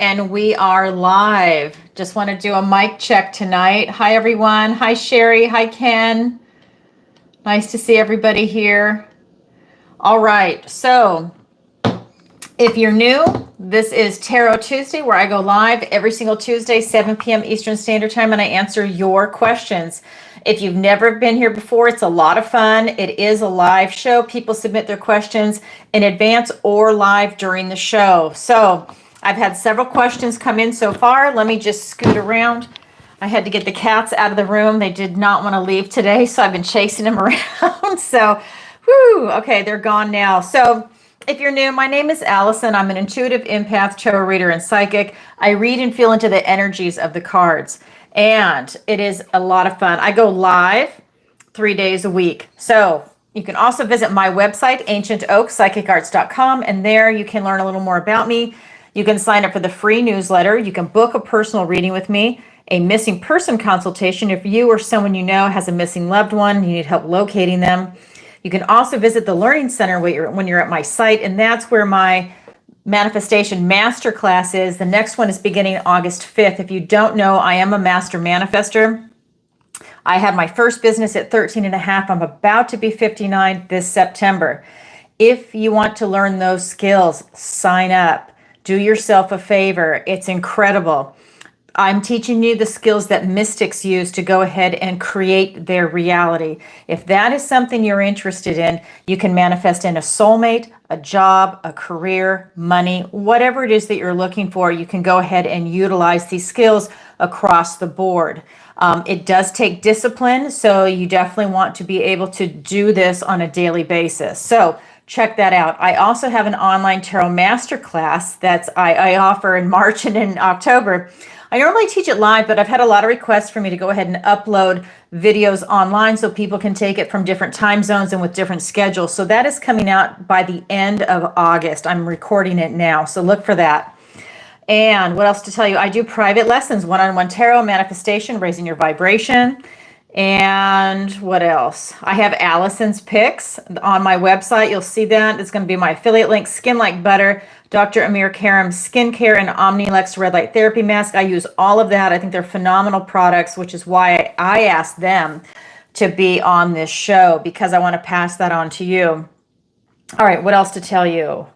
and we are live. Just want to do a mic check tonight. Hi, everyone. Hi, Sherry. Hi, Ken. Nice to see everybody here. All right. So if you're new, this is Tarot Tuesday, where I go live every single Tuesday, 7 p.m. Eastern Standard Time, and I answer your questions. If you've never been here before, it's a lot of fun. It is a live show. People submit their questions in advance or live during the show. So I've had several questions come in so far. Let me just scoot around. I had to get the cats out of the room. They did not want to leave today, so I've been chasing them around. So, okay, they're gone now. So if you're new, my name is Alison. I'm an intuitive empath, tarot reader, and psychic. I read and feel into the energies of the cards, and it is a lot of fun. I go live 3 days a week. So you can also visit my website, ancientoakpsychicarts.com, and there you can learn a little more about me. You can sign up for the free newsletter. You can book a personal reading with me, a missing person consultation if you or someone you know has a missing loved one, you need help locating them. You can also visit the Learning Center when you're at my site, and that's where my manifestation masterclass is. The next one is beginning August 5th. If you don't know, I am a master manifester. I had my first business at 13 and a half. I'm about to be 59 this September. If you want to learn those skills, sign up. Do yourself a favor. It's incredible. I'm teaching you the skills that mystics use to go ahead and create their reality. If that is something you're interested in, you can manifest in a soulmate, a job, a career, money, whatever it is that you're looking for. You can go ahead and utilize these skills across the board. It does take discipline, so you definitely want to be able to do this on a daily basis. So check that out. I also have an online tarot masterclass that I offer in March and in October. I normally teach it live, but I've had a lot of requests for me to go ahead and upload videos online so people can take it from different time zones and with different schedules. So that is coming out by the end of August. I'm recording it now, so look for that. And what else to tell you? I do private lessons, one-on-one tarot, manifestation, raising your vibration. And what else? I have Alison's picks on my website. You'll see that. It's going to be my affiliate link, Skin Like Butter, Dr. Amir Karim's skincare, and Omnilex red light therapy mask. I use all of that. I think they're phenomenal products, which is why I asked them to be on this show, because I want to pass that on to you. All right, what else to tell you?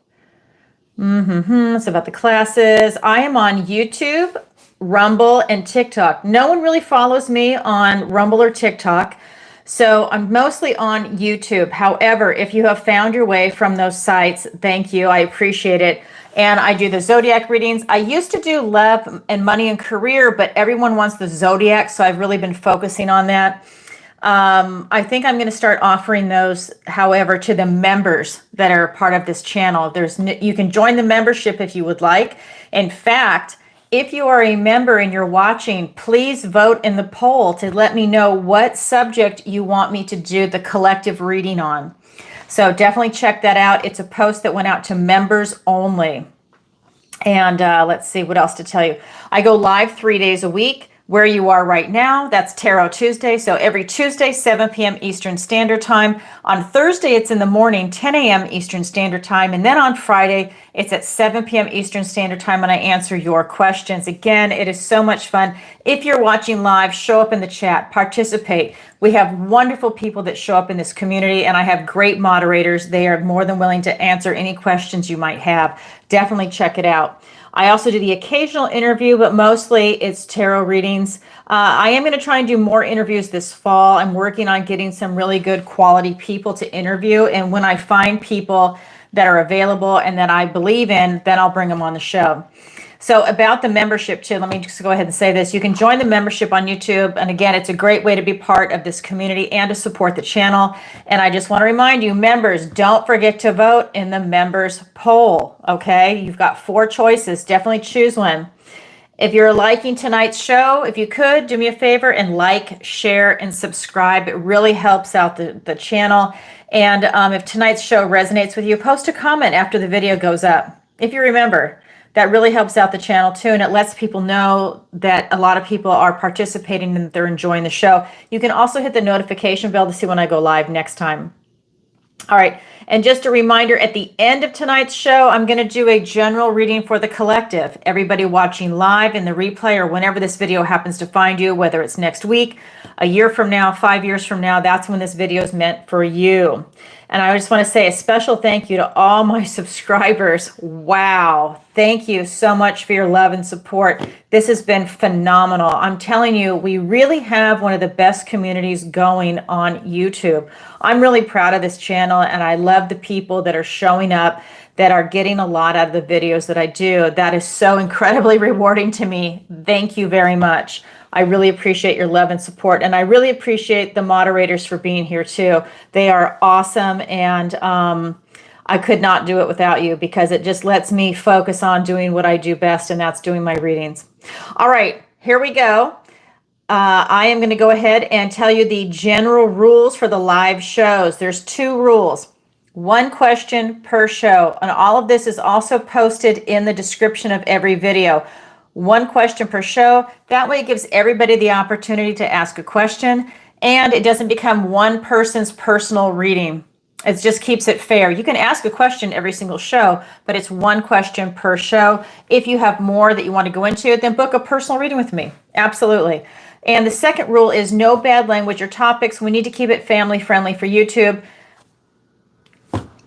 It's about the classes. I am on YouTube, Rumble, and TikTok. No one really follows me on Rumble or TikTok, so I'm mostly on YouTube. However, if you have found your way from those sites, thank you. I appreciate it. And I do the Zodiac readings. I used to do love and money and career, but everyone wants the Zodiac, so I've really been focusing on that. I think I'm going to start offering those, however, to the members that are part of this channel. You can join the membership if you would like. In fact, if you are a member and you're watching, please vote in the poll to let me know what subject you want me to do the collective reading on. So definitely check that out. It's a post that went out to members only. And let's see what else to tell you. I go live 3 days a week. Where you are right now, that's Tarot Tuesday. So every Tuesday, 7 p.m. Eastern Standard Time. On Thursday, it's in the morning, 10 a.m. Eastern Standard Time. And then on Friday, it's at 7 p.m. Eastern Standard Time, and I answer your questions. Again, it is so much fun. If you're watching live, show up in the chat, participate. We have wonderful people that show up in this community, and I have great moderators. They are more than willing to answer any questions you might have. Definitely check it out. I also do the occasional interview, but mostly it's tarot readings. I am going to try and do more interviews this fall. I'm working on getting some really good quality people to interview. And when I find people that are available and that I believe in, then I'll bring them on the show. So about the membership too, let me just go ahead and say this. You can join the membership on YouTube. And again, it's a great way to be part of this community and to support the channel. And I just want to remind you, members, don't forget to vote in the members poll. Okay, you've got 4 choices. Definitely choose one. If you're liking tonight's show, if you could, do me a favor and like, share, and subscribe. It really helps out the channel. And if tonight's show resonates with you, post a comment after the video goes up. If you remember, that really helps out the channel too, and it lets people know that a lot of people are participating and they're enjoying the show. You can also hit the notification bell to see when I go live next time. All right, And just a reminder, at the end of tonight's show, I'm going to do a general reading for the collective. Everybody watching live in the replay or whenever this video happens to find you, whether it's next week, a year from now, 5 years from now, that's when this video is meant for you. And I just want to say a special thank you to all my subscribers. Wow. Thank you so much for your love and support. This has been phenomenal. I'm telling you, we really have one of the best communities going on YouTube. I'm really proud of this channel, and I love the people that are showing up, that are getting a lot out of the videos that I do. That is so incredibly rewarding to me. Thank you very much. I really appreciate your love and support, and I really appreciate the moderators for being here too. They are awesome, and I could not do it without you, because it just lets me focus on doing what I do best, and that's doing my readings. All right, here we go. I am going to go ahead and tell you the general rules for the live shows. There's 2 rules. 1 question per show, and all of this is also posted in the description of every video. 1 question per show. That way it gives everybody the opportunity to ask a question, and it doesn't become one person's personal reading. It just keeps it fair. You can ask a question every single show, but it's 1 question per show. If you have more that you want to go into, then book a personal reading with me. Absolutely. And the second rule is no bad language or topics. We need to keep it family friendly for YouTube.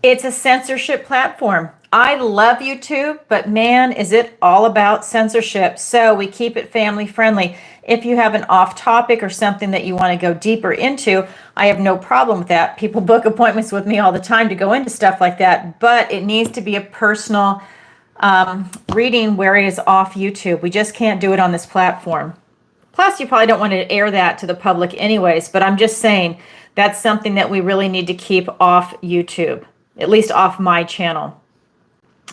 It's a censorship platform. I love YouTube, but man, is it all about censorship. So we keep it family friendly. If you have an off topic or something that you want to go deeper into, I have no problem with that. People book appointments with me all the time to go into stuff like that, but it needs to be a personal reading where it is off YouTube. We just can't do it on this platform. Plus, you probably don't want to air that to the public anyways, but I'm just saying that's something that we really need to keep off YouTube, at least off my channel.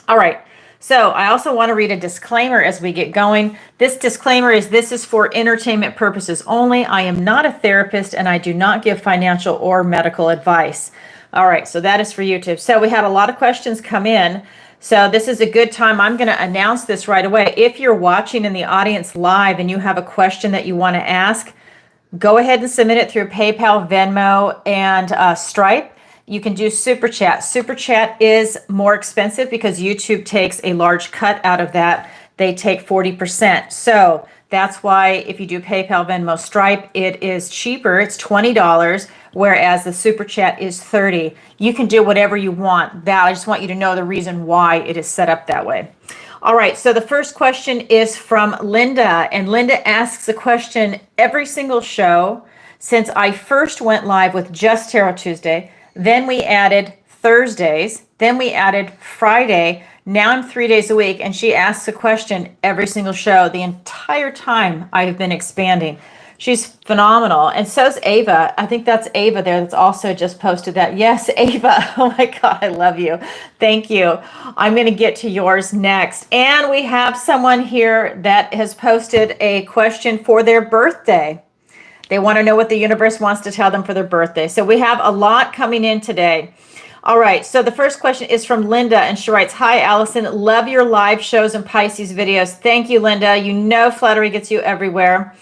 All right, so I also want to read a disclaimer as we get going. This disclaimer is this is for entertainment purposes only. I am not a therapist, and I do not give financial or medical advice. All right, so that is for YouTube. So we had a lot of questions come in. So this is a good time. I'm going to announce this right away. If you're watching in the audience live and you have a question that you want to ask, go ahead and submit it through PayPal, Venmo, and Stripe. You can do SuperChat. SuperChat is more expensive because YouTube takes a large cut out of that. They take 40%. So that's why if you do PayPal, Venmo, Stripe, it is cheaper. It's $20, whereas the SuperChat is $30. You can do whatever you want. That I just want you to know the reason why it is set up that way. All right, so the first question is from Linda, and Linda asks a question every single show since I first went live with just Tarot Tuesday. Then we added Thursdays. Then we added Friday. Now I'm 3 days a week, and she asks a question every single show the entire time I have been expanding. She's phenomenal. And so's Ava. I think that's Ava there that's also just posted that. Yes, Ava. Oh my God, I love you. Thank you. I'm going to get to yours next. And we have someone here that has posted a question for their birthday. They want to know what the universe wants to tell them for their birthday. So we have a lot coming in today. All right, so the first question is from Linda, and she writes, "Hi, Allison. Love your live shows and Pisces videos." Thank you, Linda. You know flattery gets you everywhere.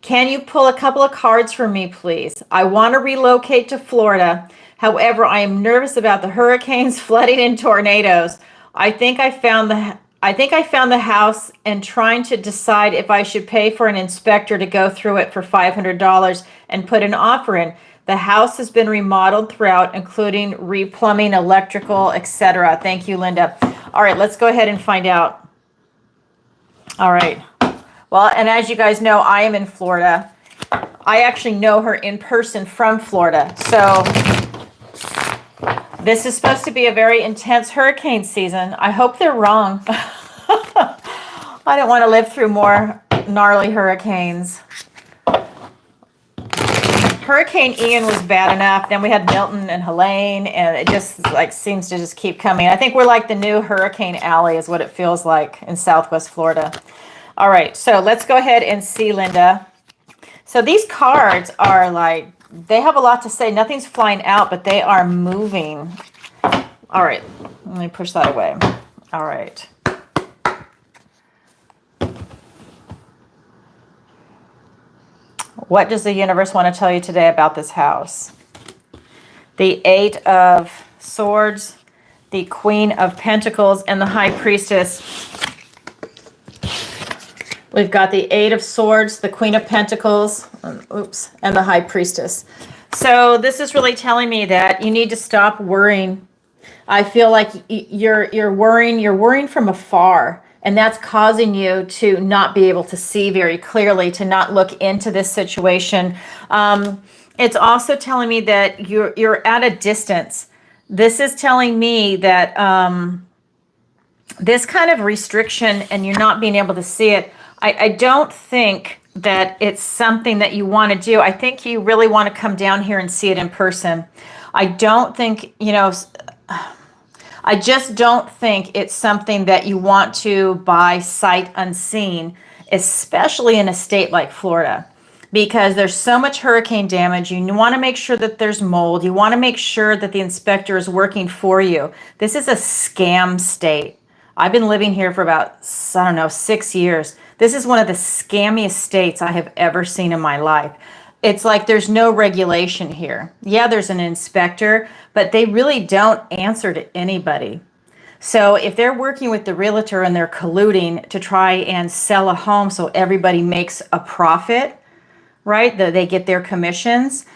Can you pull a couple of cards for me, please? I want to relocate to Florida. However, I am nervous about the hurricanes, flooding, and tornadoes. I think I found the house and trying to decide if I should pay for an inspector to go through it for $500 and put an offer in. The house has been remodeled throughout, including replumbing, electrical, etc. Thank you, Linda. All right, let's go ahead and find out. All right. Well, and as you guys know, I am in Florida. I actually know her in person from Florida. So this is supposed to be a very intense hurricane season. I hope they're wrong. I don't want to live through more gnarly hurricanes. Hurricane Ian was bad enough. Then we had Milton and Helene, and it just like seems to just keep coming. I think we're like the new Hurricane Alley is what it feels like in Southwest Florida. All right, so let's go ahead and see, Linda. So these cards are like, they have a lot to say. Nothing's flying out, but they are moving. All right, let me push that away. All right. What does the universe want to tell you today about this house? The 8 of Swords, the Queen of Pentacles, and the High Priestess. We've got the Eight of Swords, the Queen of Pentacles, oops, and the High Priestess. So this is really telling me that you need to stop worrying. I feel like you're worrying from afar, and that's causing you to not be able to see very clearly, to not look into this situation. It's also telling me that you're at a distance. This is telling me that this kind of restriction and you're not being able to see it, I don't think that it's something that you want to do. I think you really want to come down here and see it in person. I don't think, I just don't think it's something that you want to buy sight unseen, especially in a state like Florida, because there's so much hurricane damage. You want to make sure that there's mold. You want to make sure that the inspector is working for you. This is a scam state. I've been living here for about, I don't know, 6 years. This is one of the scammiest states I have ever seen in my life. It's like there's no regulation here. Yeah, there's an inspector, but they really don't answer to anybody. So if they're working with the realtor and they're colluding to try and sell a home so everybody makes a profit, right? They get their commissions.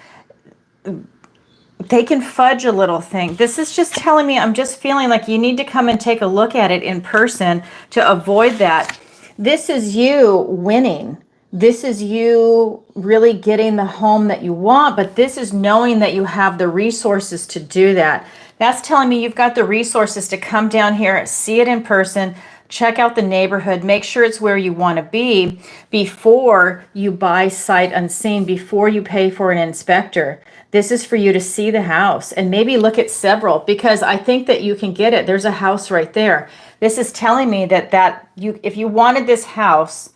They can fudge a little thing. This is just telling me, I'm just feeling like you need to come and take a look at it in person to avoid that. This is you winning. This is you really getting the home that you want, but this is knowing that you have the resources to do that. That's telling me you've got the resources to come down here, see it in person, check out the neighborhood, make sure it's where you want to be before you buy sight unseen, before you pay for an inspector. This is for you to see the house and maybe look at several, because I think that you can get it. There's a house right there. This is telling me that if you wanted this house,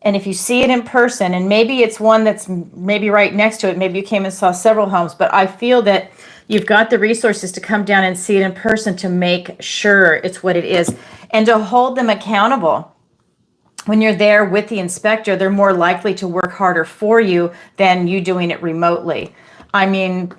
and if you see it in person, and maybe it's one that's maybe right next to it, maybe you came and saw several homes, but I feel that you've got the resources to come down and see it in person to make sure it's what it is and to hold them accountable. When you're there with the inspector, they're more likely to work harder for you than you doing it remotely. I mean,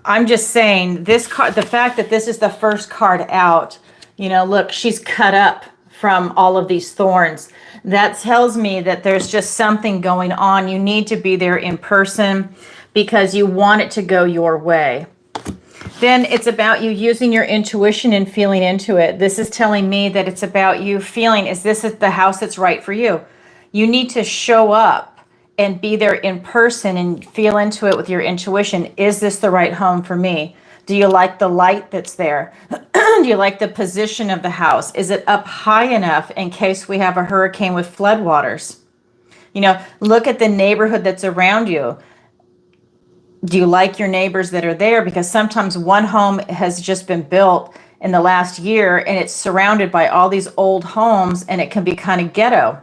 I'm just saying this card, the fact that this is the first card out, look, she's cut up from all of these thorns. That tells me that there's just something going on. You need to be there in person because you want it to go your way. Then it's about you using your intuition and feeling into it. This is telling me that it's about you feeling, is this the house that's right for you? You need to show up and be there in person and feel into it with your intuition. Is this the right home for me? Do you like the light that's there? Do you like the position of the house? Is it up high enough in case we have a hurricane with floodwaters? Look at the neighborhood that's around you. Do you like your neighbors that are there? Because sometimes one home has just been built in the last year and it's surrounded by all these old homes and it can be kind of ghetto.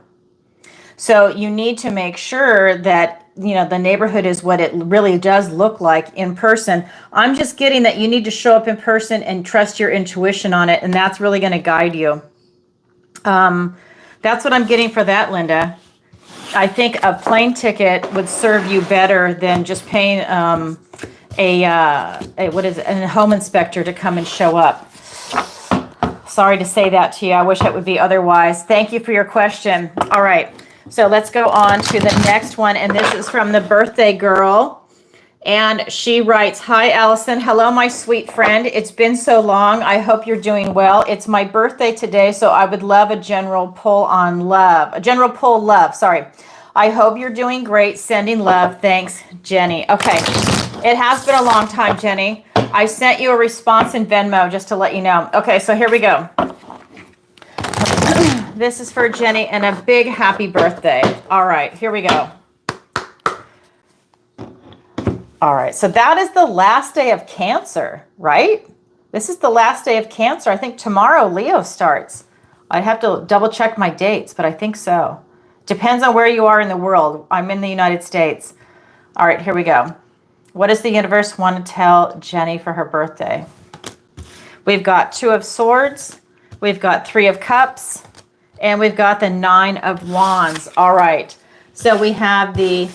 So you need to make sure that the neighborhood is what it really does look like in person. I'm just getting that you need to show up in person and trust your intuition on it, and that's really going to guide you. That's what I'm getting for that, Linda. I think a plane ticket would serve you better than just paying a home inspector to come and show up. Sorry to say that to you. I wish it would be otherwise. Thank you for your question. All right. So let's go on to the next one. And this is from the birthday girl. And she writes, "Hi, Alison. Hello, my sweet friend. It's been so long. I hope you're doing well. It's my birthday today, so I would love a general pull on love. A general pull love. Sorry. I hope you're doing great. Sending love. Thanks, Jenny." Okay. It has been a long time, Jenny. I sent you a response in Venmo just to let you know. Okay, so here we go. This is for Jenny and a big happy birthday. All right, here we go. All right, so that is the last day of Cancer, right? This is the last day of Cancer. I think tomorrow Leo starts. I'd have to double check my dates, but I think so. Depends on where you are in the world. I'm in the United States. All right, here we go. What does the universe want to tell Jenny for her birthday? We've got Two of Swords. We've got Three of Cups. And we've got the Nine of Wands. All right. So we have the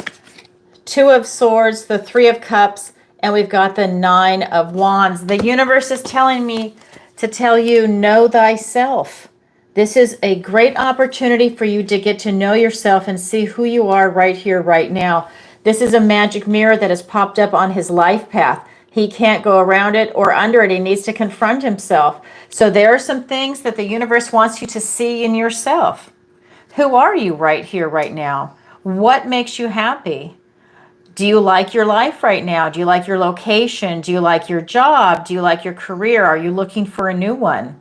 Two of Swords, the Three of Cups, And we've got the 9 of Wands. The universe is telling me to tell you, know thyself. This is a great opportunity for you to get to know yourself and see who you are right here, right now. This is a magic mirror that has popped up on his life path. He can't go around it or under it. He needs to confront himself. So there are some things that the universe wants you to see in yourself. Who are you right here, right now? What makes you happy? Do you like your life right now? Do you like your location? Do you like your job? Do you like your career? Are you looking for a new one?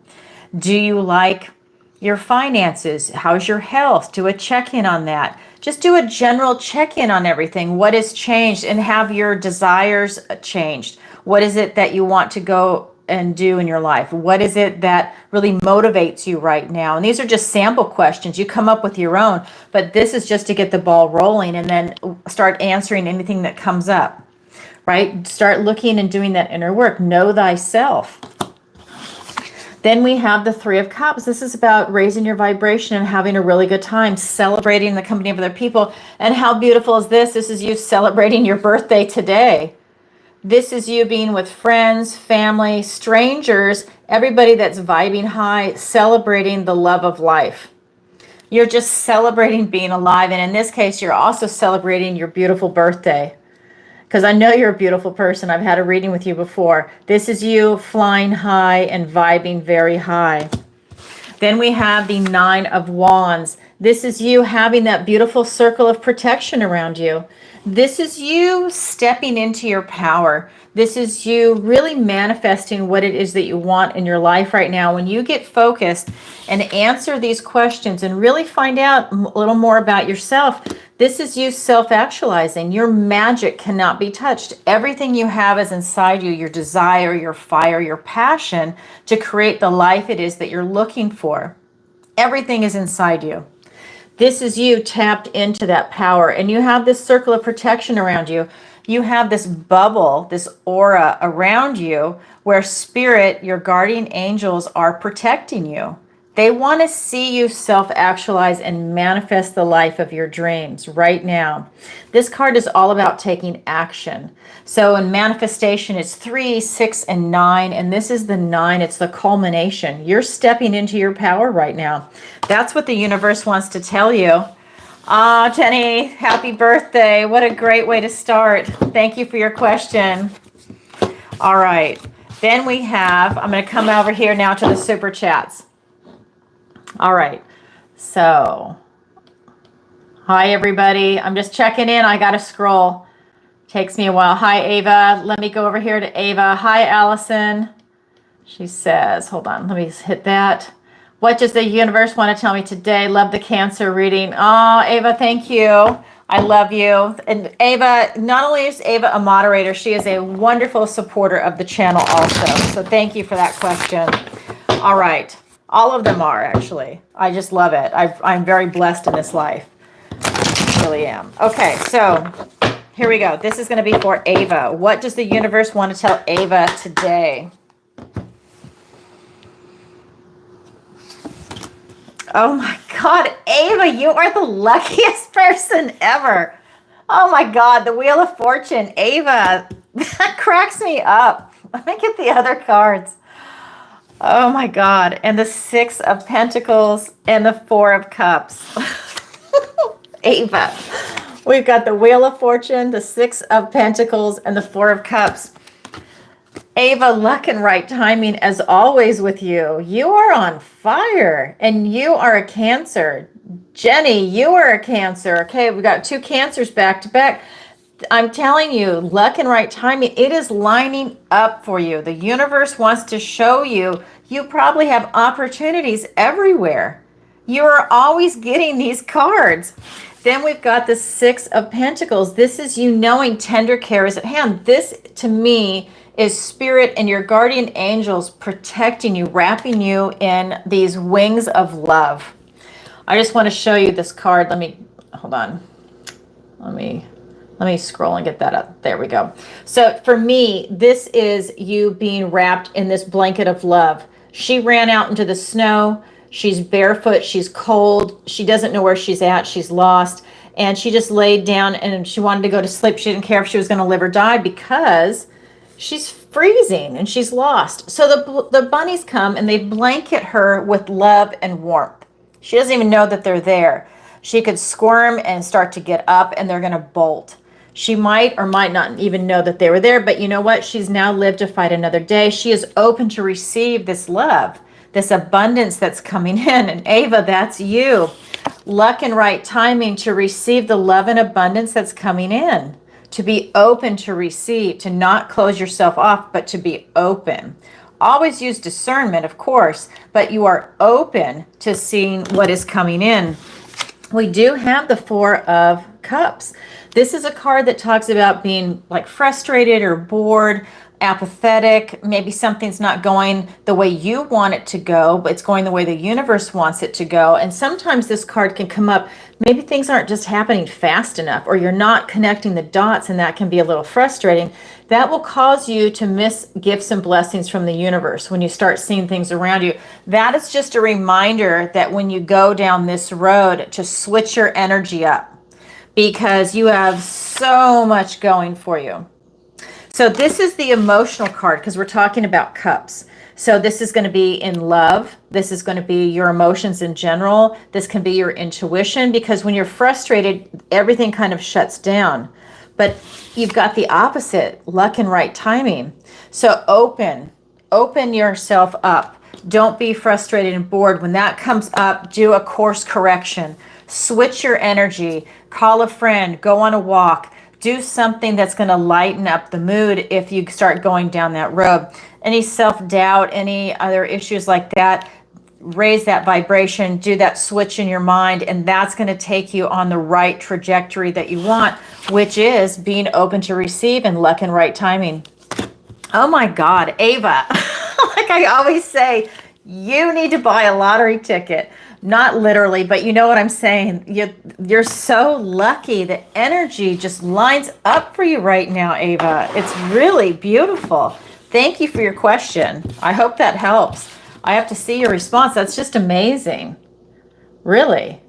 Do you like your finances? How's your health? Do a check-in on that. Just do a general check-in on everything. What has changed, and have your desires changed? What is it that you want to go and do in your life? What is it that really motivates you right now? And these are just sample questions. You come up with your own, but this is just to get the ball rolling and then start answering anything that comes up, right? Start looking and doing that inner work. Know thyself. Then we have the 3 of Cups. This is about raising your vibration and having a really good time, celebrating the company of other people. And how beautiful is this? This is you celebrating your birthday today. This is you being with friends, family, strangers, everybody that's vibing high, celebrating the love of life. You're just celebrating being alive. And in this case, you're also celebrating your beautiful birthday. Because I know you're a beautiful person. I've had a reading with you before. This is you flying high and vibing very high. Then we have the 9 of Wands. This is you having that beautiful circle of protection around you. This is you stepping into your power. This is you really manifesting what it is that you want in your life right now. When you get focused and answer these questions and really find out a little more about yourself, this is you self-actualizing. Your magic cannot be touched. Everything you have is inside you, your desire, your fire, your passion to create the life it is that you're looking for. Everything is inside you. This is you tapped into that power, and you have this circle of protection around you. You have this bubble, this aura around you where spirit, your guardian angels, are protecting you. They want to see you self-actualize and manifest the life of your dreams right now. This card is all about taking action. So in manifestation, it's 3, 6, and 9. And this is the 9. It's the culmination. You're stepping into your power right now. That's what the universe wants to tell you. Ah, Jenny, happy birthday. What a great way to start. Thank you for your question. All right. Then we have, I'm going to come over here now to the super chats. All right, so hi everybody. I'm just checking in. I got to scroll. Takes me a while. Hi Ava. Let me go over here to Ava. Hi Alison. She says, hold on, let me hit that. What does the universe want to tell me today? Love the Cancer reading. Oh, Ava, thank you. I love you. And Ava, not only is Ava a moderator, she is a wonderful supporter of the channel also. So thank you for that question. All right. All of them are, actually. I just love it. I'm very blessed in this life. I really am. Okay, so here we go. This is going to be for Ava. What does the universe want to tell Ava today? Oh my God, Ava, you are the luckiest person ever. Oh my God, the Wheel of Fortune. Ava, that cracks me up. Let me get the other cards. Oh my God. And the 6 of Pentacles and the 4 of Cups. Ava. We've got the Wheel of Fortune, the 6 of Pentacles, and the 4 of Cups. Ava, luck and right timing as always with you. You are on fire, and you are a Cancer. Jenny, you are a Cancer. Okay, we got 2 Cancers back to back. I'm telling you, luck and right timing, it is lining up for you. The universe wants to show you, you probably have opportunities everywhere. You are always getting these cards. Then we've got the 6 of Pentacles. This is you knowing tender care is at hand. This, to me, is spirit and your guardian angels protecting you, wrapping you in these wings of love. I just want to show you this card. Hold on. Let me scroll and get that up. There we go. So for me, this is you being wrapped in this blanket of love. She ran out into the snow. She's barefoot. She's cold. She doesn't know where she's at. She's lost. And she just laid down and she wanted to go to sleep. She didn't care if she was going to live or die because She's freezing and she's lost. So the bunnies come and they blanket her with love and warmth. She doesn't even know that they're there. She could squirm and start to get up and they're going to bolt. She might or might not even know that they were there, but you know what? She's now lived to fight another day. She is open to receive this love, this abundance that's coming in. And Ava, that's you. Luck and right timing to receive the love and abundance that's coming in. To be open to receive, to not close yourself off, but to be open. Always use discernment, of course, but you are open to seeing what is coming in. We do have the Four of Cups. This is a card that talks about being like frustrated or bored, apathetic. Maybe something's not going the way you want it to go, but it's going the way the universe wants it to go. And sometimes this card can come up. Maybe things aren't just happening fast enough, or you're not connecting the dots, and that can be a little frustrating. That will cause you to miss gifts and blessings from the universe when you start seeing things around you. That is just a reminder that when you go down this road, to switch your energy up, because you have so much going for you. So this is the emotional card because we're talking about cups. So this is going to be in love. This is going to be your emotions in general. This can be your intuition, because when you're frustrated, everything kind of shuts down. But you've got the opposite, luck and right timing. So open yourself up. Don't be frustrated and bored. When that comes up, do a course correction. Switch your energy. Call a friend. Go on a walk. Do something that's going to lighten up the mood if you start going down that road. Any self-doubt, any other issues like that, raise that vibration, do that switch in your mind, and that's going to take you on the right trajectory that you want, which is being open to receive and luck and right timing. Oh my God, Ava, like I always say, you need to buy a lottery ticket. Not literally, but you know what I'm saying. You're so lucky. The energy just lines up for you right now, Ava. It's really beautiful. Thank you for your question. I hope that helps. I have to see your response. That's just amazing. Really.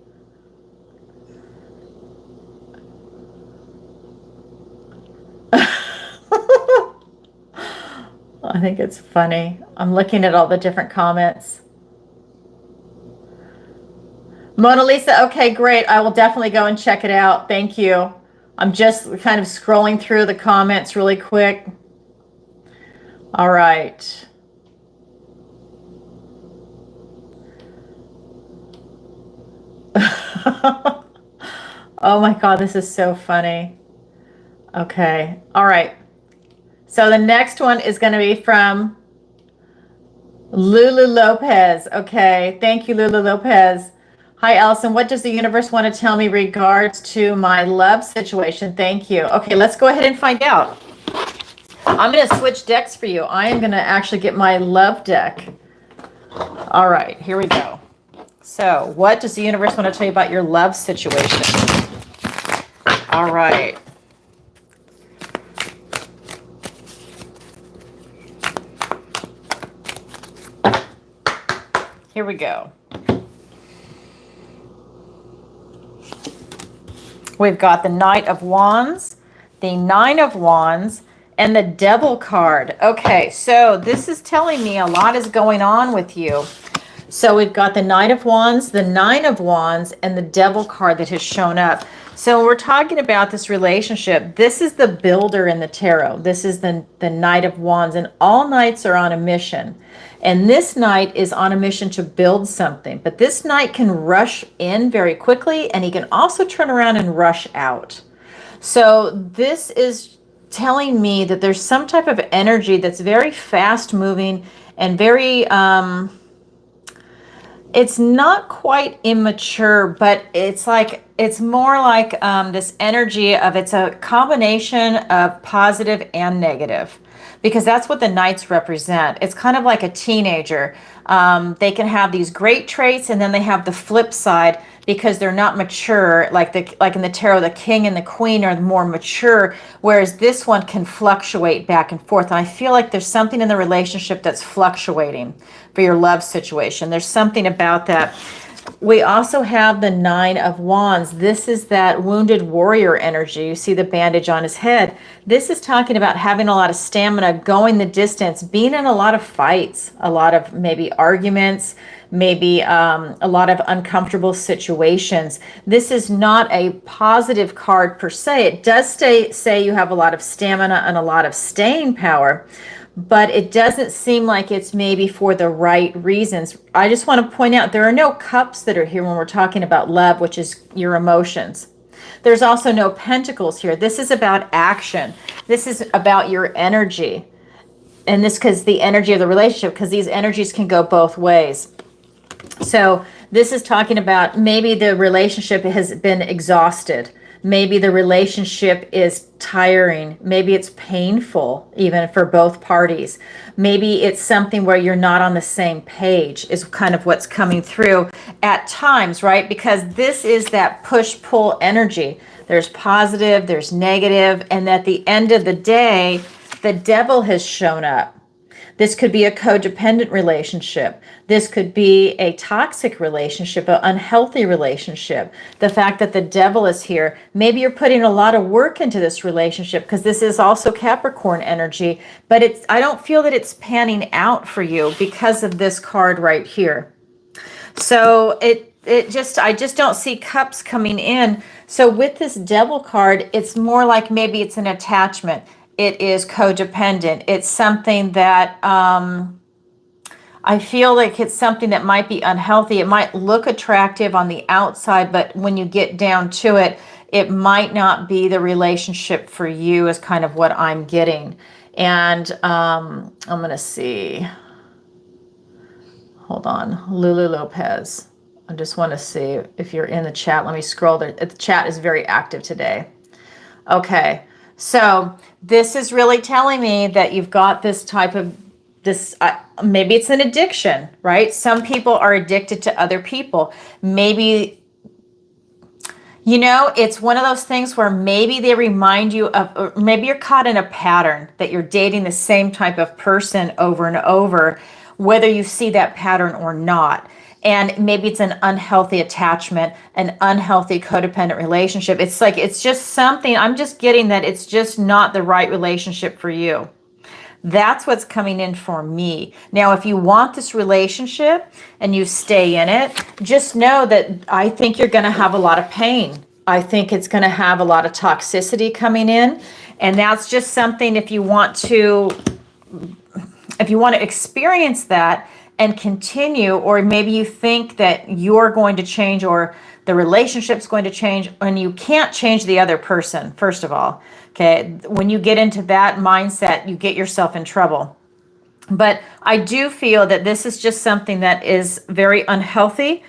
I think it's funny. I'm looking at all the different comments. Mona Lisa, okay, great. I will definitely go and check it out. Thank you. I'm just kind of scrolling through the comments really quick. All right. Oh my God, this is so funny. Okay. All right. So the next one is going to be from Lulu Lopez. Okay. Thank you, Lulu Lopez. Hi, Alison. What does the universe want to tell me regards to my love situation? Thank you. Okay, let's go ahead and find out. I'm going to switch decks for you. I am going to actually get my love deck. All right, here we go. So what does the universe want to tell you about your love situation? All right. Here we go. We've got the Knight of Wands, the Nine of Wands, and the Devil card. Okay, so this is telling me a lot is going on with you. So we've got the Knight of Wands, the Nine of Wands, and the Devil card that has shown up. So when we're talking about this relationship, this is the builder in the tarot. This is the Knight of Wands, and all knights are on a mission. And this knight is on a mission to build something. But this knight can rush in very quickly, and he can also turn around and rush out. So this is telling me that there's some type of energy that's very fast moving and very, it's not quite immature, but it's like, it's more like this energy of, it's a combination of positive and negative, because that's what the knights represent. It's kind of like a teenager. They can have these great traits, and then they have the flip side because they're not mature. Like in the tarot, the king and the queen are more mature, whereas this one can fluctuate back and forth. And I feel like there's something in the relationship that's fluctuating for your love situation. There's something about that. We also have the Nine of Wands. This is that wounded warrior energy. You see the bandage on his head. This is talking about having a lot of stamina, going the distance, being in a lot of fights, a lot of maybe arguments, maybe a lot of uncomfortable situations. This is not a positive card per se. It does say you have a lot of stamina and a lot of staying power, but it doesn't seem like it's maybe for the right reasons. I just want to point out there are no cups that are here when we're talking about love, which is your emotions. There's also no pentacles here. This is about action. This is about your energy. And this because the energy of the relationship, because these energies can go both ways. So this is talking about maybe the relationship has been exhausted. Maybe the relationship is tiring. Maybe it's painful even for both parties. Maybe it's something where you're not on the same page is kind of what's coming through at times, right? Because this is that push-pull energy. There's positive, there's negative, and at the end of the day, the devil has shown up. This could be a codependent relationship. This could be a toxic relationship, an unhealthy relationship. The fact that the devil is here, maybe you're putting a lot of work into this relationship because this is also Capricorn energy, but I don't feel that it's panning out for you because of this card right here. So I just don't see cups coming in. So with this devil card, it's more like maybe it's an attachment. It is codependent. It's something that I feel like it's something that might be unhealthy. It might look attractive on the outside, but when you get down to it, it might not be the relationship for you is kind of what I'm getting. And I'm going to see. Hold on. Lulu Lopez. I just want to see if you're in the chat. Let me scroll. The chat is very active today. Okay. So this is really telling me that you've got this type of maybe it's an addiction, right? Some people are addicted to other people. Maybe, it's one of those things where maybe they remind you of, or maybe you're caught in a pattern that you're dating the same type of person over and over, whether you see that pattern or not. And maybe it's an unhealthy attachment, an unhealthy codependent relationship. It's just something, I'm just getting that it's just not the right relationship for you. That's what's coming in for me. Now, if you want this relationship and you stay in it, just know that I think you're going to have a lot of pain. I think it's going to have a lot of toxicity coming in. And that's just something if you want to experience that and continue, or maybe you think that you're going to change or the relationship's going to change, and you can't change the other person, first of all. Okay, when you get into that mindset, you get yourself in trouble. But I do feel that this is just something that is very unhealthy,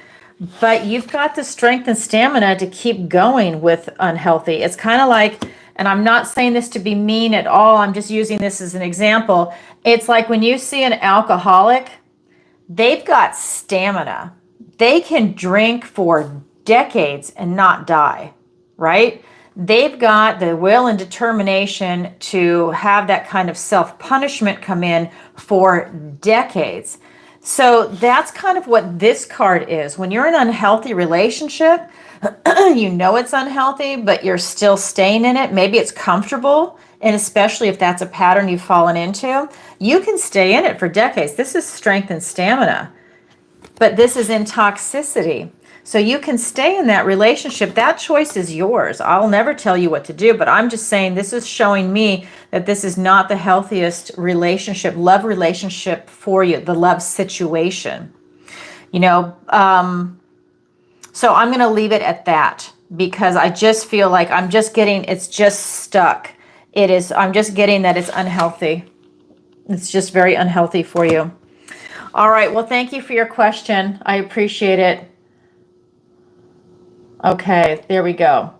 but you've got the strength and stamina to keep going with unhealthy. It's kind of like, and I'm not saying this to be mean at all, I'm just using this as an example. It's like when you see an alcoholic, they've got stamina. They can drink for decades and not die, right? They've got the will and determination to have that kind of self-punishment come in for decades. So that's kind of what this card is. When you're in an unhealthy relationship, you know it's unhealthy, but you're still staying in it. Maybe it's comfortable, and especially if that's a pattern you've fallen into, you can stay in it for decades. This is strength and stamina, but this is in toxicity. So you can stay in that relationship. That choice is yours. I'll never tell you what to do, but I'm just saying this is showing me that this is not the healthiest relationship, love relationship for you, the love situation. So I'm going to leave it at that because I just feel like it's just stuck. I'm just getting that it's unhealthy. It's just very unhealthy for you. All right. Well, thank you for your question. I appreciate it. Okay, there we go.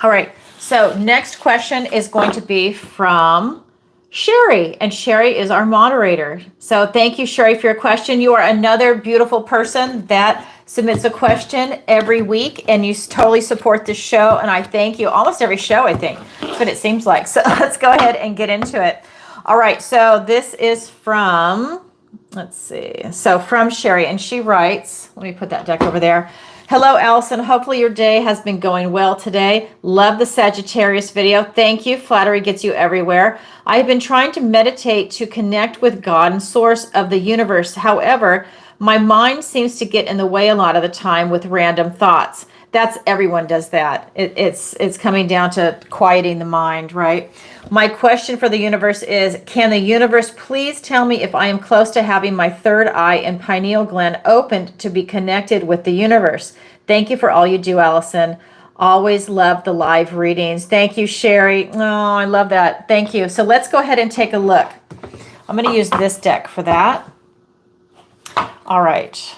All right, so next question is going to be from Sherry, and Sherry is our moderator. So thank you, Sherry, for your question. You are another beautiful person that submits a question every week, and you totally support this show, and I thank you. Almost every show, I think. That's what it seems like. So let's go ahead and get into it. All right, so this is from, Let's see. So from Sherry, and she writes, let me put that deck over there. Hello, Alison. Hopefully your day has been going well today. Love the Sagittarius video. Thank you. Flattery gets you everywhere. I've been trying to meditate to connect with God and source of the universe. However, my mind seems to get in the way a lot of the time with random thoughts. That's everyone does that. It's coming down to quieting the mind, right? My question for the universe is, can the universe please tell me if I am close to having my third eye and pineal gland opened to be connected with the universe? Thank you for all you do, Alison. Always love the live readings. Thank you, Sherry. Oh, I love that. Thank you. So let's go ahead and take a look. I'm going to use this deck for that. All right.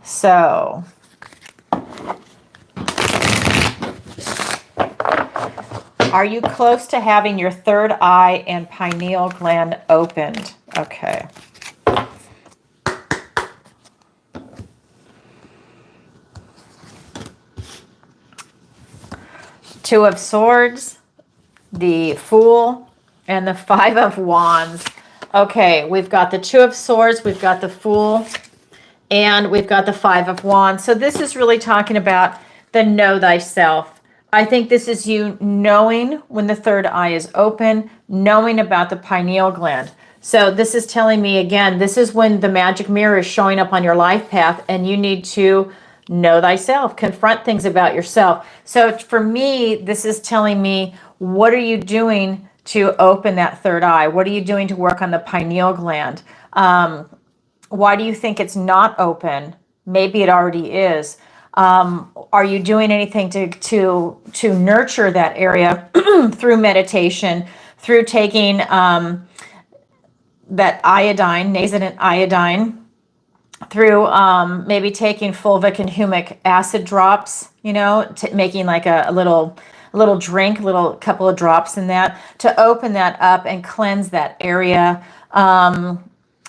So are you close to having your third eye and pineal gland opened? Okay. Two of Swords, the Fool, and the Five of Wands. Okay, we've got the Two of Swords, we've got the Fool, and we've got the Five of Wands. So this is really talking about the know thyself. I think this is you knowing when the third eye is open, knowing about the pineal gland. So this is telling me, again, this is when the magic mirror is showing up on your life path and you need to know thyself, confront things about yourself. So for me, this is telling me, what are you doing to open that third eye? What are you doing to work on the pineal gland? Why do you think it's not open? Maybe it already is. Are you doing anything to nurture that area through meditation, through taking that iodine, nascent iodine, through maybe taking fulvic and humic acid drops, you know, making like a little drink, little couple of drops in that to open that up and cleanse that area.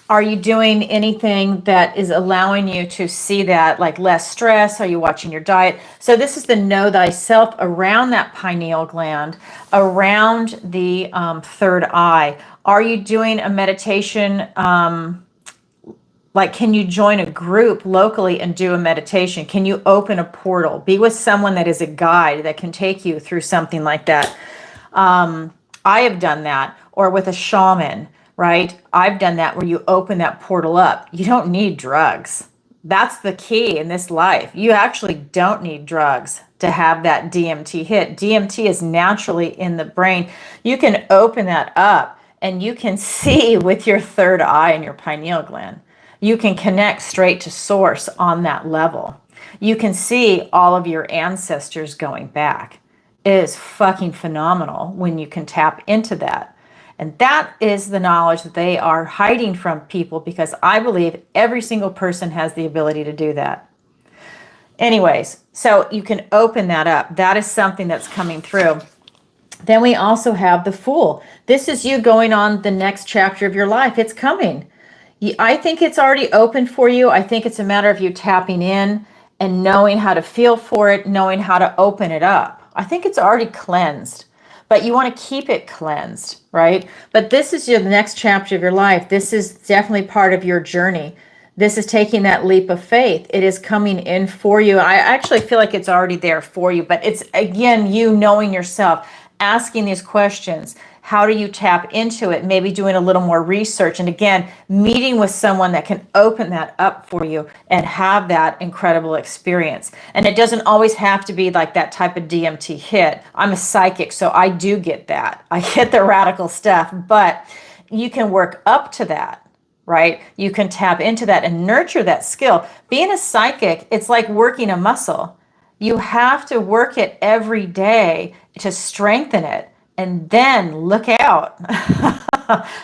Are you doing anything that is allowing you to see that, like less stress? Are you watching your diet? So this is the know thyself around that pineal gland, around the third eye. Are you doing a meditation? Like, can you join a group locally and do a meditation? Can you open a portal? Be with someone that is a guide that can take you through something like that. I have done that, or with a shaman. Right? I've done that where you open that portal up. You don't need drugs. That's the key in this life. You actually don't need drugs to have that DMT hit. DMT is naturally in the brain. You can open that up and you can see with your third eye and your pineal gland. You can connect straight to source on that level. You can see all of your ancestors going back. It is fucking phenomenal when you can tap into that. And that is the knowledge that they are hiding from people, because I believe every single person has the ability to do that. Anyways, so you can open that up. That is something that's coming through. Then we also have the Fool. This is you going on the next chapter of your life. It's coming. I think it's already open for you. I think it's a matter of you tapping in and knowing how to feel for it, knowing how to open it up. I think it's already cleansed. But you want to keep it cleansed, right? But this is your next chapter of your life. This is definitely part of your journey. This is taking that leap of faith. It is coming in for you. I actually feel like it's already there for you, but it's, again, you knowing yourself, asking these questions. How do you tap into it? Maybe doing a little more research. And again, meeting with someone that can open that up for you and have that incredible experience. And it doesn't always have to be like that type of DMT hit. I'm a psychic, so I do get that. I get the radical stuff, but you can work up to that, right? You can tap into that and nurture that skill. Being a psychic, it's like working a muscle. You have to work it every day to strengthen it. And then look out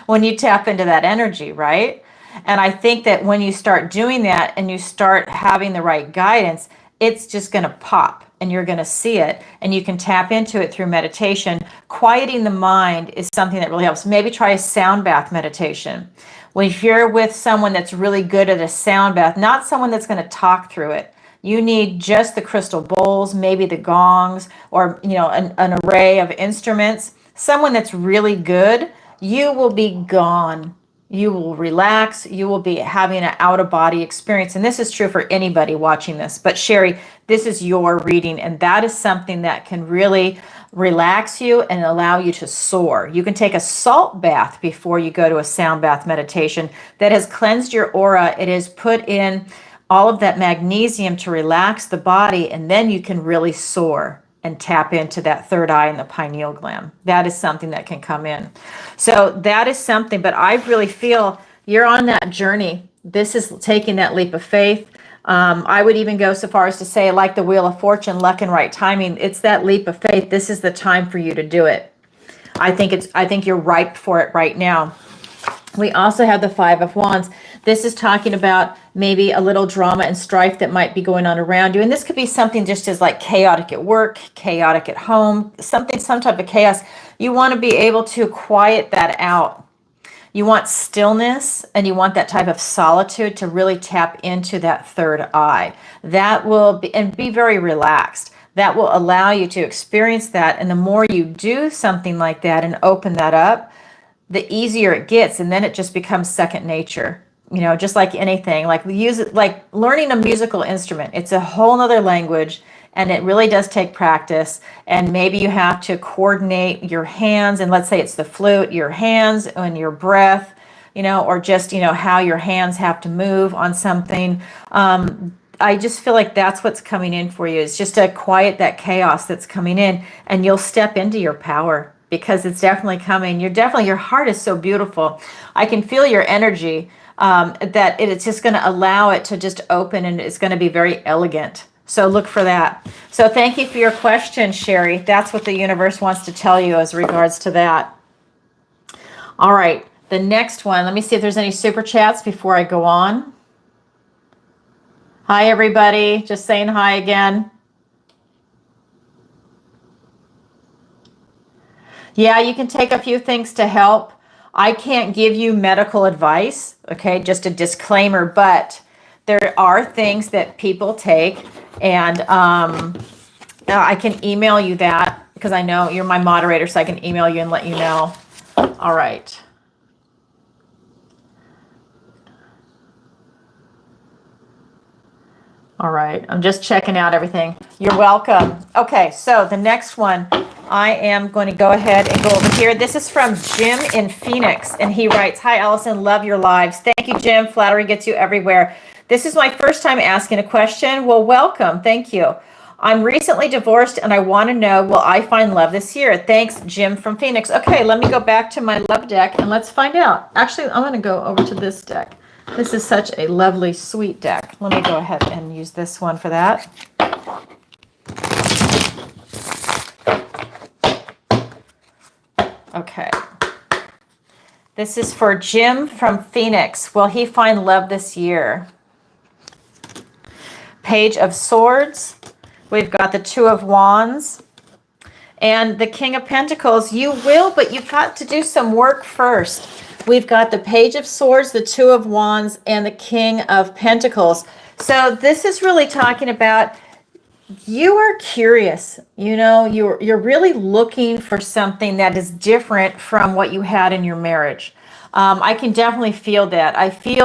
when you tap into that energy, right? And I think that when you start doing that and you start having the right guidance, it's just going to pop and you're going to see it, and you can tap into it through meditation. Quieting the mind is something that really helps. Maybe try a sound bath meditation. When you're with someone that's really good at a sound bath, not someone that's going to talk through it. You need just the crystal bowls, maybe the gongs, or an array of instruments. Someone that's really good, you will be gone You will relax. You will be having an out-of-body experience. And this is true for anybody watching this. But Sherry, this is your reading, and that is something that can really relax you and allow you to soar. You can take a salt bath before you go to a sound bath meditation that has cleansed your aura. It has put in all of that magnesium to relax the body, and then you can really soar and tap into that third eye and the pineal gland. That is something that can come in. So that is something, but I really feel you're on that journey. This is taking that leap of faith. I would even go so far as to say, like the Wheel of Fortune, luck and right timing, it's that leap of faith. This is the time for you to do it. I think you're ripe for it right now. We also have the Five of Wands. This is talking about maybe a little drama and strife that might be going on around you. And this could be something just as like chaotic at work, chaotic at home, some type of chaos. You want to be able to quiet that out. You want stillness, and you want that type of solitude to really tap into that third eye. That will be, and be very relaxed. That will allow you to experience that. And the more you do something like that and open that up, the easier it gets. And then it just becomes second nature. You know, just like anything, like learning a musical instrument. It's a whole nother language, and it really does take practice. And maybe you have to coordinate your hands, and let's say it's the flute, your hands and your breath, you know, or just, you know, how your hands have to move on something. I just feel like that's what's coming in for you. It's just to quiet that chaos that's coming in, and you'll step into your power, because it's definitely coming. Your heart is so beautiful. I can feel your energy, that it's just going to allow it to just open, and it's going to be very elegant. So look for that. So thank you for your question, Sherry. That's what the universe wants to tell you as regards to that. All right, the next one. Let me see if there's any super chats before I go on. Hi, everybody. Just saying hi again. Yeah, you can take a few things to help. I can't give you medical advice, okay? Just a disclaimer, but there are things that people take, and I can email you that, because I know you're my moderator, so I can email you and let you know. All right. All right, I'm just checking out everything. You're welcome. Okay, so the next one, I am going to go ahead and go over here. This is from Jim in Phoenix, and he writes, "Hi, Alison, love your lives." Thank you, Jim. Flattery gets you everywhere. This is my first time asking a question. Well, welcome. Thank you. I'm recently divorced, and I want to know, will I find love this year? Thanks, Jim from Phoenix. Okay, let me go back to my love deck, and let's find out. Actually, I'm going to go over to this deck. This is such a lovely, sweet deck. Let me go ahead and use this one for that. Okay. This is for Jim from Phoenix. Will he find love this year? Page of Swords. We've got the Two of Wands. And the King of Pentacles. You will, but you've got to do some work first. We've got the Page of Swords, the Two of Wands, and the King of Pentacles. So this is really talking about you are curious. You know, you're really looking for something that is different from what you had in your marriage. I can definitely feel that. I think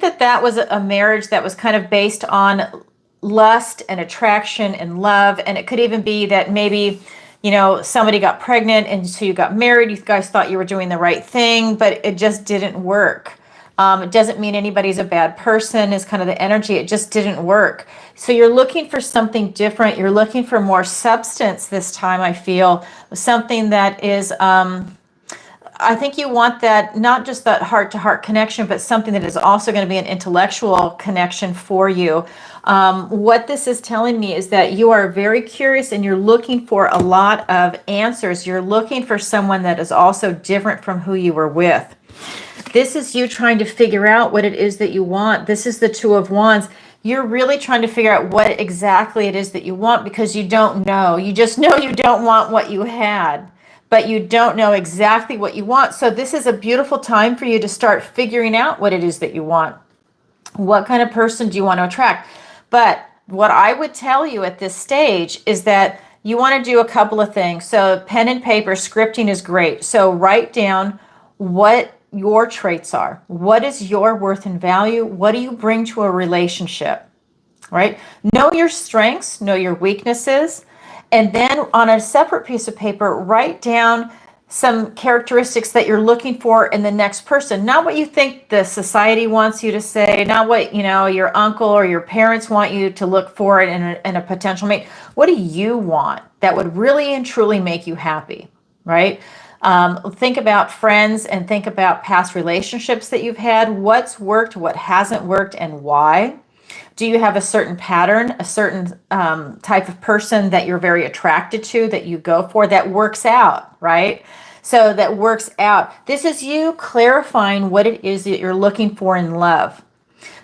that was a marriage that was kind of based on lust and attraction and love. And it could even be that maybe, you know, somebody got pregnant and so you got married. You guys thought you were doing the right thing, but it just didn't work. It doesn't mean anybody's a bad person is kind of the energy. It just didn't work. So you're looking for something different. You're looking for more substance this time, I feel. Something that is, I think you want that, not just that heart-to-heart connection, but something that is also going to be an intellectual connection for you. What this is telling me is that you are very curious and you're looking for a lot of answers. You're looking for someone that is also different from who you were with. This is you trying to figure out what it is that you want. This is the Two of Wands. You're really trying to figure out what exactly it is that you want, because you don't know. You just know you don't want what you had, but you don't know exactly what you want. So this is a beautiful time for you to start figuring out what it is that you want. What kind of person do you want to attract? But what I would tell you at this stage is that you want to do a couple of things. So pen and paper, scripting is great. So write down what your traits are. What is your worth and value? What do you bring to a relationship, right? Know your strengths, know your weaknesses, and then on a separate piece of paper, write down some characteristics that you're looking for in the next person. Not what you think the society wants you to say, not what, your uncle or your parents want you to look for in a potential mate. What do you want that would really and truly make you happy, right? Think about friends and think about past relationships that you've had. What's worked, what hasn't worked, and why? Do you have a certain pattern, a certain type of person that you're very attracted to, that you go for, that works out, right? So that works out. This is you clarifying what it is that you're looking for in love.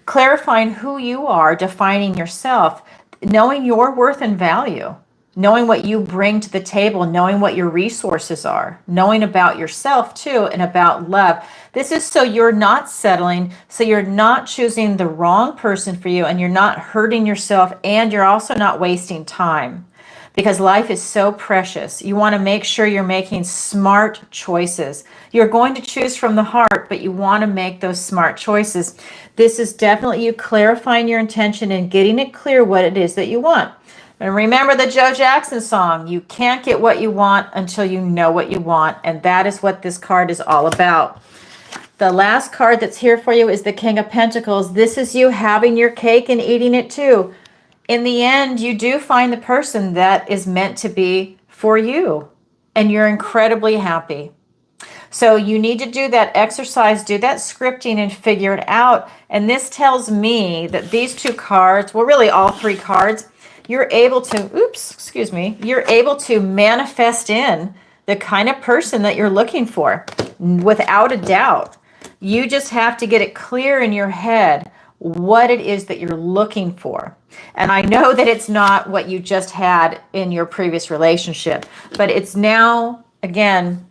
Clarifying who you are, defining yourself, knowing your worth and value, knowing what you bring to the table, knowing what your resources are, knowing about yourself too, and about love. This is so you're not settling, so you're not choosing the wrong person for you, and you're not hurting yourself, and you're also not wasting time, because life is so precious. You want to make sure you're making smart choices. You're going to choose from the heart, but you want to make those smart choices. This is definitely you clarifying your intention and getting it clear what it is that you want. And remember the Joe Jackson song, you can't get what you want until you know what you want. And that is what this card is all about. The last card that's here for you is the King of Pentacles. This is you having your cake and eating it too. In the end, you do find the person that is meant to be for you. And you're incredibly happy. So you need to do that exercise, do that scripting, and figure it out. And this tells me that these two cards, well, really all three cards, you're able to, you're able to manifest in the kind of person that you're looking for without a doubt. You just have to get it clear in your head what it is that you're looking for. And I know that it's not what you just had in your previous relationship, but it's now, again,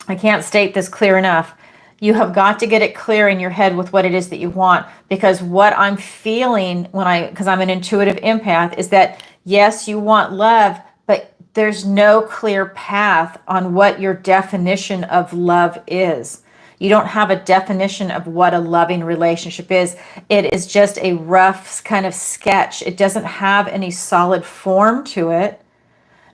I can't state this clear enough. You have got to get it clear in your head with what it is that you want, because what I'm feeling because I'm an intuitive empath, is that yes, you want love, but there's no clear path on what your definition of love is. You don't have a definition of what a loving relationship is. It is just a rough kind of sketch. It doesn't have any solid form to it.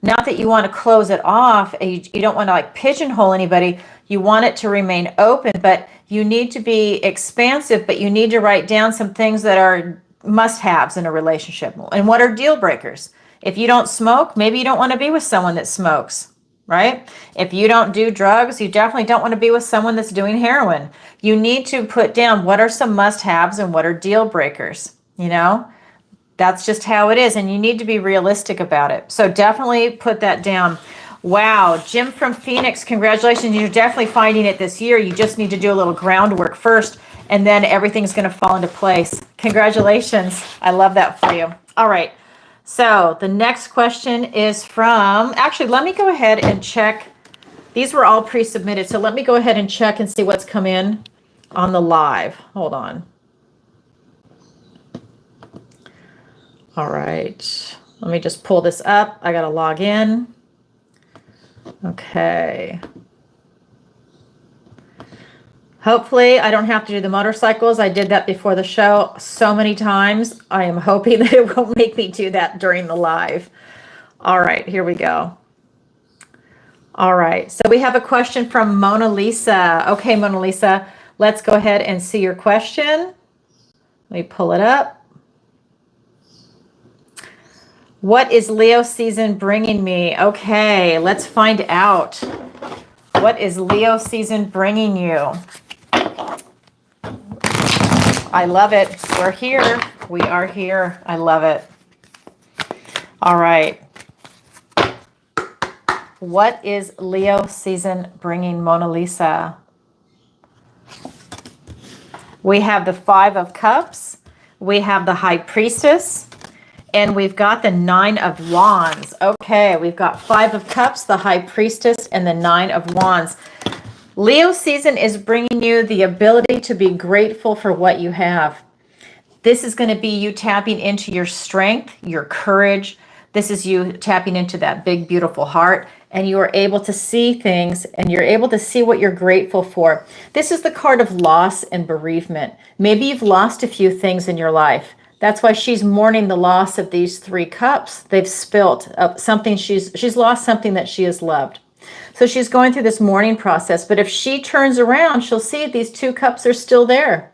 Not that you want to close it off. You don't want to pigeonhole anybody. You want it to remain open, but you need to be expansive, but you need to write down some things that are must-haves in a relationship. And what are deal breakers? If you don't smoke, maybe you don't want to be with someone that smokes, right? If you don't do drugs, you definitely don't want to be with someone that's doing heroin. You need to put down what are some must-haves and what are deal breakers, That's just how it is, and you need to be realistic about it. So definitely put that down. Wow, Jim from Phoenix, congratulations. You're definitely finding it this year. You just need to do a little groundwork first, and then everything's going to fall into place. Congratulations. I love that for you. All right, so the next question is actually, let me go ahead and check. These were all pre-submitted, so let me go ahead and check and see what's come in on the live. Hold on. All right, let me just pull this up. I got to log in. Okay. Hopefully I don't have to do the motorcycles. I did that before the show so many times. I am hoping that it won't make me do that during the live. All right, here we go. All right, so we have a question from Mona Lisa. Okay, Mona Lisa, let's go ahead and see your question. Let me pull it up. What is Leo season bringing me? Okay, let's find out. What is Leo season bringing you? I love it. We're here. We are here. I love it. All right. What is Leo season bringing Mona Lisa? We have the Five of Cups. We have the High Priestess. And we've got the Nine of Wands. Okay, we've got Five of Cups, the High Priestess, and the Nine of Wands. Leo season is bringing you the ability to be grateful for what you have. This is going to be you tapping into your strength, your courage, This is you tapping into that big, beautiful heart, and you are able to see things, and you're able to see what you're grateful for. This is the card of loss and bereavement. Maybe you've lost a few things in your life. That's why she's mourning the loss of these 3 cups. They've spilt something. She's lost something that she has loved. So she's going through this mourning process. But if she turns around, she'll see these 2 cups are still there.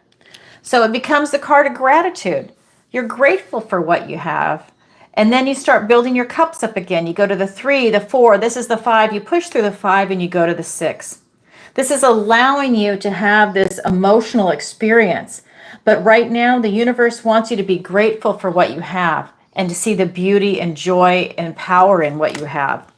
So it becomes the card of gratitude. You're grateful for what you have. And then you start building your cups up again. You go to the 3, the 4, this is the 5. You push through the 5 and you go to the 6. This is allowing you to have this emotional experience. But right now, the universe wants you to be grateful for what you have and to see the beauty and joy and power in what you have.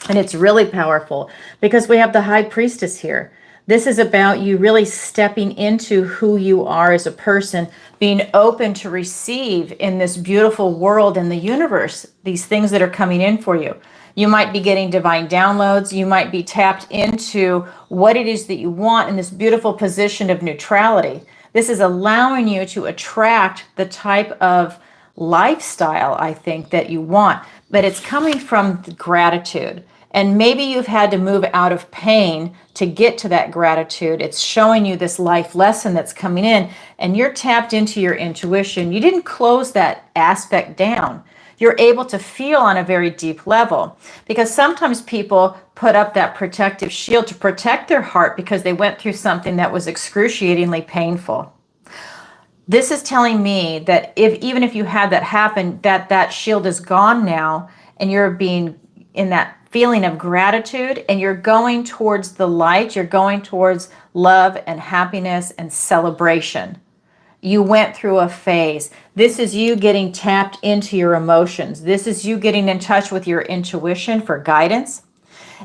And it's really powerful because we have the High Priestess here. This is about you really stepping into who you are as a person, being open to receive in this beautiful world and the universe, these things that are coming in for you. You might be getting divine downloads. You might be tapped into what it is that you want in this beautiful position of neutrality. This is allowing you to attract the type of lifestyle, I think, that you want, but it's coming from gratitude. And maybe you've had to move out of pain to get to that gratitude. It's showing you this life lesson that's coming in, and you're tapped into your intuition. You didn't close that aspect down. You're able to feel on a very deep level, because sometimes people put up that protective shield to protect their heart because they went through something that was excruciatingly painful. This is telling me that even if you had that happen, that shield is gone now, and you're being in that feeling of gratitude, and you're going towards the light. You're going towards love and happiness and celebration. You went through a phase. This is you getting tapped into your emotions. This is you getting in touch with your intuition for guidance.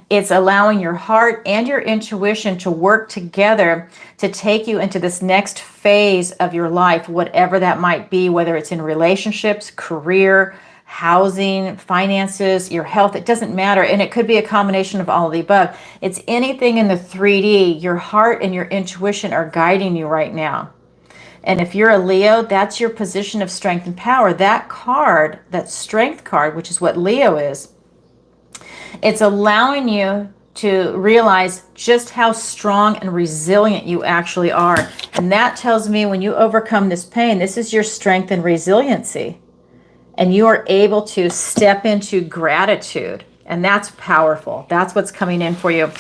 It's allowing your heart and your intuition to work together to take you into this next phase of your life, whatever that might be, whether it's in relationships, career, housing, finances, your health. It doesn't matter. And it could be a combination of all of the above. It's anything in the 3D. Your heart and your intuition are guiding you right now. And if you're a Leo, that's your position of strength and power. That card, that strength card, which is what Leo is, it's allowing you to realize just how strong and resilient you actually are. And that tells me when you overcome this pain, this is your strength and resiliency. And you are able to step into gratitude. And that's powerful. That's what's coming in for you.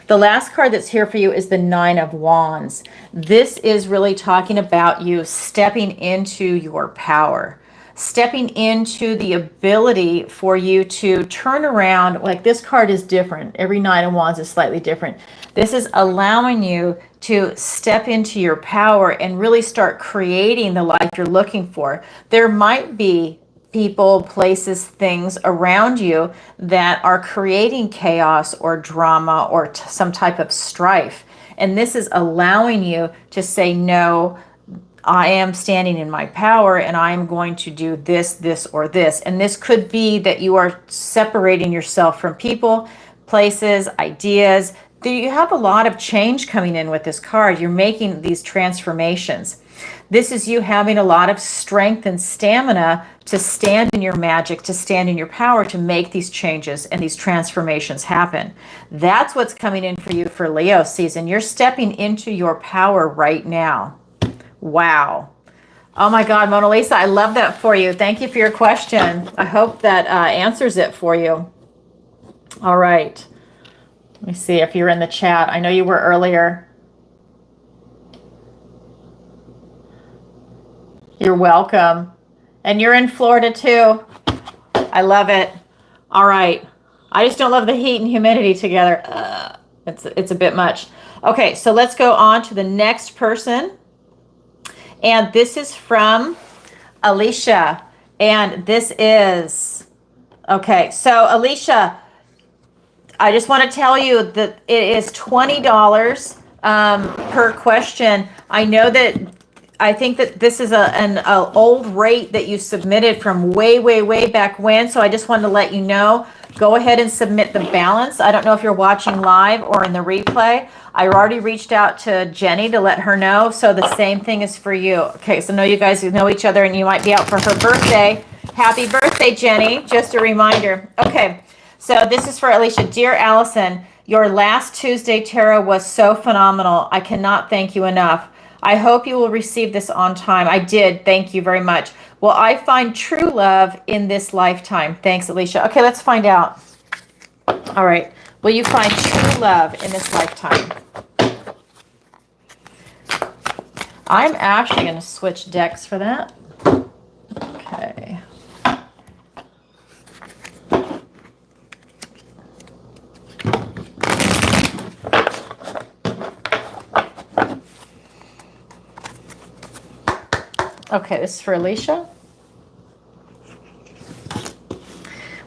The last card that's here for you is the 9 of Wands. This is really talking about you stepping into your power, stepping into the ability for you to turn around. Like, this card is different. Every 9 of Wands is slightly different. This is allowing you to step into your power and really start creating the life you're looking for. There might be people, places, things around you that are creating chaos or drama or some type of strife. And this is allowing you to say, no, I am standing in my power and I am going to do this, this, or this. And this could be that you are separating yourself from people, places, ideas. You have a lot of change coming in with this card. You're making these transformations. This is you having a lot of strength and stamina to stand in your magic, to stand in your power, to make these changes and these transformations happen. That's what's coming in for you for Leo season. You're stepping into your power right now. Wow. Oh my God, Mona Lisa, I love that for you. Thank you for your question. I hope that answers it for you. All right. Let me see if you're in the chat. I know you were earlier. You're welcome. And you're in Florida too. I love it. All right. I just don't love the heat and humidity together. It's a bit much. Okay, so let's go on to the next person. And this is from Alicia. And this is, okay, so Alicia, I just want to tell you that it is $20 per question. I think that this is an old rate that you submitted from way back when. So I just wanted to let you know, go ahead and submit the balance. I don't know if you're watching live or in the replay. I already reached out to Jenny to let her know. So the same thing is for you. Okay, so I know you guys know each other and you might be out for her birthday. Happy birthday, Jenny. Just a reminder. Okay, so this is for Alicia. Dear Allison, your last Tuesday tarot was so phenomenal. I cannot thank you enough. I hope you will receive this on time. I did. Thank you very much. Will I find true love in this lifetime? Thanks, Alicia. Okay, let's find out. All right. Will you find true love in this lifetime? I'm actually going to switch decks for that. Okay. Okay, this is for Alicia.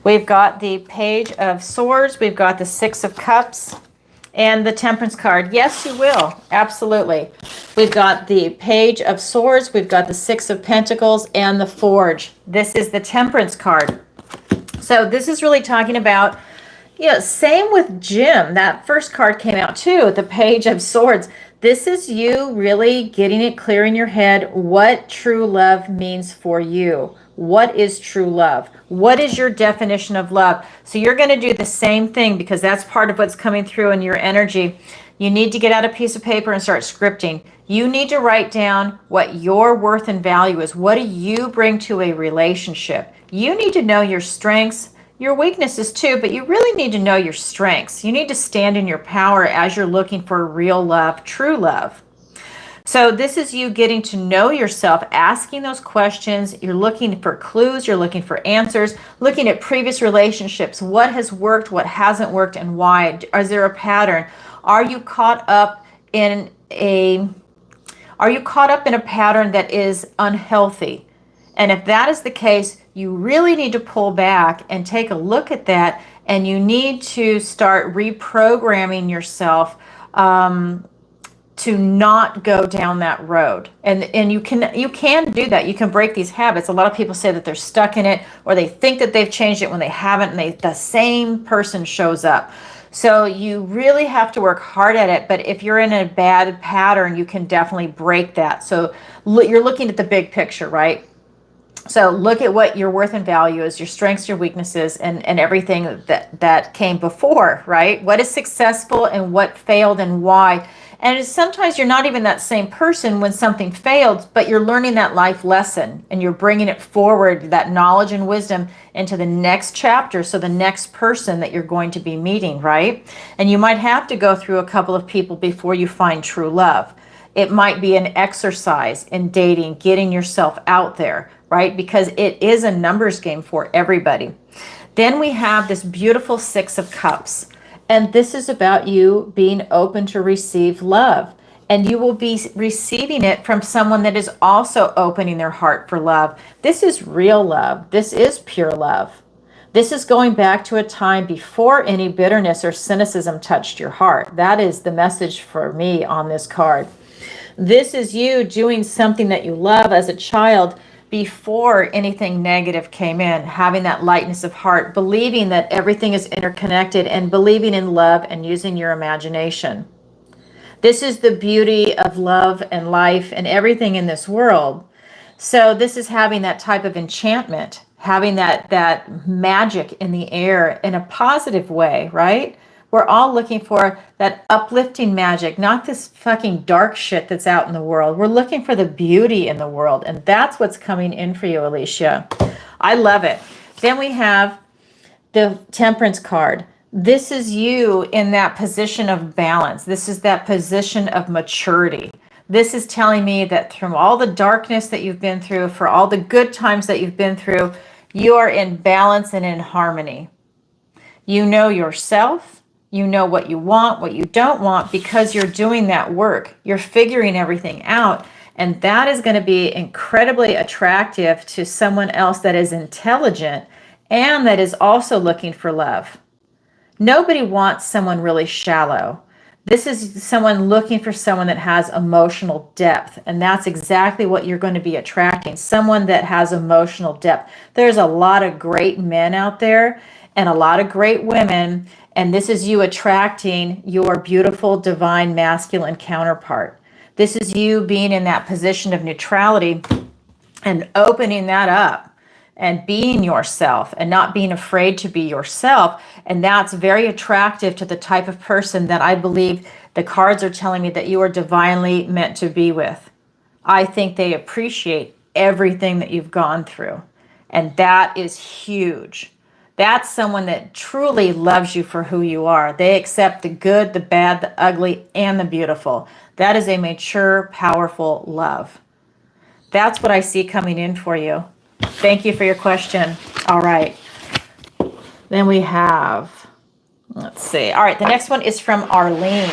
We've got the Page of Swords. We've got the Six of Cups and the Temperance card. Yes, you will. Absolutely. We've got the Page of Swords. We've got the Six of Pentacles and the Forge. This is the Temperance card. So this is really talking about, same with Jim. That first card came out too, the Page of Swords. This is you really getting it clear in your head what true love means for you. What is true love? What is your definition of love? So you're going to do the same thing because that's part of what's coming through in your energy. You need to get out a piece of paper and start scripting. You need to write down what your worth and value is. What do you bring to a relationship? You need to know your strengths, your weaknesses too, but you really need to know your strengths. You need to stand in your power as you're looking for real love, true love. So this is you getting to know yourself, asking those questions. You're looking for clues. You're looking for answers, looking at previous relationships. What has worked, what hasn't worked, and why? Is there a pattern? Are you caught up in a pattern that is unhealthy? And if that is the case, you really need to pull back and take a look at that, and you need to start reprogramming yourself to not go down that road. And you can do that. You can break these habits. A lot of people say that they're stuck in it, or they think that they've changed it when they haven't, and the same person shows up. So you really have to work hard at it. But if you're in a bad pattern, you can definitely break that. So you're looking at the big picture, right? So look at what your worth and value is, your strengths, your weaknesses, and everything that came before, right? What is successful and what failed and why. And sometimes you're not even that same person when something failed, but you're learning that life lesson and you're bringing it forward, that knowledge and wisdom, into the next chapter. So the next person that you're going to be meeting, right? And you might have to go through a couple of people before you find true love. It might be an exercise in dating, getting yourself out there, right? Because it is a numbers game for everybody. Then we have this beautiful Six of Cups. And this is about you being open to receive love. And you will be receiving it from someone that is also opening their heart for love. This is real love. This is pure love. This is going back to a time before any bitterness or cynicism touched your heart. That is the message for me on this card. This is you doing something that you love as a child before anything negative came in, having that lightness of heart, believing that everything is interconnected, and believing in love and using your imagination. This is the beauty of love and life and everything in this world. So this is having that type of enchantment, having that magic in the air in a positive way, right? We're all looking for that uplifting magic, not this fucking dark shit that's out in the world. We're looking for the beauty in the world, and that's what's coming in for you, Alicia. I love it. Then we have the Temperance card. This is you in that position of balance. This is that position of maturity. This is telling me that from all the darkness that you've been through, for all the good times that you've been through, you are in balance and in harmony. You know yourself. You know what you want, what you don't want, because you're doing that work. You're figuring everything out. And that is going to be incredibly attractive to someone else that is intelligent and that is also looking for love. Nobody wants someone really shallow. This is someone looking for someone that has emotional depth. And that's exactly what you're going to be attracting. Someone that has emotional depth. There's a lot of great men out there and a lot of great women. And this is you attracting your beautiful, divine, masculine counterpart. This is you being in that position of neutrality and opening that up and being yourself and not being afraid to be yourself. And that's very attractive to the type of person that I believe the cards are telling me that you are divinely meant to be with. I think they appreciate everything that you've gone through. And that is huge. That's someone that truly loves you for who you are. They accept the good, the bad, the ugly, and the beautiful. That is a mature, powerful love. That's what I see coming in for you. Thank you for your question. All right. Then we have, let's see. All right, the next one is from Arlene.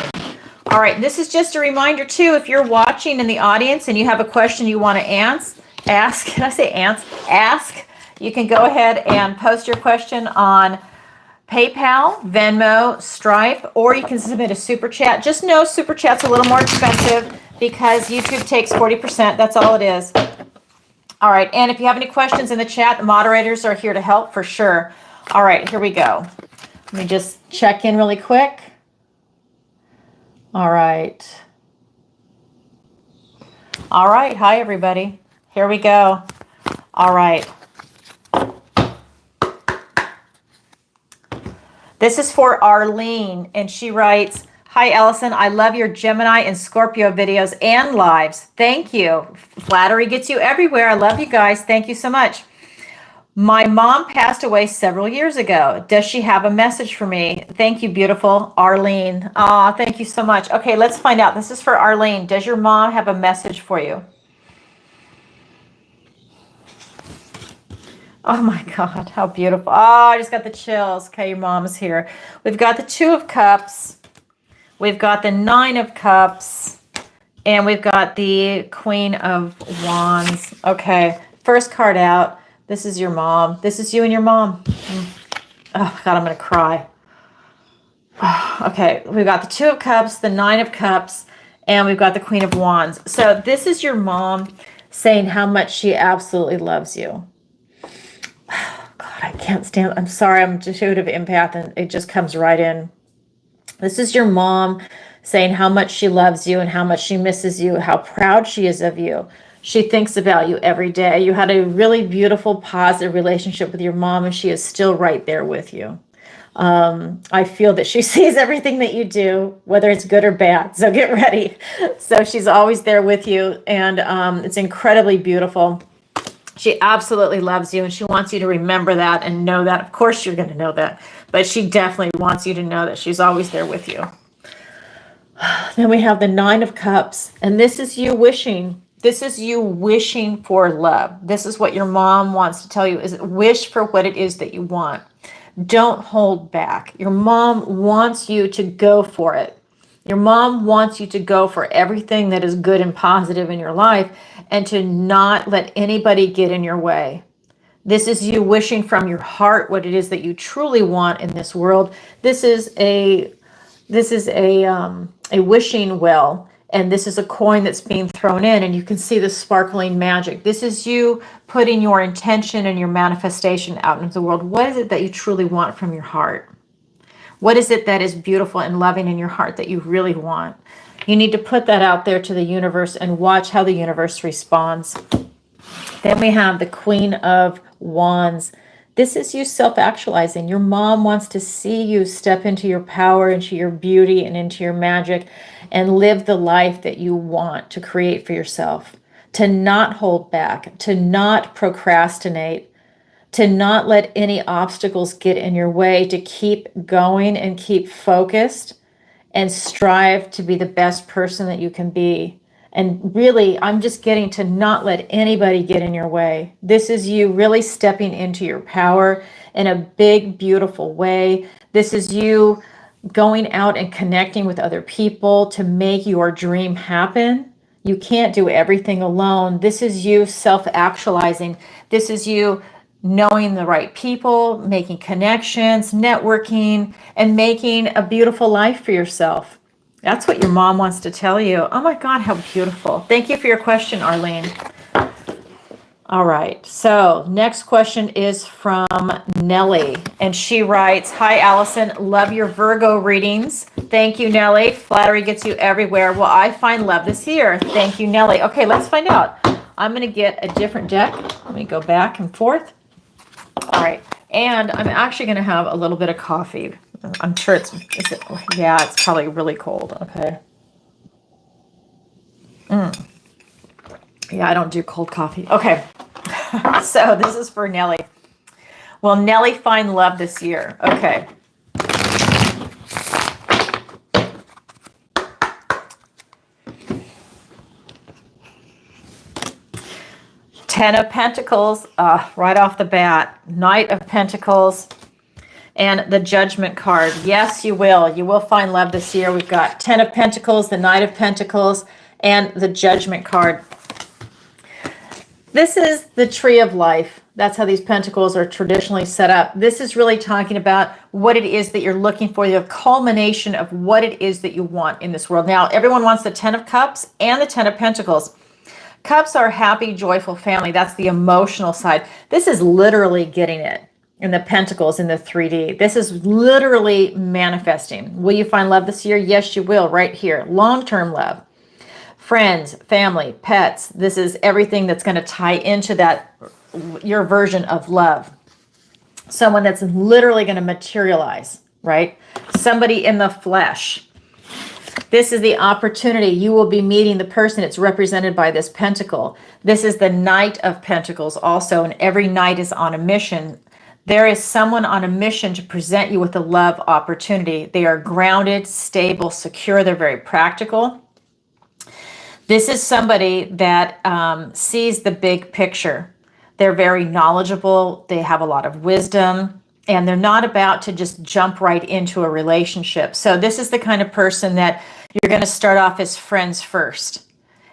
All right, this is just a reminder too, if you're watching in the audience and you have a question you want to ask, can I say ask, you can go ahead and post your question on PayPal, Venmo, Stripe, or you can submit a super chat. Just know super chat's a little more expensive because YouTube takes 40%. That's all it is. All right, and if you have any questions in the chat, the moderators are here to help for sure. All right, here we go. Let me just check in really quick. All right. All right, hi everybody. Here we go. All right. This is for Arlene, and she writes, "Hi, Alison. I love your Gemini and Scorpio videos and lives. Thank you. Flattery gets you everywhere. I love you guys. Thank you so much. My mom passed away several years ago. Does she have a message for me? Thank you, beautiful Arlene." Aw, thank you so much. Okay, let's find out. This is for Arlene. Does your mom have a message for you? Oh my God, how beautiful. Oh, I just got the chills. Okay, your mom's here. We've got the Two of Cups. We've got the Nine of Cups. And we've got the Queen of Wands. Okay, first card out. This is your mom. This is you and your mom. Oh God, I'm going to cry. Okay, we've got the Two of Cups, the Nine of Cups, and we've got the Queen of Wands. So this is your mom saying how much she absolutely loves you. God, I can't stand. I'm sorry, I'm intuitive empath, and it just comes right in. This is your mom saying how much she loves you and how much she misses you, how proud she is of you. She thinks about you every day. You had a really beautiful, positive relationship with your mom, and she is still right there with you. I feel that she sees everything that you do, whether it's good or bad. So get ready. So she's always there with you, and it's incredibly beautiful. She absolutely loves you, and she wants you to remember that and know that. Of course, you're going to know that, but she definitely wants you to know that she's always there with you. Then we have the Nine of Cups, and this is you wishing. This is you wishing for love. This is what your mom wants to tell you, is wish for what it is that you want. Don't hold back. Your mom wants you to go for it. Your mom wants you to go for everything that is good and positive in your life and to not let anybody get in your way. This is you wishing from your heart what it is that you truly want in this world. This is a wishing well, and this is a coin that's being thrown in, and you can see the sparkling magic. This is you putting your intention and your manifestation out into the world. What is it that you truly want from your heart? What is it that is beautiful and loving in your heart that you really want? You need to put that out there to the universe and watch how the universe responds. Then we have the Queen of Wands. This is you self-actualizing. Your mom wants to see you step into your power, into your beauty, and into your magic, and live the life that you want to create for yourself. To not hold back, to not procrastinate, to not let any obstacles get in your way, to keep going and keep focused and strive to be the best person that you can be. And really, I'm just getting to not let anybody get in your way. This is you really stepping into your power in a big, beautiful way. This is you going out and connecting with other people to make your dream happen. You can't do everything alone. This is you self-actualizing. This is you knowing the right people, making connections, networking, and making a beautiful life for yourself. That's what your mom wants to tell you. Oh my God, how beautiful. Thank you for your question, Arlene. All right, so next question is from Nellie, and she writes, "Hi, Allison, love your Virgo readings." Thank you, Nellie. Flattery gets you everywhere. Well, I find love this year. Thank you, Nellie. Okay, let's find out. I'm going to get a different deck. Let me go back and forth. All right. And I'm actually going to have a little bit of coffee. I'm sure yeah, it's probably really cold. Okay. Yeah, I don't do cold coffee. Okay. So this is for Nellie. Will Nellie find love this year? Okay. Ten of Pentacles, right off the bat. Knight of Pentacles and the Judgment card. Yes, you will. You will find love this year. We've got Ten of Pentacles, the Knight of Pentacles, and the Judgment card. This is the tree of life. That's how these pentacles are traditionally set up. This is really talking about what it is that you're looking for, the culmination of what it is that you want in this world. Now, everyone wants the Ten of Cups and the Ten of Pentacles. Cups are happy, joyful family. That's the emotional side. This is literally getting it in the Pentacles in the 3D. This is literally manifesting. Will you find love this year? Yes, you will, right here. Long-term love. Friends, family, pets. This is everything that's going to tie into that, your version of love. Someone that's literally going to materialize, right? Somebody in the flesh. This is the opportunity. You will be meeting the person. It's represented by this pentacle. This is the Knight of Pentacles also, and every knight is on a mission. There is someone on a mission to present you with a love opportunity. They are grounded, stable, secure. They're very practical. This is somebody that sees the big picture. They're very knowledgeable. They have a lot of wisdom, and they're not about to just jump right into a relationship. So this is the kind of person that you're going to start off as friends first,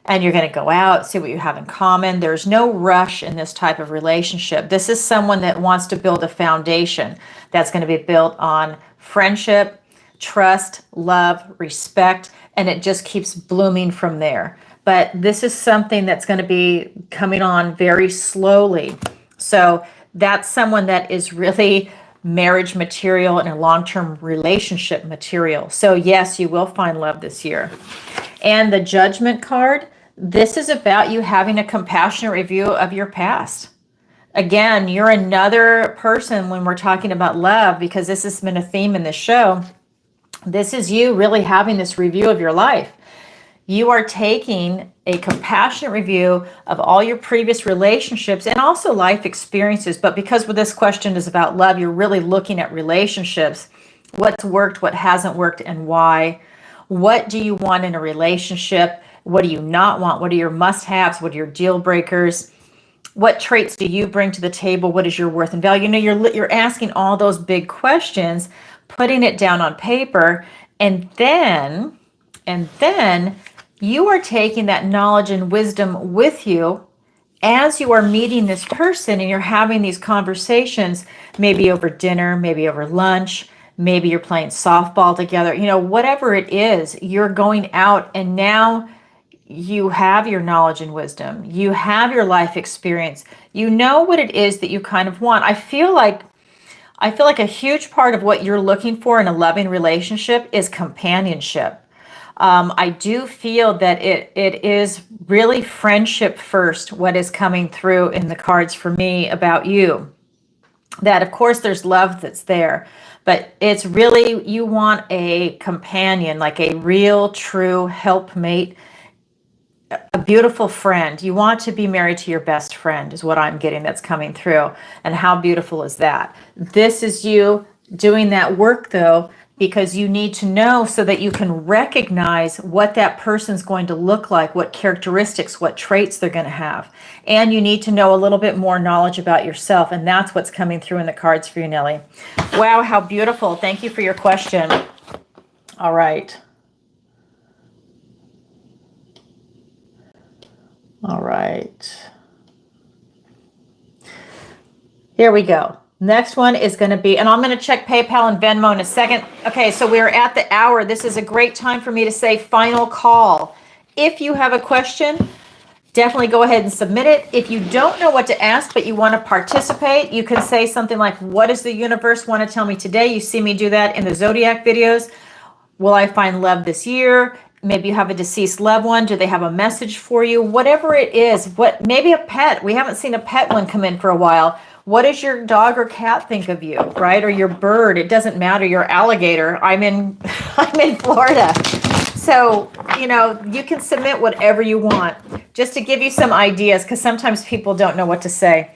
and you're going to go out, see what you have in common. There's no rush in this type of relationship. This is someone that wants to build a foundation that's going to be built on friendship, trust, love, respect, and it just keeps blooming from there. But this is something that's going to be coming on very slowly. So that's someone that is really marriage material and a long-term relationship material. So yes, you will find love this year. And the Judgment card, this is about you having a compassionate review of your past. Again, you're another person when we're talking about love, because this has been a theme in this show. This is you really having this review of your life. You are taking a compassionate review of all your previous relationships and also life experiences. But because this question is about love, you're really looking at relationships. What's worked, what hasn't worked, and why. What do you want in a relationship? What do you not want? What are your must-haves? What are your deal breakers? What traits do you bring to the table? What is your worth and value? You know, you're asking all those big questions, putting it down on paper, and then you are taking that knowledge and wisdom with you as you are meeting this person and you're having these conversations, maybe over dinner, maybe over lunch, maybe you're playing softball together, you know, whatever it is, you're going out and now you have your knowledge and wisdom. You have your life experience. You know what it is that you kind of want. I feel like a huge part of what you're looking for in a loving relationship is companionship. I do feel that it is really friendship first, what is coming through in the cards for me about you. That, of course, there's love that's there, but it's really, you want a companion, like a real, true helpmate, a beautiful friend. You want to be married to your best friend is what I'm getting that's coming through. And how beautiful is that? This is you doing that work, though, because you need to know so that you can recognize what that person's going to look like, what characteristics, what traits they're going to have. And you need to know a little bit more knowledge about yourself. And that's what's coming through in the cards for you, Nellie. Wow, how beautiful. Thank you for your question. All right. All right. Here we go. Next one is going to be, and I'm going to check PayPal and Venmo in a second. Okay, so we're at the hour. This is a great time for me to say final call. If you have a question, definitely go ahead and submit it. If you don't know what to ask, but you want to participate, you can say something like, what does the universe want to tell me today? You see me do that in the Zodiac videos. Will I find love this year? Maybe you have a deceased loved one. Do they have a message for you? Whatever it is, maybe a pet. We haven't seen a pet one come in for a while. What does your dog or cat think of you, right? Or your bird? It doesn't matter. Your alligator. I'm in I'm in Florida. So, you can submit whatever you want just to give you some ideas, because sometimes people don't know what to say.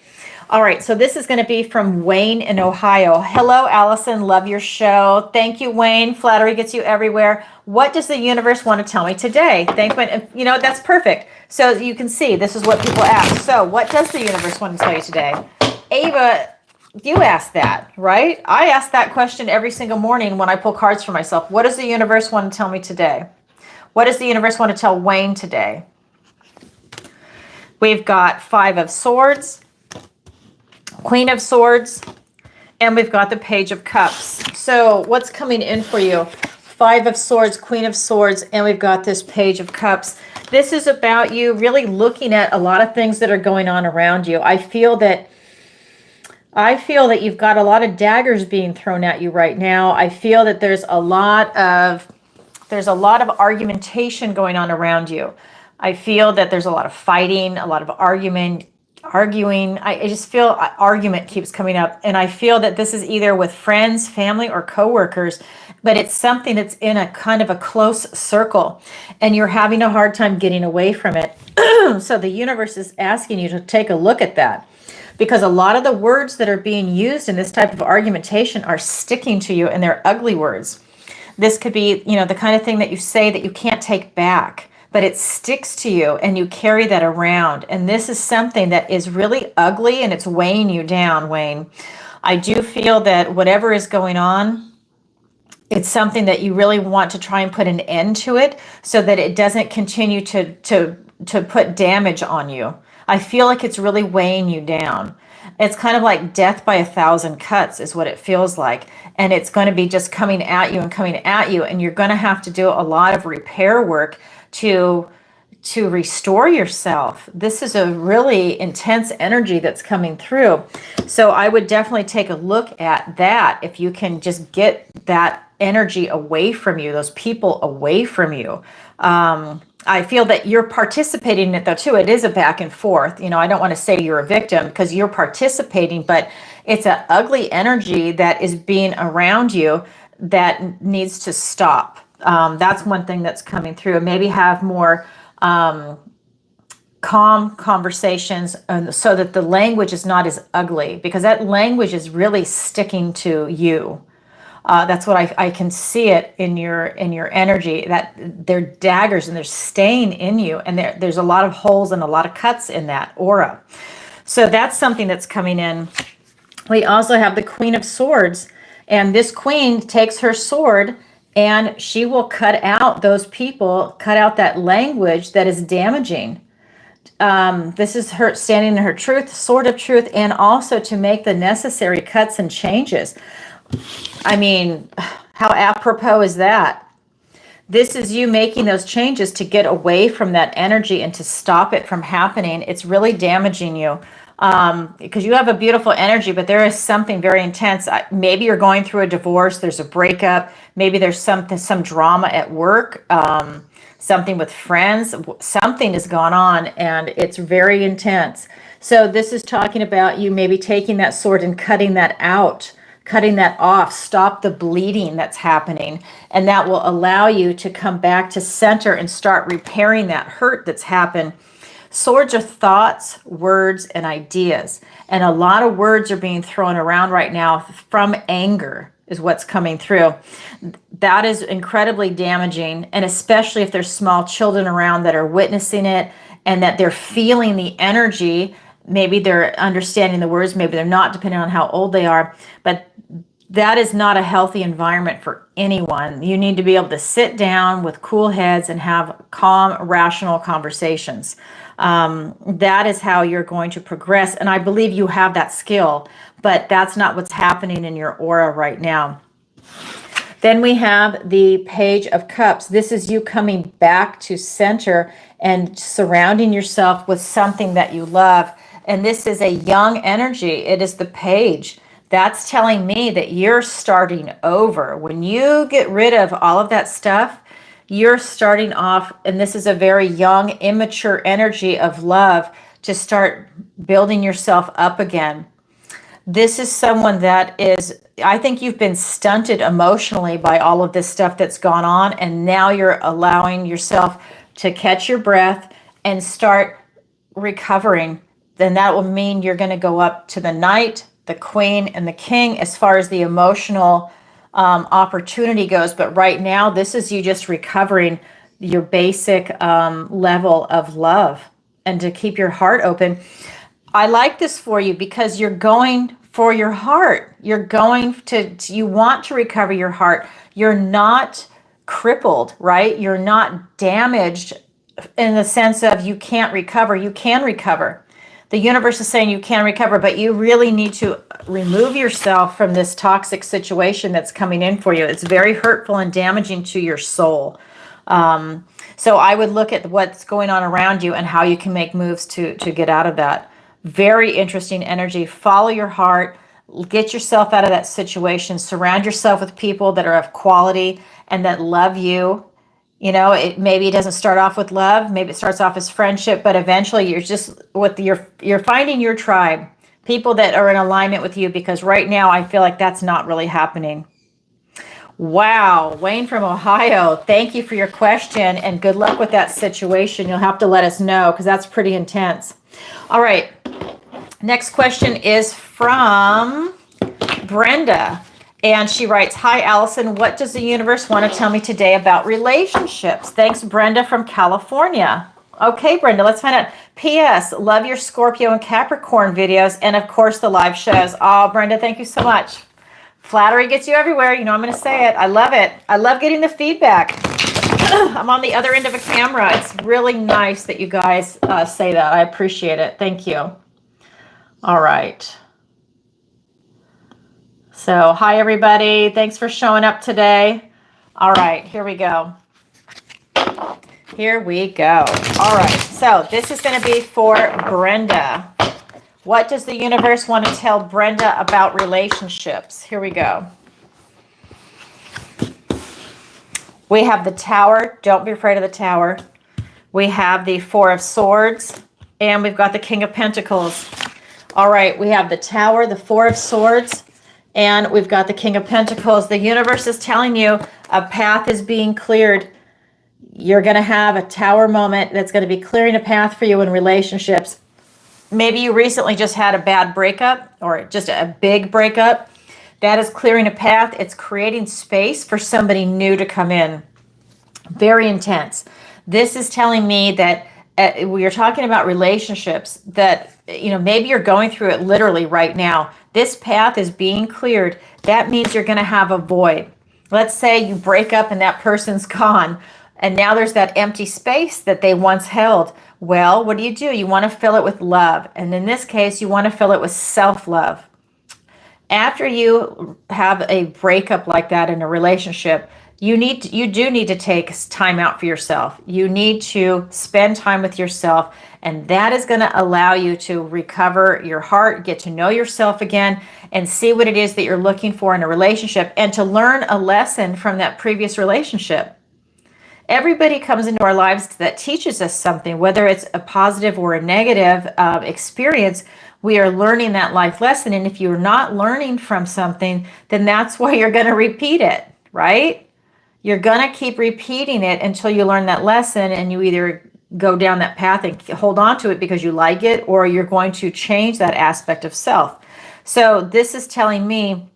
All right, so this is going to be from Wayne in Ohio. Hello, Allison. Love your show. Thank you, Wayne. Flattery gets you everywhere. What does the universe want to tell me today? Thank you. That's perfect. So you can see this is what people ask. So what does the universe want to tell you today? Ava, you asked that, right? I ask that question every single morning when I pull cards for myself. What does the universe want to tell me today? What does the universe want to tell Wayne today? We've got 5 of Swords, Queen of Swords, and we've got the Page of Cups. So what's coming in for you? 5 of Swords, Queen of Swords, and we've got this Page of Cups. This is about you really looking at a lot of things that are going on around you. I feel that you've got a lot of daggers being thrown at you right now. I feel that there's a lot of argumentation going on around you. I feel that there's a lot of fighting, a lot of arguing. I just feel argument keeps coming up. And I feel that this is either with friends, family, or coworkers, but it's something that's in a kind of a close circle and you're having a hard time getting away from it. So the universe is asking you to take a look at that, because a lot of the words that are being used in this type of argumentation are sticking to you, and they're ugly words. This could be, the kind of thing that you say that you can't take back, but it sticks to you and you carry that around. And this is something that is really ugly and it's weighing you down, Wayne. I do feel that whatever is going on, it's something that you really want to try and put an end to it so that it doesn't continue to put damage on you. I feel like it's really weighing you down. It's kind of like death by 1,000 cuts is what it feels like. And it's going to be just coming at you and coming at you. And you're going to have to do a lot of repair work to restore yourself. This is a really intense energy that's coming through. So I would definitely take a look at that. If you can just get that energy away from you, those people away from you. I feel that you're participating in it though too. It is a back and forth. I don't want to say you're a victim because you're participating, but it's an ugly energy that is being around you that needs to stop. That's one thing that's coming through. And maybe have more calm conversations so that the language is not as ugly, because that language is really sticking to you. That's what I can see it in your energy, that they're daggers and they're staying in you, and there's a lot of holes and a lot of cuts in that aura. So that's something that's coming in. We also have the Queen of Swords, and this queen takes her sword and she will cut out those people, cut out that language that is damaging. This is her standing in her truth, sword of truth, and also to make the necessary cuts and changes. I mean, how apropos is that? This is you making those changes to get away from that energy and to stop it from happening. It's really damaging you because you have a beautiful energy, but there is something very intense. Maybe you're going through a divorce. There's a breakup. Maybe there's some drama at work, something with friends. Something has gone on and it's very intense. So this is talking about you maybe taking that sword and cutting that out, cutting that off, stop the bleeding that's happening. And that will allow you to come back to center and start repairing that hurt that's happened. Swords are thoughts, words, and ideas. And a lot of words are being thrown around right now from anger is what's coming through. That is incredibly damaging. And especially if there's small children around that are witnessing it and that they're feeling the energy. Maybe they're understanding the words, maybe they're not, depending on how old they are. But that is not a healthy environment for anyone. You need to be able to sit down with cool heads and have calm, rational conversations. That is how you're going to progress. And I believe you have that skill, but that's not what's happening in your aura right now. Then we have the Page of Cups. This is you coming back to center and surrounding yourself with something that you love. And this is a young energy. It is the Page. That's telling me that you're starting over. When you get rid of all of that stuff, you're starting off, and this is a very young, immature energy of love to start building yourself up again. This is someone that is, I think you've been stunted emotionally by all of this stuff that's gone on, and now you're allowing yourself to catch your breath and start recovering. Then that will mean you're going to go up to the Knight, the Queen, and the King as far as the emotional opportunity goes. But right now, this is you just recovering your basic level of love and to keep your heart open. I like this for you because you're going for your heart. You're going to, you want to recover your heart. You're not crippled, right? You're not damaged in the sense of you can't recover. You can recover. The universe is saying you can recover, but you really need to remove yourself from this toxic situation that's coming in for you. It's very hurtful and damaging to your soul. So I would look at what's going on around you and how you can make moves to get out of that. Very interesting energy. Follow your heart. Get yourself out of that situation. Surround yourself with people that are of quality and that love you. You know, maybe it doesn't start off with love. Maybe it starts off as friendship, but eventually you're just with you're finding your tribe, people that are in alignment with you, because right now I feel like that's not really happening. Wow, Wayne from Ohio, thank you for your question and good luck with that situation. You'll have to let us know because that's pretty intense. All right, next question is from Brenda. And she writes, hi, Alison, what does the universe want to tell me today about relationships? Thanks, Brenda from California. Okay, Brenda, let's find out. P.S. Love your Scorpio and Capricorn videos and, of course, the live shows. Oh, Brenda, thank you so much. Flattery gets you everywhere. You know I'm going to say it. I love it. I love getting the feedback. I'm on the other end of a camera. It's really nice that you guys say that. I appreciate it. Thank you. All right. So, hi, everybody. Thanks for showing up today. All right, here we go. Here we go. All right, so this is going to be for Brenda. What does the universe want to tell Brenda about relationships? Here we go. We have the Tower. Don't be afraid of the Tower. We have the Four of Swords, and we've got the King of Pentacles. All right, we have the Tower, the Four of Swords, and we've got the King of Pentacles. The universe is telling you a path is being cleared. You're going to have a Tower moment that's going to be clearing a path for you in relationships. Maybe you recently just had a bad breakup or just a big breakup. That is clearing a path. It's creating space for somebody new to come in. Very intense. This is telling me that we are talking about relationships that, you know, maybe you're going through it literally right now. This path is being cleared. That means you're going to have a void. Let's say you break up and that person's gone, and now there's that empty space that they once held. Well, what do? You want to fill it with love. And in this case, you want to fill it with self-love. After you have a breakup like that in a relationship, you do need to take time out for yourself. You need to spend time with yourself, and that is going to allow you to recover your heart, get to know yourself again, and see what it is that you're looking for in a relationship, and to learn a lesson from that previous relationship. Everybody comes into our lives that teaches us something, whether it's a positive or a negative experience. We are learning that life lesson, and if you're not learning from something, then that's why you're going to repeat it, right? You're going to keep repeating it until you learn that lesson, and you either go down that path and hold on to it because you like it, or you're going to change that aspect of self. So this is telling me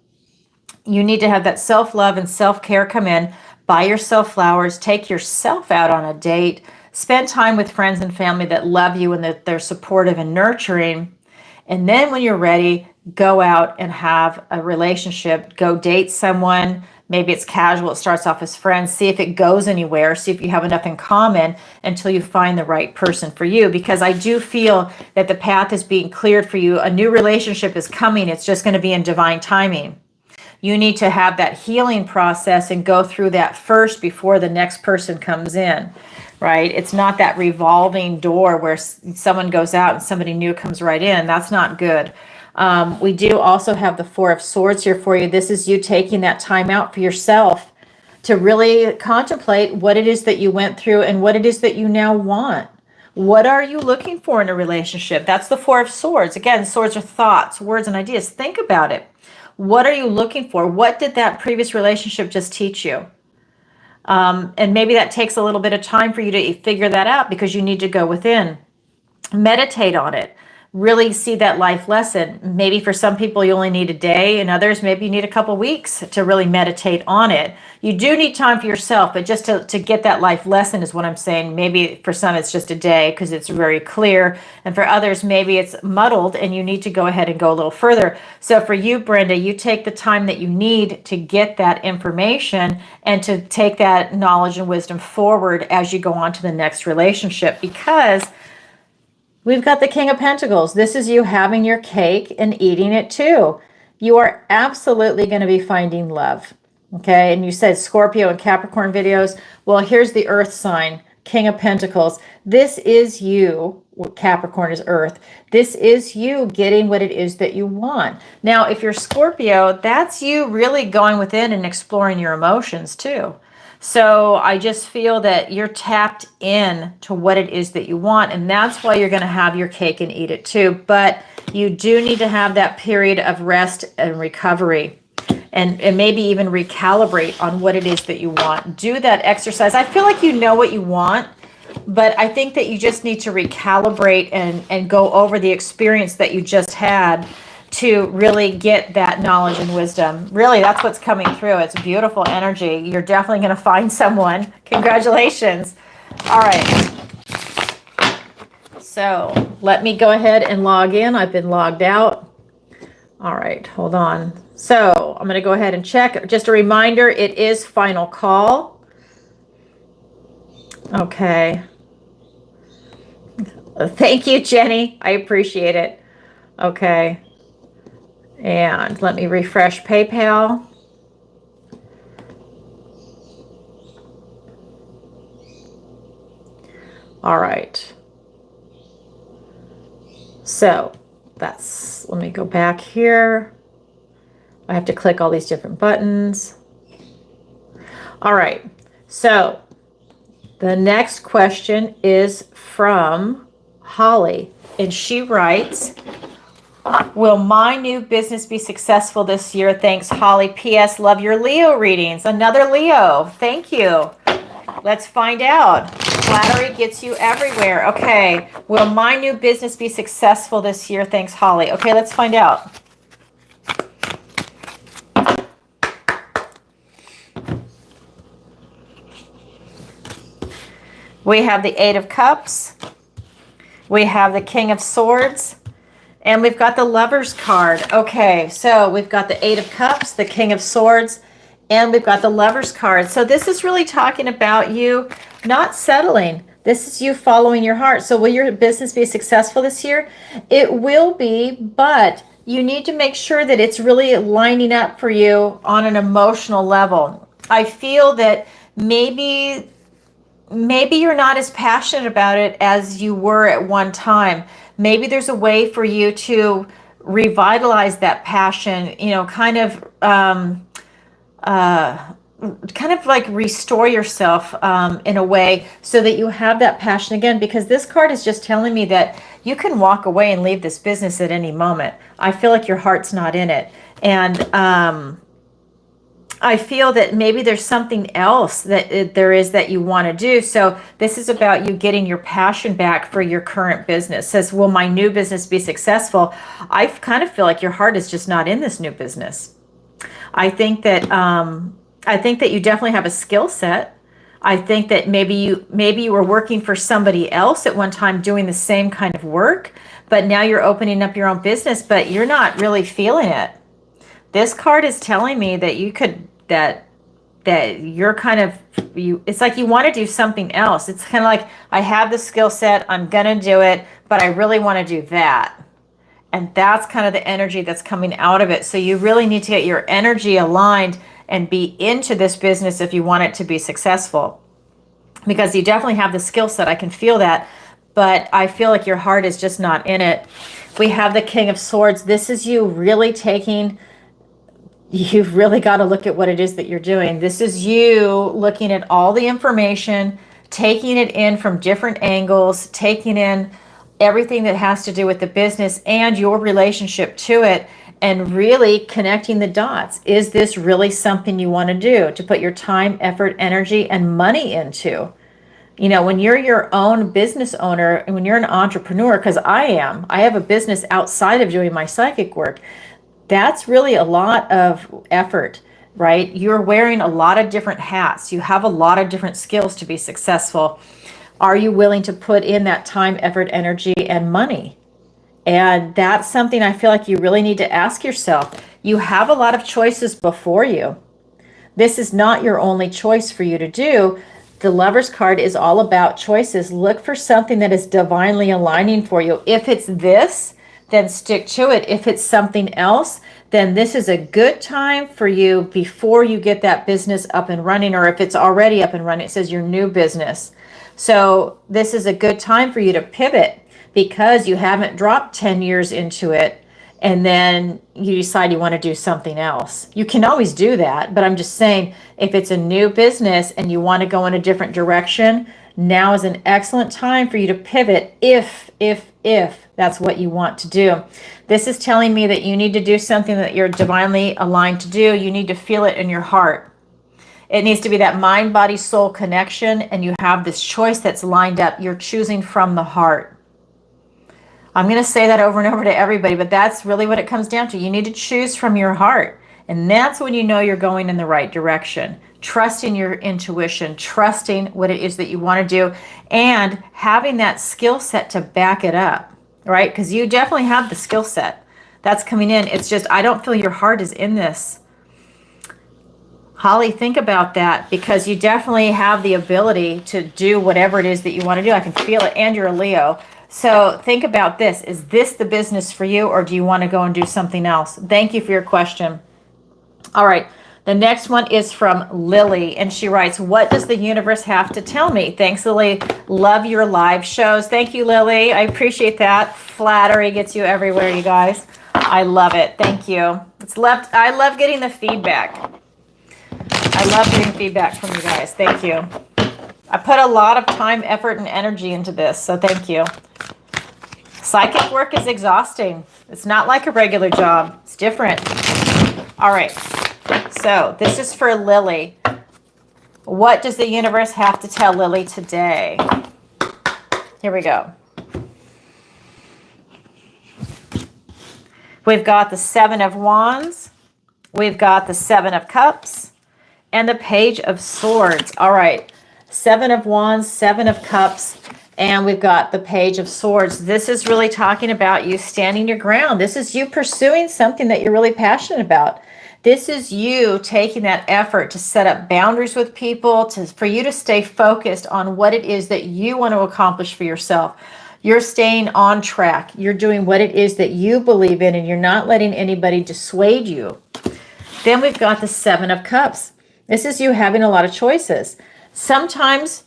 you need to have that self-love and self-care come in. Buy yourself flowers, take yourself out on a date, spend time with friends and family that love you and that they're supportive and nurturing. And then when you're ready, go out and have a relationship. Go date someone. Maybe it's casual. It starts off as friends. See if it goes anywhere. See if you have enough in common until you find the right person for you. Because I do feel that the path is being cleared for you. A new relationship is coming. It's just going to be in divine timing. You need to have that healing process and go through that first before the next person comes in, right? It's not that revolving door where someone goes out and somebody new comes right in. That's not good. We do also have the Four of Swords here for you. This is you taking that time out for yourself to really contemplate what it is that you went through and what it is that you now want. What are you looking for in a relationship? That's the Four of Swords. Again, swords are thoughts, words, and ideas. Think about it. What are you looking for? What did that previous relationship just teach you? And maybe that takes a little bit of time for you to figure that out because you need to go within. Meditate on it. Really see that life lesson. Maybe for some people you only need a day, and others maybe you need a couple weeks to really meditate on it. You do need time for yourself, but just to get that life lesson is what I'm saying. Maybe for some it's just a day because it's very clear, and for others maybe it's muddled and you need to go ahead and go a little further. So for you, Brenda, you take the time that you need to get that information and to take that knowledge and wisdom forward as you go on to the next relationship, because we've got the King of Pentacles. This is you having your cake and eating it too. You are absolutely going to be finding love. Okay. And you said Scorpio and Capricorn videos. Well, here's the Earth sign, King of Pentacles. This is you. Capricorn is Earth. This is you getting what it is that you want. Now, if you're Scorpio, that's you really going within and exploring your emotions too. So I just feel that you're tapped in to what it is that you want, and that's why you're going to have your cake and eat it too. But you do need to have that period of rest and recovery, and maybe even recalibrate on what it is that you want. Do that exercise. I feel like you know what you want, but I think that you just need to recalibrate and go over the experience that you just had to really get that knowledge and wisdom. Really, that's what's coming through. It's beautiful energy. You're definitely going to find someone. Congratulations. All right. So let me go ahead and log in. I've been logged out. All right, hold on. So I'm going to go ahead and check. Just a reminder, it is final call. Okay. Thank you, Jenny. I appreciate it. Okay. And let me refresh PayPal. All right. So let me go back here. I have to click all these different buttons. All right. So the next question is from Holly, and she writes, will my new business be successful this year? Thanks, Holly. P.S. Love your Leo readings. Another Leo. Thank you. Let's find out. Flattery gets you everywhere. Okay. Will my new business be successful this year? Thanks, Holly. Okay, let's find out. We have the Eight of Cups. We have the King of Swords. And we've got the Lover's card. Okay, so we've got the Eight of Cups, the King of Swords, and we've got the Lover's card. So this is really talking about you not settling. This is you following your heart. So will your business be successful this year? It will be, but you need to make sure that it's really lining up for you on an emotional level. I feel that maybe you're not as passionate about it as you were at one time. Maybe there's a way for you to revitalize that passion, kind of like restore yourself in a way so that you have that passion again, because this card is just telling me that you can walk away and leave this business at any moment. I feel like your heart's not in it. And I feel that maybe there's something else that there is that you want to do. So this is about you getting your passion back for your current business. It says, will my new business be successful? I kind of feel like your heart is just not in this new business. I think that you definitely have a skill set. I think that maybe you were working for somebody else at one time doing the same kind of work, but now you're opening up your own business, but you're not really feeling it. This card is telling me that that you're kind of, it's like you want to do something else. It's kind of like, I have the skill set, I'm going to do it, but I really want to do that. And that's kind of the energy that's coming out of it. So you really need to get your energy aligned and be into this business if you want it to be successful. Because you definitely have the skill set, I can feel that, but I feel like your heart is just not in it. We have the King of Swords. This is you really you've really got to look at what it is that you're doing. This is you looking at all the information, taking it in from different angles, taking in everything that has to do with the business and your relationship to it, and really connecting the dots. Is this really something you want to do, to put your time, effort, energy, and money into? You know, when you're your own business owner and when you're an entrepreneur, because I have a business outside of doing my psychic work, that's really a lot of effort, right? You're wearing a lot of different hats. You have a lot of different skills to be successful. Are you willing to put in that time, effort, energy, and money? And that's something I feel like you really need to ask yourself. You have a lot of choices before you. This is not your only choice for you to do. The Lover's card is all about choices. Look for something that is divinely aligning for you. If it's this, then stick to it. If it's something else, then this is a good time for you before you get that business up and running, or if it's already up and running, it says your new business. So this is a good time for you to pivot because you haven't dropped 10 years into it and then you decide you want to do something else. You can always do that, but I'm just saying, if it's a new business and you want to go in a different direction, now is an excellent time for you to pivot if that's what you want to do. This is telling me that you need to do something that you're divinely aligned to do. You need to feel it in your heart. It needs to be that mind, body, soul connection, and you have this choice that's lined up. You're choosing from the heart. I'm going to say that over and over to everybody, but that's really what it comes down to. You need to choose from your heart. And that's when you know you're going in the right direction. Trusting your intuition, trusting what it is that you want to do, and having that skill set to back it up, right? Because you definitely have the skill set. That's coming in. It's just, I don't feel your heart is in this. Holly, think about that, because you definitely have the ability to do whatever it is that you want to do. I can feel it, and you're a Leo. So think about this. Is this the business for you, or do you want to go and do something else? Thank you for your question. All right. The next one is from Lily, and she writes, what does the universe have to tell me? Thanks, Lily. Love your live shows. Thank you, Lily. I appreciate that. Flattery gets you everywhere, you guys. I love it. Thank you. I love getting the feedback. I love getting feedback from you guys. Thank you. I put a lot of time, effort, and energy into this, so thank you. Psychic work is exhausting. It's not like a regular job. It's different. All right. So this is for Lily. What does the universe have to tell Lily today? Here we go. We've got the 7 of Wands. We've got the 7 of Cups and the Page of Swords. All right. 7 of Wands, 7 of Cups, and we've got the Page of Swords. This is really talking about you standing your ground. This is you pursuing something that you're really passionate about. This is you taking that effort to set up boundaries with people, for you to stay focused on what it is that you want to accomplish for yourself. You're staying on track. You're doing what it is that you believe in, and you're not letting anybody dissuade you. Then we've got the 7 of Cups. This is you having a lot of choices. Sometimes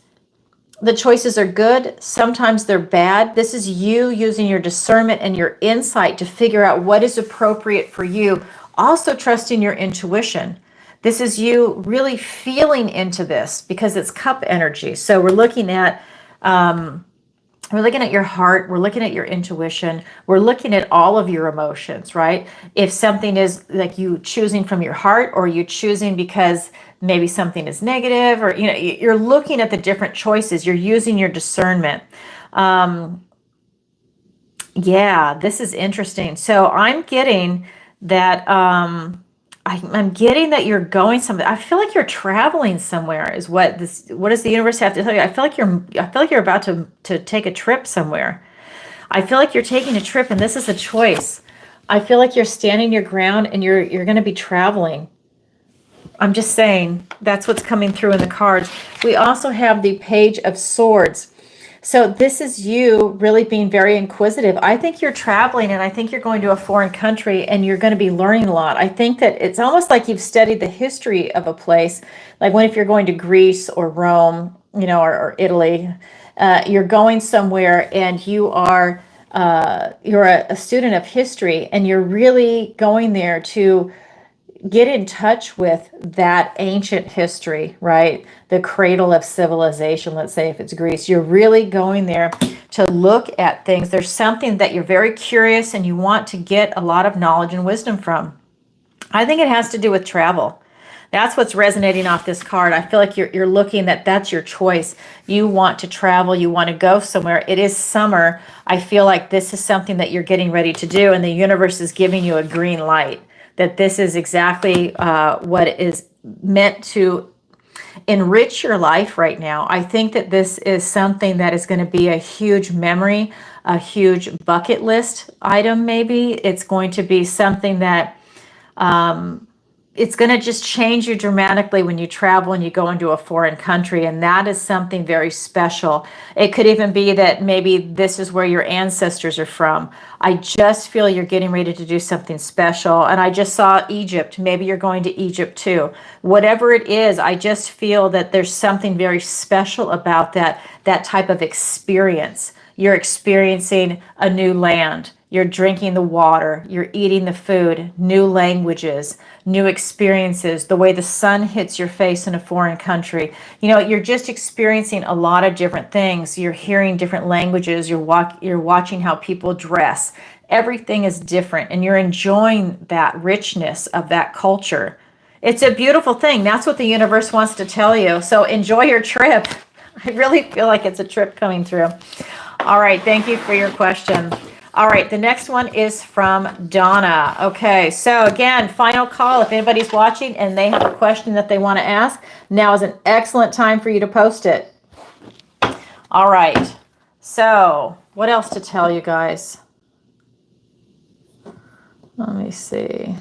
the choices are good. Sometimes they're bad. This is you using your discernment and your insight to figure out what is appropriate for you. Also trusting your intuition. This is you really feeling into this because it's cup energy. So we're looking at your heart. We're looking at your intuition. We're looking at all of your emotions, right? If something is like you choosing from your heart, or you choosing because maybe something is negative, or you're looking at the different choices. You're using your discernment. Yeah, this is interesting. So I'm getting that I'm getting that you're going somewhere. I feel like you're traveling somewhere is what does the universe have to tell you? I feel like you're about to take a trip somewhere. I feel like you're taking a trip, and this is a choice. I feel like you're standing your ground, and you're going to be traveling. I'm just saying that's what's coming through in the cards. We also have the Page of Swords. So this is you really being very inquisitive. I think you're traveling, and I think you're going to a foreign country, and you're going to be learning a lot. I think that it's almost like you've studied the history of a place. Like if you're going to Greece or Rome, or Italy, you're going somewhere, and you're a student of history, and you're really going there to get in touch with that ancient history, right? The cradle of civilization, let's say if it's Greece. You're really going there to look at things. There's something that you're very curious and you want to get a lot of knowledge and wisdom from. I think it has to do with travel. That's what's resonating off this card. I feel like you're looking that's your choice. You want to travel. You want to go somewhere. It is summer. I feel like this is something that you're getting ready to do, and the universe is giving you a green light, that this is exactly what is meant to enrich your life right now. I think that this is something that is going to be a huge memory, a huge bucket list item maybe. It's going to be something that it's going to just change you dramatically when you travel and you go into a foreign country, and that is something very special. It could even be that maybe this is where your ancestors are from. I just feel you're getting ready to do something special, and I just saw Egypt. Maybe you're going to Egypt too. Whatever it is, I just feel that there's something very special about that type of experience. You're experiencing a new land. You're drinking the water, you're eating the food, new languages, new experiences, the way the sun hits your face in a foreign country. You know, you're just experiencing a lot of different things. You're hearing different languages, you're watching how people dress. Everything is different, and you're enjoying that richness of that culture. It's a beautiful thing. That's what the universe wants to tell you. So enjoy your trip. I really feel like it's a trip coming through. All right, thank you for your question. All right, the next one is from Donna. Okay, so again, final call. If anybody's watching and they have a question that they want to ask, now is an excellent time for you to post it. All right, so what else to tell you guys? Let me see.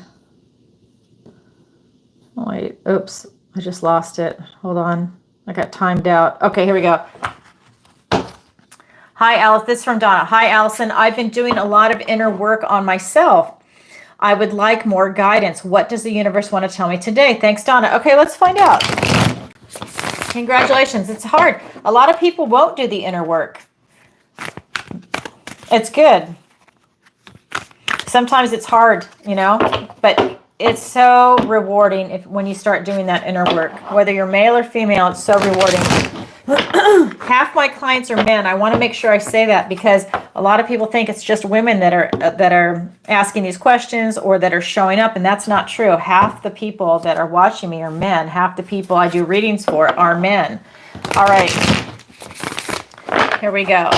Wait, oops, I just lost it. Hold on, I got timed out. Okay, here we go. Hi, Alice. This is from Donna. Hi, Alison. I've been doing a lot of inner work on myself. I would like more guidance. What does the universe want to tell me today? Thanks, Donna. Okay, let's find out. Congratulations. It's hard. A lot of people won't do the inner work. It's good. Sometimes it's hard, you know, but it's so rewarding when you start doing that inner work. Whether you're male or female, it's so rewarding. Half my clients are men. I want to make sure I say that because a lot of people think it's just women that are asking these questions or that are showing up, and that's not true. Half the people that are watching me are men. Half the people I do readings for are men. All right, here we go.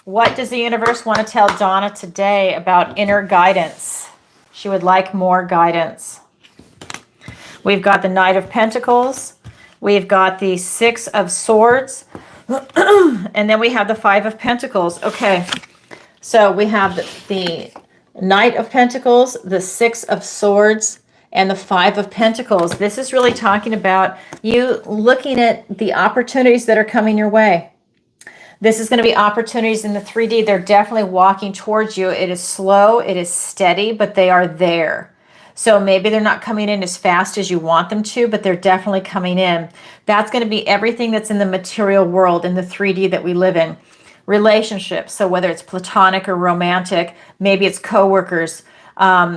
What does the universe want to tell Donna today about inner guidance? She would like more guidance. We've got the Knight of Pentacles. We've got the Six of Swords, and then we have the Five of Pentacles. Okay, so we have the Knight of Pentacles, the Six of Swords, and the Five of Pentacles. This is really talking about you looking at the opportunities that are coming your way. This is going to be opportunities in the 3D. They're definitely walking towards you. It is slow, it is steady, but they are there. So maybe they're not coming in as fast as you want them to, but they're definitely coming in. That's going to be everything that's in the material world, in the 3D that we live in. Relationships, so whether it's platonic or romantic, maybe it's coworkers.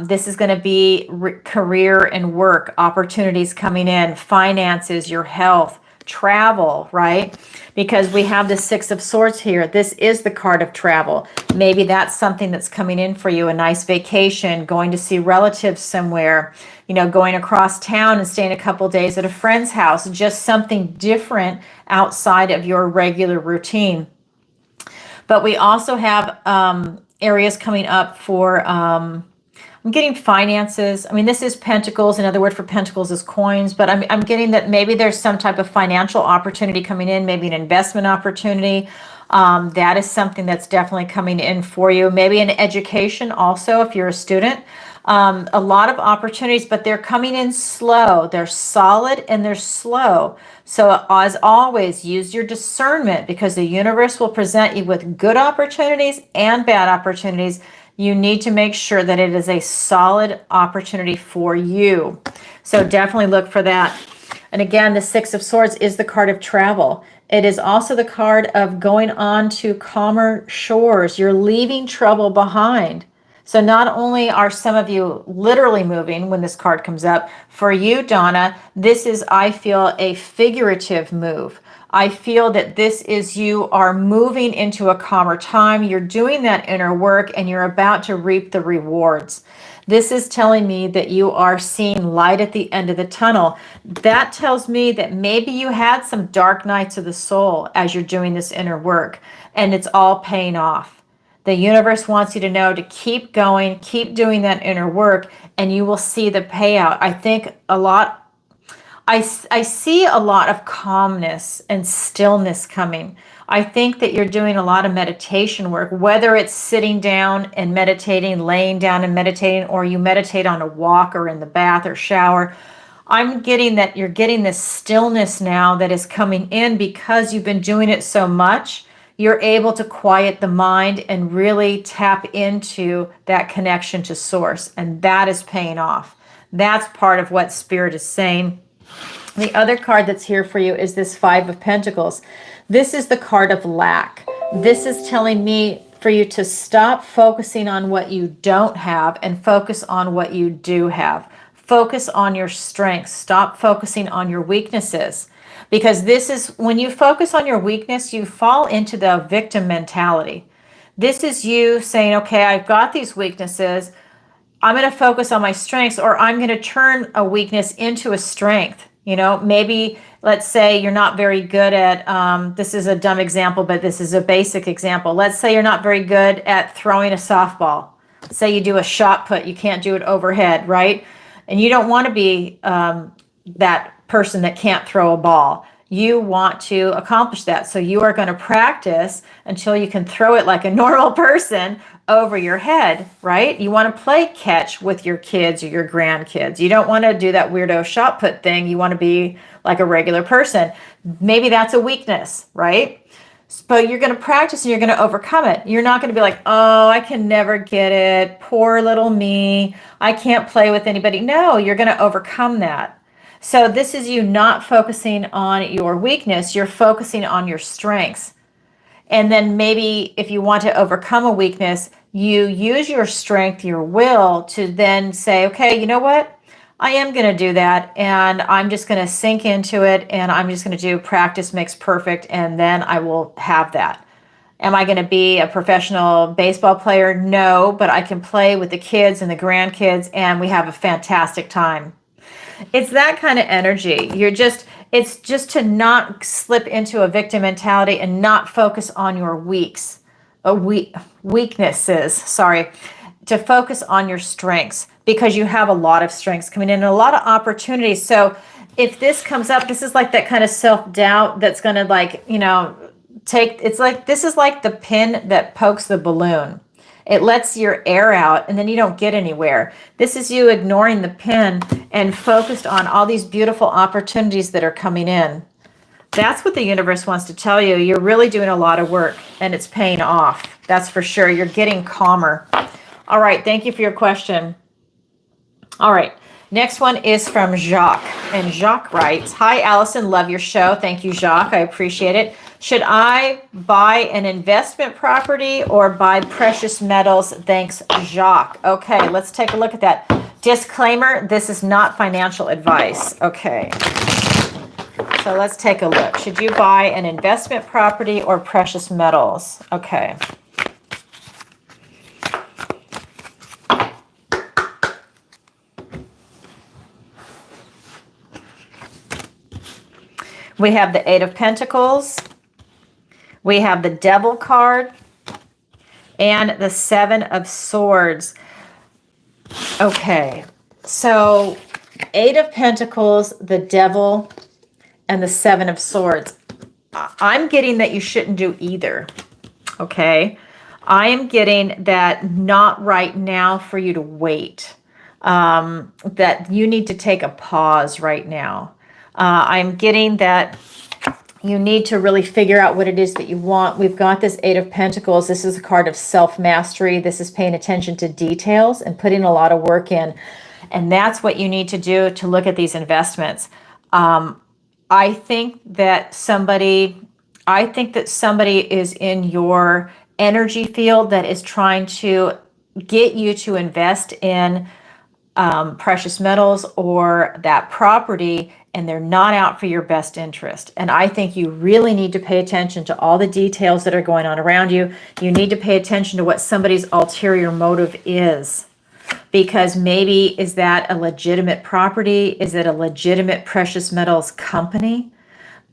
This is going to be career and work opportunities coming in, finances, your health, travel, right? Because we have the Six of Swords here. This is the card of travel. Maybe that's something that's coming in for you, a nice vacation, going to see relatives somewhere, you know, going across town and staying a couple days at a friend's house, just something different outside of your regular routine. But we also have areas coming up for I'm getting finances. I mean, this is Pentacles. Another word for Pentacles is coins, but I'm getting that maybe there's some type of financial opportunity coming in, maybe an investment opportunity. That is something that's definitely coming in for you. Maybe an education also, if you're a student. A lot of opportunities, but they're coming in slow. They're solid and they're slow. So as always, use your discernment because the universe will present you with good opportunities and bad opportunities. You need to make sure that it is a solid opportunity for you. So definitely look for that. And again, the Six of Swords is the card of travel. It is also the card of going on to calmer shores. You're leaving trouble behind. So not only are some of you literally moving when this card comes up, for you, Donna, this is, I feel, a figurative move. I feel that this is you are moving into a calmer time. You're doing that inner work and you're about to reap the rewards. This is telling me that you are seeing light at the end of the tunnel. That tells me that maybe you had some dark nights of the soul as you're doing this inner work, and it's all paying off. The universe wants you to know to keep going, keep doing that inner work, and you will see the payout. I think I see a lot of calmness and stillness coming. I think that you're doing a lot of meditation work, whether it's sitting down and meditating, laying down and meditating, or you meditate on a walk or in the bath or shower. I'm getting that you're getting this stillness now that is coming in because you've been doing it so much. You're able to quiet the mind and really tap into that connection to source. And that is paying off. That's part of what Spirit is saying. The other card that's here for you is this Five of Pentacles. This is the card of lack. This is telling me for you to stop focusing on what you don't have and focus on what you do have. Focus on your strengths. Stop focusing on your weaknesses. Because this is, when you focus on your weakness, you fall into the victim mentality. This is you saying, okay, I've got these weaknesses. I'm going to focus on my strengths, or I'm going to turn a weakness into a strength. You know, maybe let's say you're not very good at, this is a dumb example, but this is a basic example. Let's say you're not very good at throwing a softball. Say you do a shot put, you can't do it overhead, right? And you don't want to be that person that can't throw a ball. You want to accomplish that. So you are going to practice until you can throw it like a normal person over your head, right? You want to play catch with your kids or your grandkids. You don't want to do that weirdo shot put thing. You want to be like a regular person. Maybe that's a weakness, right? But you're going to practice and you're going to overcome it. You're not going to be like, oh, I can never get it. Poor little me. I can't play with anybody. No, you're going to overcome that. So this is you not focusing on your weakness. You're focusing on your strengths. And then maybe if you want to overcome a weakness, you use your strength, your will, to then say, okay, you know what? I am going to do that, and I'm just going to sink into it, and I'm just going to do practice makes perfect, and then I will have that. Am I going to be a professional baseball player? No, but I can play with the kids and the grandkids, and we have a fantastic time. It's that kind of energy. It's just to not slip into a victim mentality and not focus on your weaknesses, to focus on your strengths, because you have a lot of strengths coming in and a lot of opportunities. So if this comes up, this is like that kind of self-doubt that's going to, like, you know, this is like the pin that pokes the balloon. It lets your air out and then you don't get anywhere. This is you ignoring the pin and focused on all these beautiful opportunities that are coming in. That's what the universe wants to tell you. You're really doing a lot of work and it's paying off. That's for sure. You're getting calmer. All right. Thank you for your question. All right. Next one is from Jacques. And Jacques writes, hi, Alison. Love your show. Thank you, Jacques. I appreciate it. Should I buy an investment property or buy precious metals? Thanks, Jacques. Okay, let's take a look at that. Disclaimer, this is not financial advice. Okay. So let's take a look. Should you buy an investment property or precious metals? Okay. We have the Eight of Pentacles. We have the Devil card and the Seven of Swords. Okay, so Eight of Pentacles, the Devil, and the Seven of Swords. I'm getting that you shouldn't do either, okay? I am getting that not right now for you to wait, that you need to take a pause right now. I'm getting that you need to really figure out what it is that you want. We've got this Eight of Pentacles. This is a card of self-mastery. This is paying attention to details and putting a lot of work in. And that's what you need to do to look at these investments. I think that somebody is in your energy field that is trying to get you to invest in precious metals or that property, and they're not out for your best interest. And I think you really need to pay attention to all the details that are going on around you. You need to pay attention to what somebody's ulterior motive is, because maybe is that a legitimate property? Is it a legitimate precious metals company?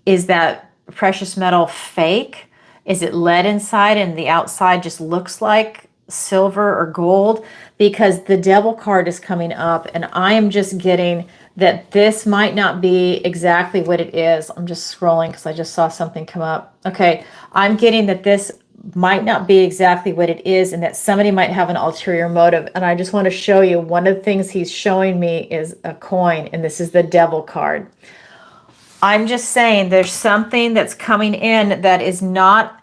Is that precious metal fake? Is it lead inside and the outside just looks like silver or gold? Because the devil card is coming up, and I am just getting that this might not be exactly what it is. I'm just scrolling because I just saw something come up. Okay, I'm getting that this might not be exactly what it is, and that somebody might have an ulterior motive. And I just want to show you, one of the things he's showing me is a coin, and this is the devil card. I'm just saying there's something that's coming in that is not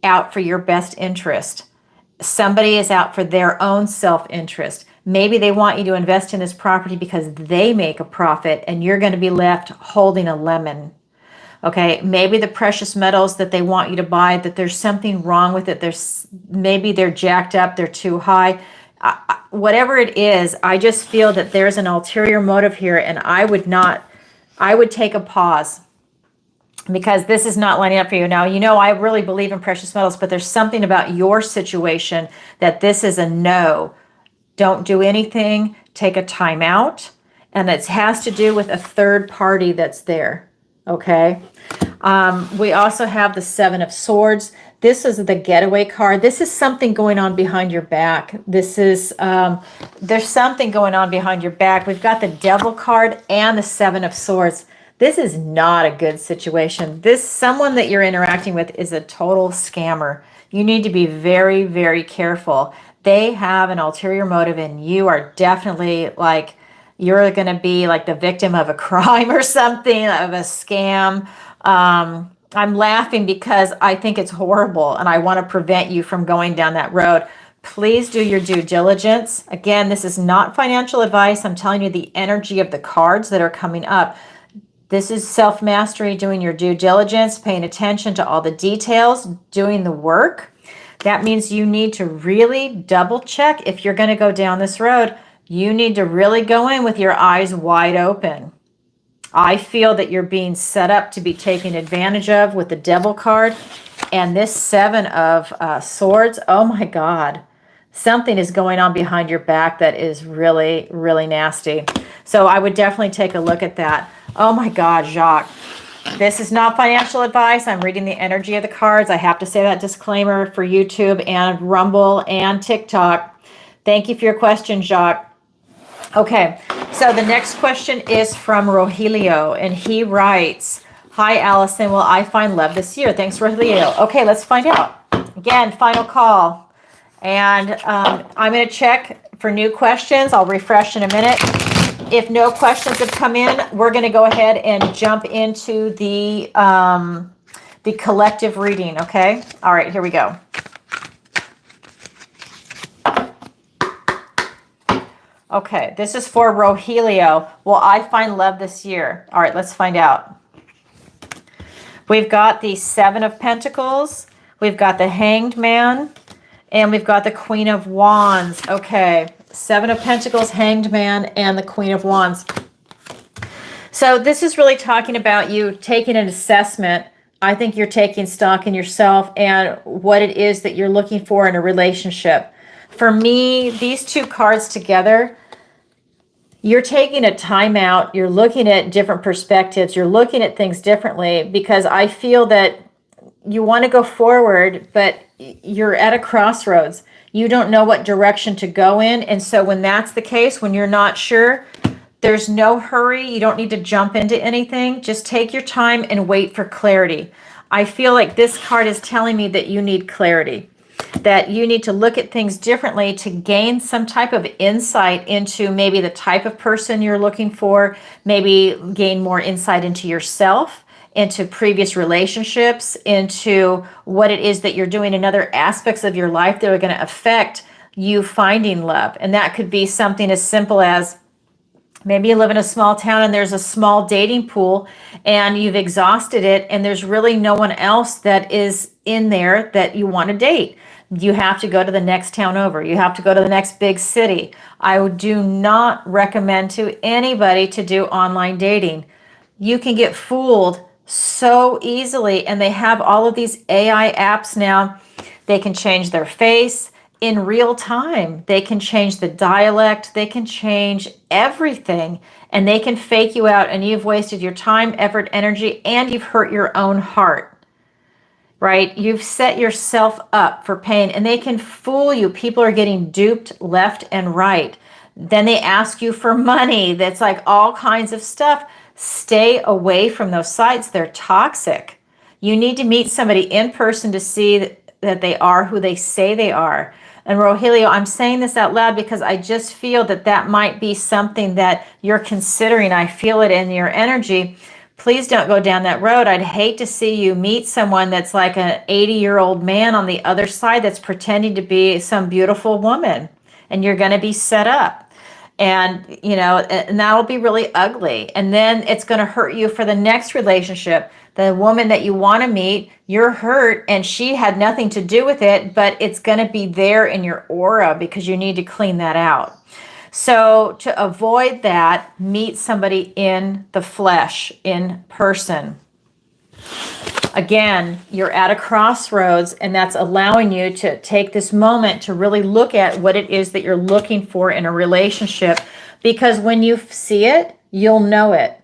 out for your best interest. Somebody is out for their own self-interest. Maybe they want you to invest in this property because they make a profit and you're going to be left holding a lemon. Okay, maybe the precious metals that they want you to buy, that there's something wrong with it. Maybe they're jacked up, they're too high. Whatever it is, I just feel that there's an ulterior motive here, and I would take a pause, because this is not lining up for you. Now, you know, I really believe in precious metals, but there's something about your situation that this is a no. Don't do anything. Take a time out. And it has to do with a third party that's there. Okay. We also have the Seven of Swords. This is the getaway card. This is something going on behind your back. This is, there's something going on behind your back. We've got the Devil card and the Seven of Swords. This is not a good situation. Someone that you're interacting with is a total scammer. You need to be very, very careful. They have an ulterior motive, and you are definitely like, you're going to be like the victim of a crime or something, of a scam. I'm laughing because I think it's horrible, and I want to prevent you from going down that road. Please do your due diligence. Again, this is not financial advice. I'm telling you the energy of the cards that are coming up. This is self-mastery, doing your due diligence, paying attention to all the details, doing the work. That means you need to really double check if you're going to go down this road. You need to really go in with your eyes wide open. I feel that you're being set up to be taken advantage of with the Devil card and this Seven of Swords. Oh my God. Something is going on behind your back that is really, really nasty. So I would definitely take a look at that. Oh my God, Jacques. This is not financial advice. I'm reading the energy of the cards. I have to say that disclaimer for YouTube and Rumble and TikTok. Thank you for your question, Jacques. Okay, so the next question is from Rogelio, and he writes, "Hi, Alison. Will I find love this year?" Thanks, Rogelio. Okay, let's find out. Again, final call. And I'm going to check for new questions. I'll refresh in a minute. If no questions have come in, we're going to go ahead and jump into the collective reading, okay? All right, here we go. Okay, this is for Rogelio. Will I find love this year? All right, let's find out. We've got the Seven of Pentacles. We've got the Hanged Man. And we've got the Queen of Wands. Okay, Seven of Pentacles, Hanged Man, and the Queen of Wands. So this is really talking about you taking an assessment. I think you're taking stock in yourself and what it is that you're looking for in a relationship. For me, these two cards together, you're taking a time out. You're looking at different perspectives. You're looking at things differently, because I feel that you want to go forward, but you're at a crossroads. You don't know what direction to go in. And so when that's the case, when you're not sure, there's no hurry. You don't need to jump into anything. Just take your time and wait for clarity. I feel like this card is telling me that you need clarity, that you need to look at things differently to gain some type of insight into maybe the type of person you're looking for, maybe gain more insight into yourself, into previous relationships, into what it is that you're doing in other aspects of your life that are going to affect you finding love. And that could be something as simple as maybe you live in a small town and there's a small dating pool and you've exhausted it and there's really no one else that is in there that you want to date. You have to go to the next town over. You have to go to the next big city. I do not recommend to anybody to do online dating. You can get fooled so easily, and they have all of these AI apps now. They can change their face in real time. They can change the dialect. They can change everything, and they can fake you out, and you've wasted your time, effort, energy, and you've hurt your own heart. Right? You've set yourself up for pain, and they can fool you. People are getting duped left and right. Then they ask you for money. That's like all kinds of stuff. Stay away from those sites. They're toxic. You need to meet somebody in person to see that they are who they say they are. And Rogelio, I'm saying this out loud because I just feel that that might be something that you're considering. I feel it in your energy. Please don't go down that road. I'd hate to see you meet someone that's like an 80-year-old man on the other side that's pretending to be some beautiful woman, and you're going to be set up. And, you know, and that'll be really ugly. And then it's going to hurt you for the next relationship. The woman that you want to meet, you're hurt and she had nothing to do with it, but it's going to be there in your aura because you need to clean that out. So to avoid that, meet somebody in the flesh, in person. Again, you're at a crossroads, and that's allowing you to take this moment to really look at what it is that you're looking for in a relationship, because when you see it, you'll know it.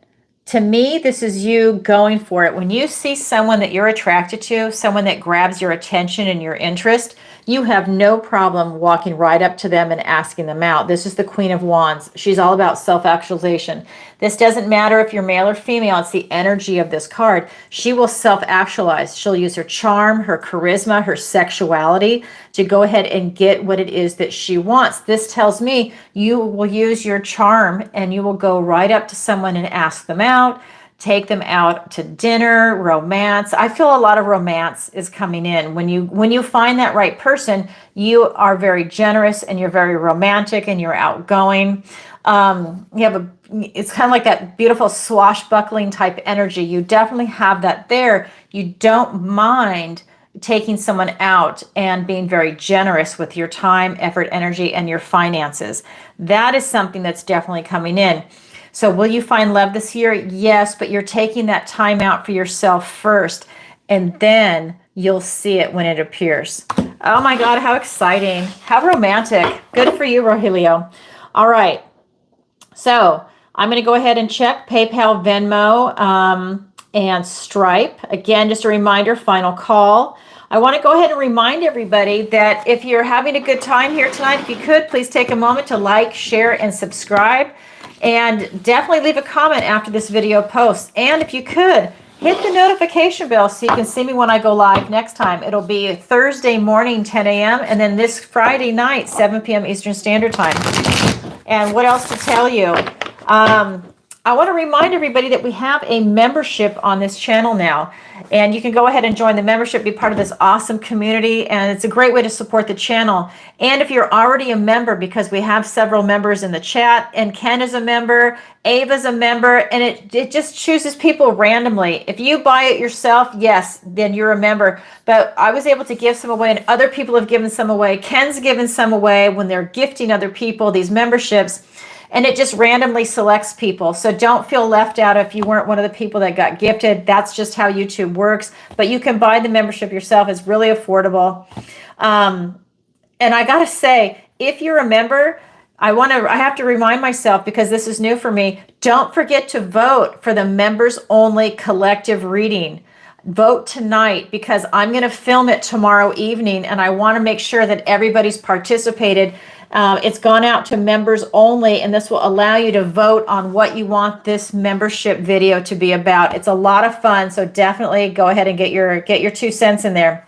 To me, this is you going for it. When you see someone that you're attracted to, someone that grabs your attention and your interest, you have no problem walking right up to them and asking them out. This is the Queen of Wands. She's all about self-actualization. This doesn't matter if you're male or female. It's the energy of this card. She will self-actualize. She'll use her charm, her charisma, her sexuality to go ahead and get what it is that she wants. This tells me you will use your charm and you will go right up to someone and ask them out. Take them out to dinner, romance. I feel a lot of romance is coming in. When you find that right person, you are very generous and you're very romantic and you're outgoing. It's kind of like that beautiful swashbuckling type energy. You definitely have that there. You don't mind taking someone out and being very generous with your time, effort, energy, and your finances. That is something that's definitely coming in. So will you find love this year? Yes, but you're taking that time out for yourself first, and then you'll see it when it appears. Oh my God, how exciting. How romantic. Good for you, Rogelio. All right. So I'm going to go ahead and check PayPal, Venmo, and Stripe. Again, just a reminder, final call. I want to go ahead and remind everybody that if you're having a good time here tonight, if you could, please take a moment to like, share, and subscribe. And definitely leave a comment after this video posts. And if you could, hit the notification bell so you can see me when I go live next time. It'll be Thursday morning, 10 a.m. and then this Friday night, 7 p.m. Eastern Standard Time. And what else to tell you? I want to remind everybody that we have a membership on this channel now. And you can go ahead and join the membership, be part of this awesome community, and it's a great way to support the channel. And if you're already a member, because we have several members in the chat, and Ken is a member, Ava's a member, and it just chooses people randomly. If you buy it yourself, yes, then you're a member. But I was able to give some away, and other people have given some away. Ken's given some away when they're gifting other people these memberships. And it just randomly selects people. So don't feel left out if you weren't one of the people that got gifted. That's just how YouTube works. But you can buy the membership yourself. It's really affordable. And I got to say, if you're a member, I have to remind myself, because this is new for me, don't forget to vote for the members only collective reading. Vote tonight, because I'm going to film it tomorrow evening, and I want to make sure that everybody's participated. It's gone out to members only, and this will allow you to vote on what you want this membership video to be about. It's a lot of fun, so definitely go ahead and get your 2 cents in there.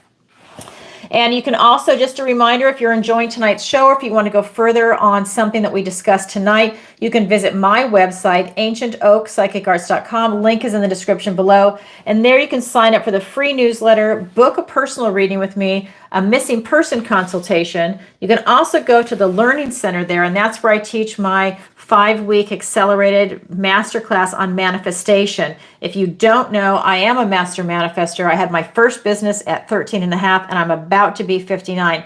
And you can also, just a reminder, if you're enjoying tonight's show, or if you want to go further on something that we discussed tonight, you can visit my website, ancientoakpsychicarts.com. Link is in the description below. And there you can sign up for the free newsletter, book a personal reading with me, a missing person consultation. You can also go to the Learning Center there, and that's where I teach my 5-week accelerated masterclass on manifestation. If you don't know, I am a master manifester. I had my first business at 13 and a half, and I'm about to be 59.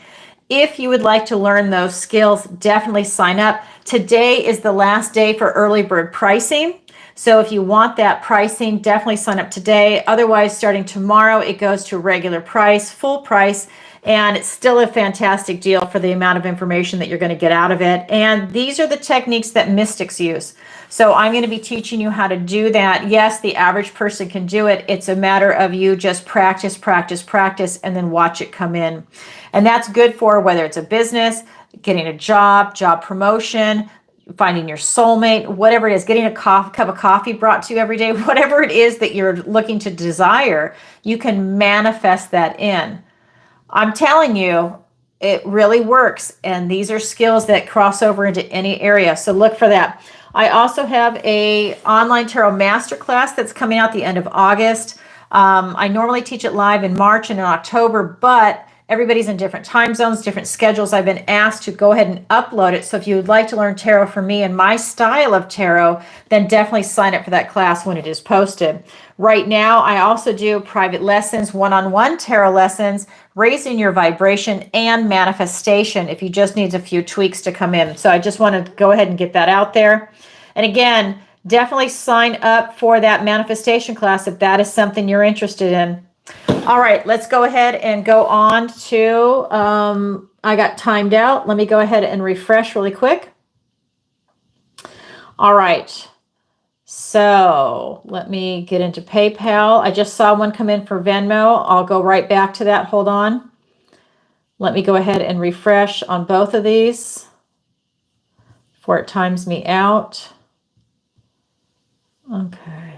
If you would like to learn those skills, definitely sign up. Today is the last day for early bird pricing. So if you want that pricing, definitely sign up today. Otherwise, starting tomorrow, it goes to regular price, full price, and it's still a fantastic deal for the amount of information that you're going to get out of it. And these are the techniques that mystics use. So I'm going to be teaching you how to do that. Yes, the average person can do it. It's a matter of you just practice, practice, practice, and then watch it come in. And that's good for whether it's a business, getting a job, job promotion, finding your soulmate, whatever it is, getting a cup of coffee brought to you every day, whatever it is that you're looking to desire, you can manifest that in. I'm telling you, it really works. And these are skills that cross over into any area. So look for that. I also have a online tarot masterclass that's coming out the end of August. I normally teach it live in March and in October, but everybody's in different time zones, different schedules. I've been asked to go ahead and upload it. So if you would like to learn tarot from me and my style of tarot, then definitely sign up for that class when it is posted. Right now, I also do private lessons, one-on-one tarot lessons, raising your vibration and manifestation if you just need a few tweaks to come in. So I just want to go ahead and get that out there. And again, definitely sign up for that manifestation class if that is something you're interested in. All right, let's go ahead and go on to, I got timed out. Let me go ahead and refresh really quick. All right, so let me get into PayPal. I just saw one come in for Venmo. I'll go right back to that. Hold on. Let me go ahead and refresh on both of these before it times me out. Okay.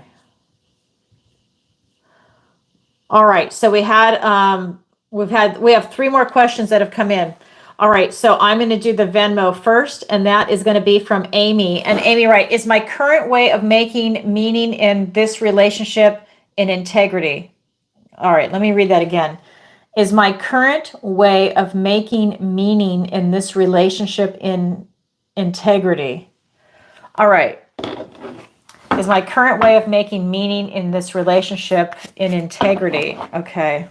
All right, so we have 3 more questions that have come in. All right, so I'm going to do the Venmo first, and that is going to be from Amy. And Amy, right, is my current way of making meaning in this relationship in integrity? All right, let me read that again. Is my current way of making meaning in this relationship in integrity? All right. Is my current way of making meaning in this relationship in integrity? Okay.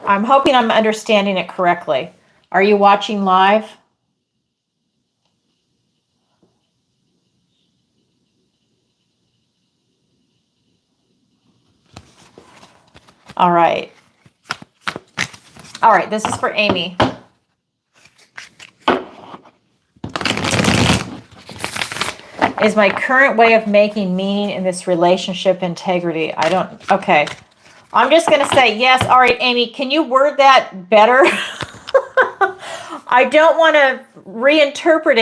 I'm hoping I'm understanding it correctly. Are you watching live? All right. All right, this is for Amy. Is my current way of making meaning in this relationship integrity? Okay. I'm just going to say yes. All right, Amy, can you word that better? I don't want to reinterpret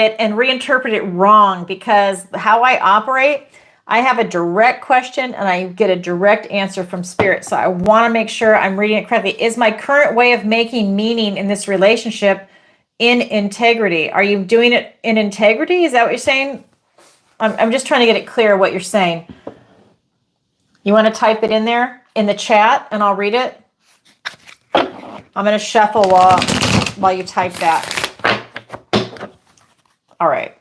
it wrong, because how I operate, I have a direct question and I get a direct answer from Spirit. So I want to make sure I'm reading it correctly. Is my current way of making meaning in this relationship in integrity? Are you doing it in integrity? Is that what you're saying? I'm just trying to get it clear what you're saying. You want to type it in there in the chat and I'll read it? I'm going to shuffle while you type that. All right.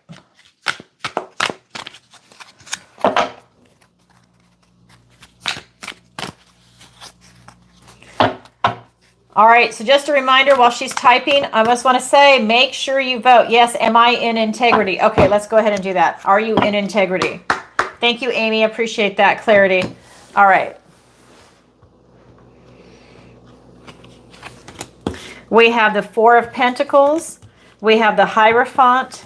All right, so just a reminder while she's typing, I just want to say, make sure you vote. Yes, am I in integrity? Okay, let's go ahead and do that. Are you in integrity? Thank you, Amy. Appreciate that clarity. All right. We have the 4 of Pentacles. We have the Hierophant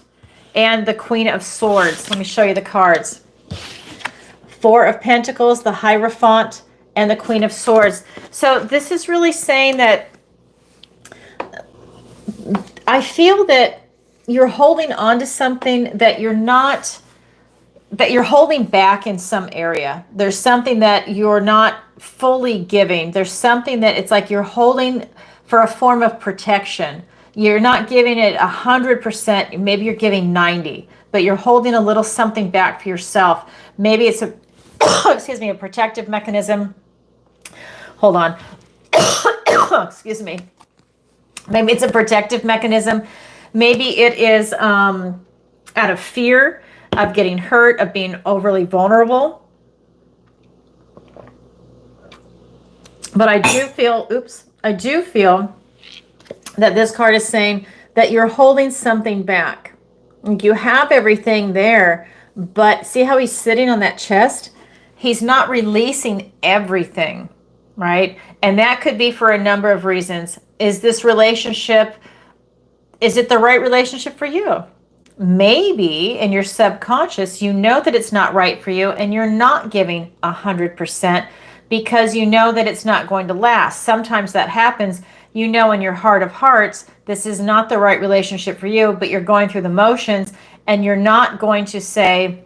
and the Queen of Swords. Let me show you the cards. 4 of Pentacles, the Hierophant, and the Queen of Swords. So this is really saying that I feel that you're holding on to something that you're holding back in some area. There's something that you're not fully giving. There's something that it's like you're holding for a form of protection. You're not giving it 100%. Maybe you're giving 90, but you're holding a little something back for yourself. Maybe it's a, excuse me, a protective mechanism. Hold on. Excuse me. Maybe it's a protective mechanism. Maybe it is out of fear of getting hurt, of being overly vulnerable. But I do feel, I do feel that this card is saying that you're holding something back. You have everything there, but see how he's sitting on that chest? He's not releasing everything, right? And that could be for a number of reasons. Is this relationship, is it the right relationship for you? Maybe in your subconscious, you know that it's not right for you and you're not giving 100% because you know that it's not going to last. Sometimes that happens. You know in your heart of hearts, this is not the right relationship for you, but you're going through the motions and you're not going to say,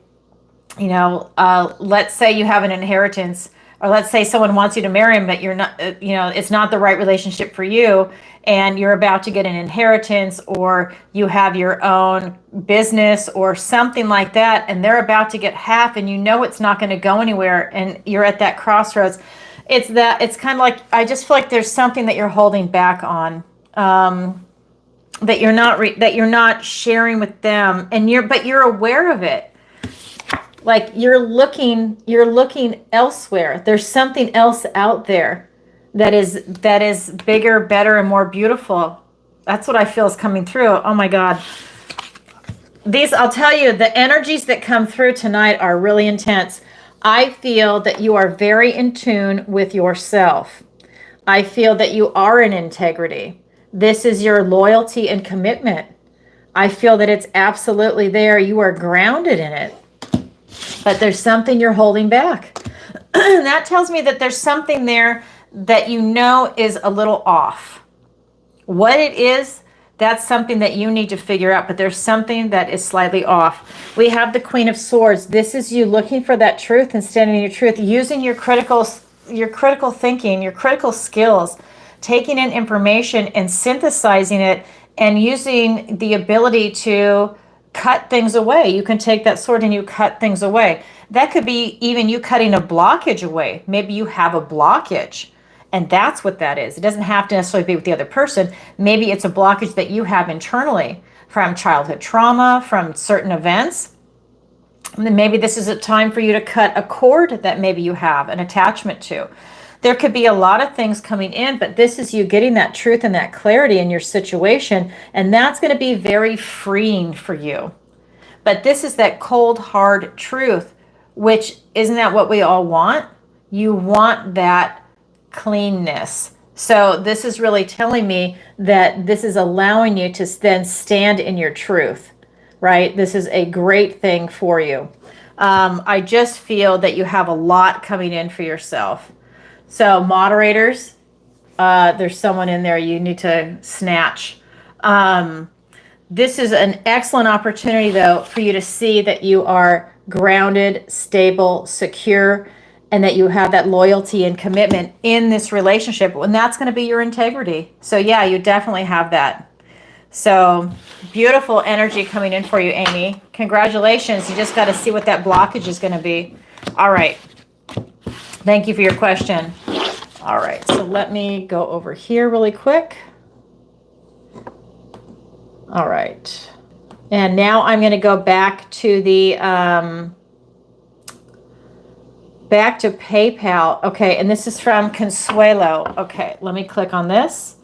you know, let's say you have an inheritance, or let's say someone wants you to marry him, but you're not, you know, it's not the right relationship for you, and you're about to get an inheritance, or you have your own business or something like that, and they're about to get half, and you know it's not going to go anywhere, and you're at that crossroads. It's that, it's kind of like, I just feel like there's something that you're holding back on, that you're not sharing with them, and but you're aware of it. Like you're looking elsewhere. There's something else out there that is bigger, better, and more beautiful. That's what I feel is coming through. Oh my God. I'll tell you, the energies that come through tonight are really intense. I feel that you are very in tune with yourself. I feel that you are in integrity. This is your loyalty and commitment. I feel that it's absolutely there. You are grounded in it. But there's something you're holding back. That tells me that there's something there that you know is a little off. What it is, that's something that you need to figure out, but there's something that is slightly off. We have the Queen of Swords. This is you looking for that truth and standing in your truth, using your critical thinking, your critical skills, taking in information and synthesizing it, and using the ability to cut things away. You can take that sword and you cut things away. That could be even you cutting a blockage away. Maybe you have a blockage, and that's what that is. It doesn't have to necessarily be with the other person. Maybe it's a blockage that you have internally from childhood trauma, from certain events. And then maybe this is a time for you to cut a cord that maybe you have an attachment to. There could be a lot of things coming in, but this is you getting that truth and that clarity in your situation, and that's going to be very freeing for you. But this is that cold, hard truth, which isn't that what we all want? You want that cleanness. So this is really telling me that this is allowing you to then stand in your truth, right? This is a great thing for you. I just feel that you have a lot coming in for yourself. So moderators, there's someone in there you need to snatch. This is an excellent opportunity, though, for you to see that you are grounded, stable, secure, and that you have that loyalty and commitment in this relationship. And that's going to be your integrity. So yeah, you definitely have that. So beautiful energy coming in for you, Amy. Congratulations. You just got to see what that blockage is going to be. All right. Thank you for your question. All right, so let me go over here really quick. All right. And now I'm going to go back to the back to PayPal. Okay, and this is from Consuelo. Okay, let me click on this.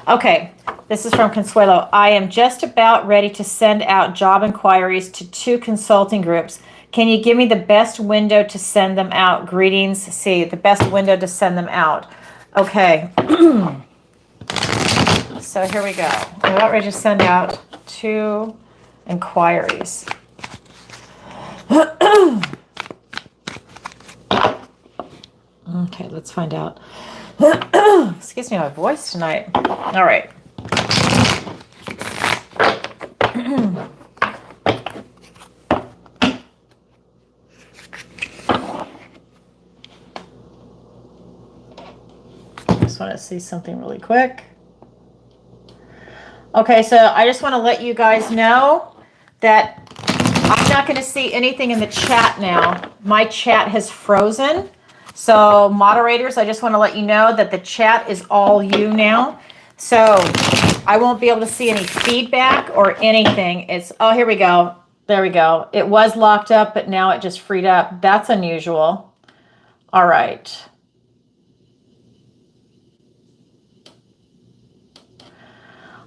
Okay, this is from Consuelo. I am just about ready to send out job inquiries to 2 consulting groups. Can you give me the best window to send them out? Greetings. See, the best window to send them out. Okay. So here we go. I'm about ready to send out 2 inquiries. Okay, let's find out. Excuse me, my voice tonight. All right. Just want to see something really quick. Okay, so I just want to let you guys know that I'm not going to see anything in the chat now. my chat has frozen. So moderators, I just want to let you know that the chat is all you now. So I won't be able to see any feedback or anything. It's, oh, here we go. There we go. It was locked up, but now it just freed up. That's unusual. All right.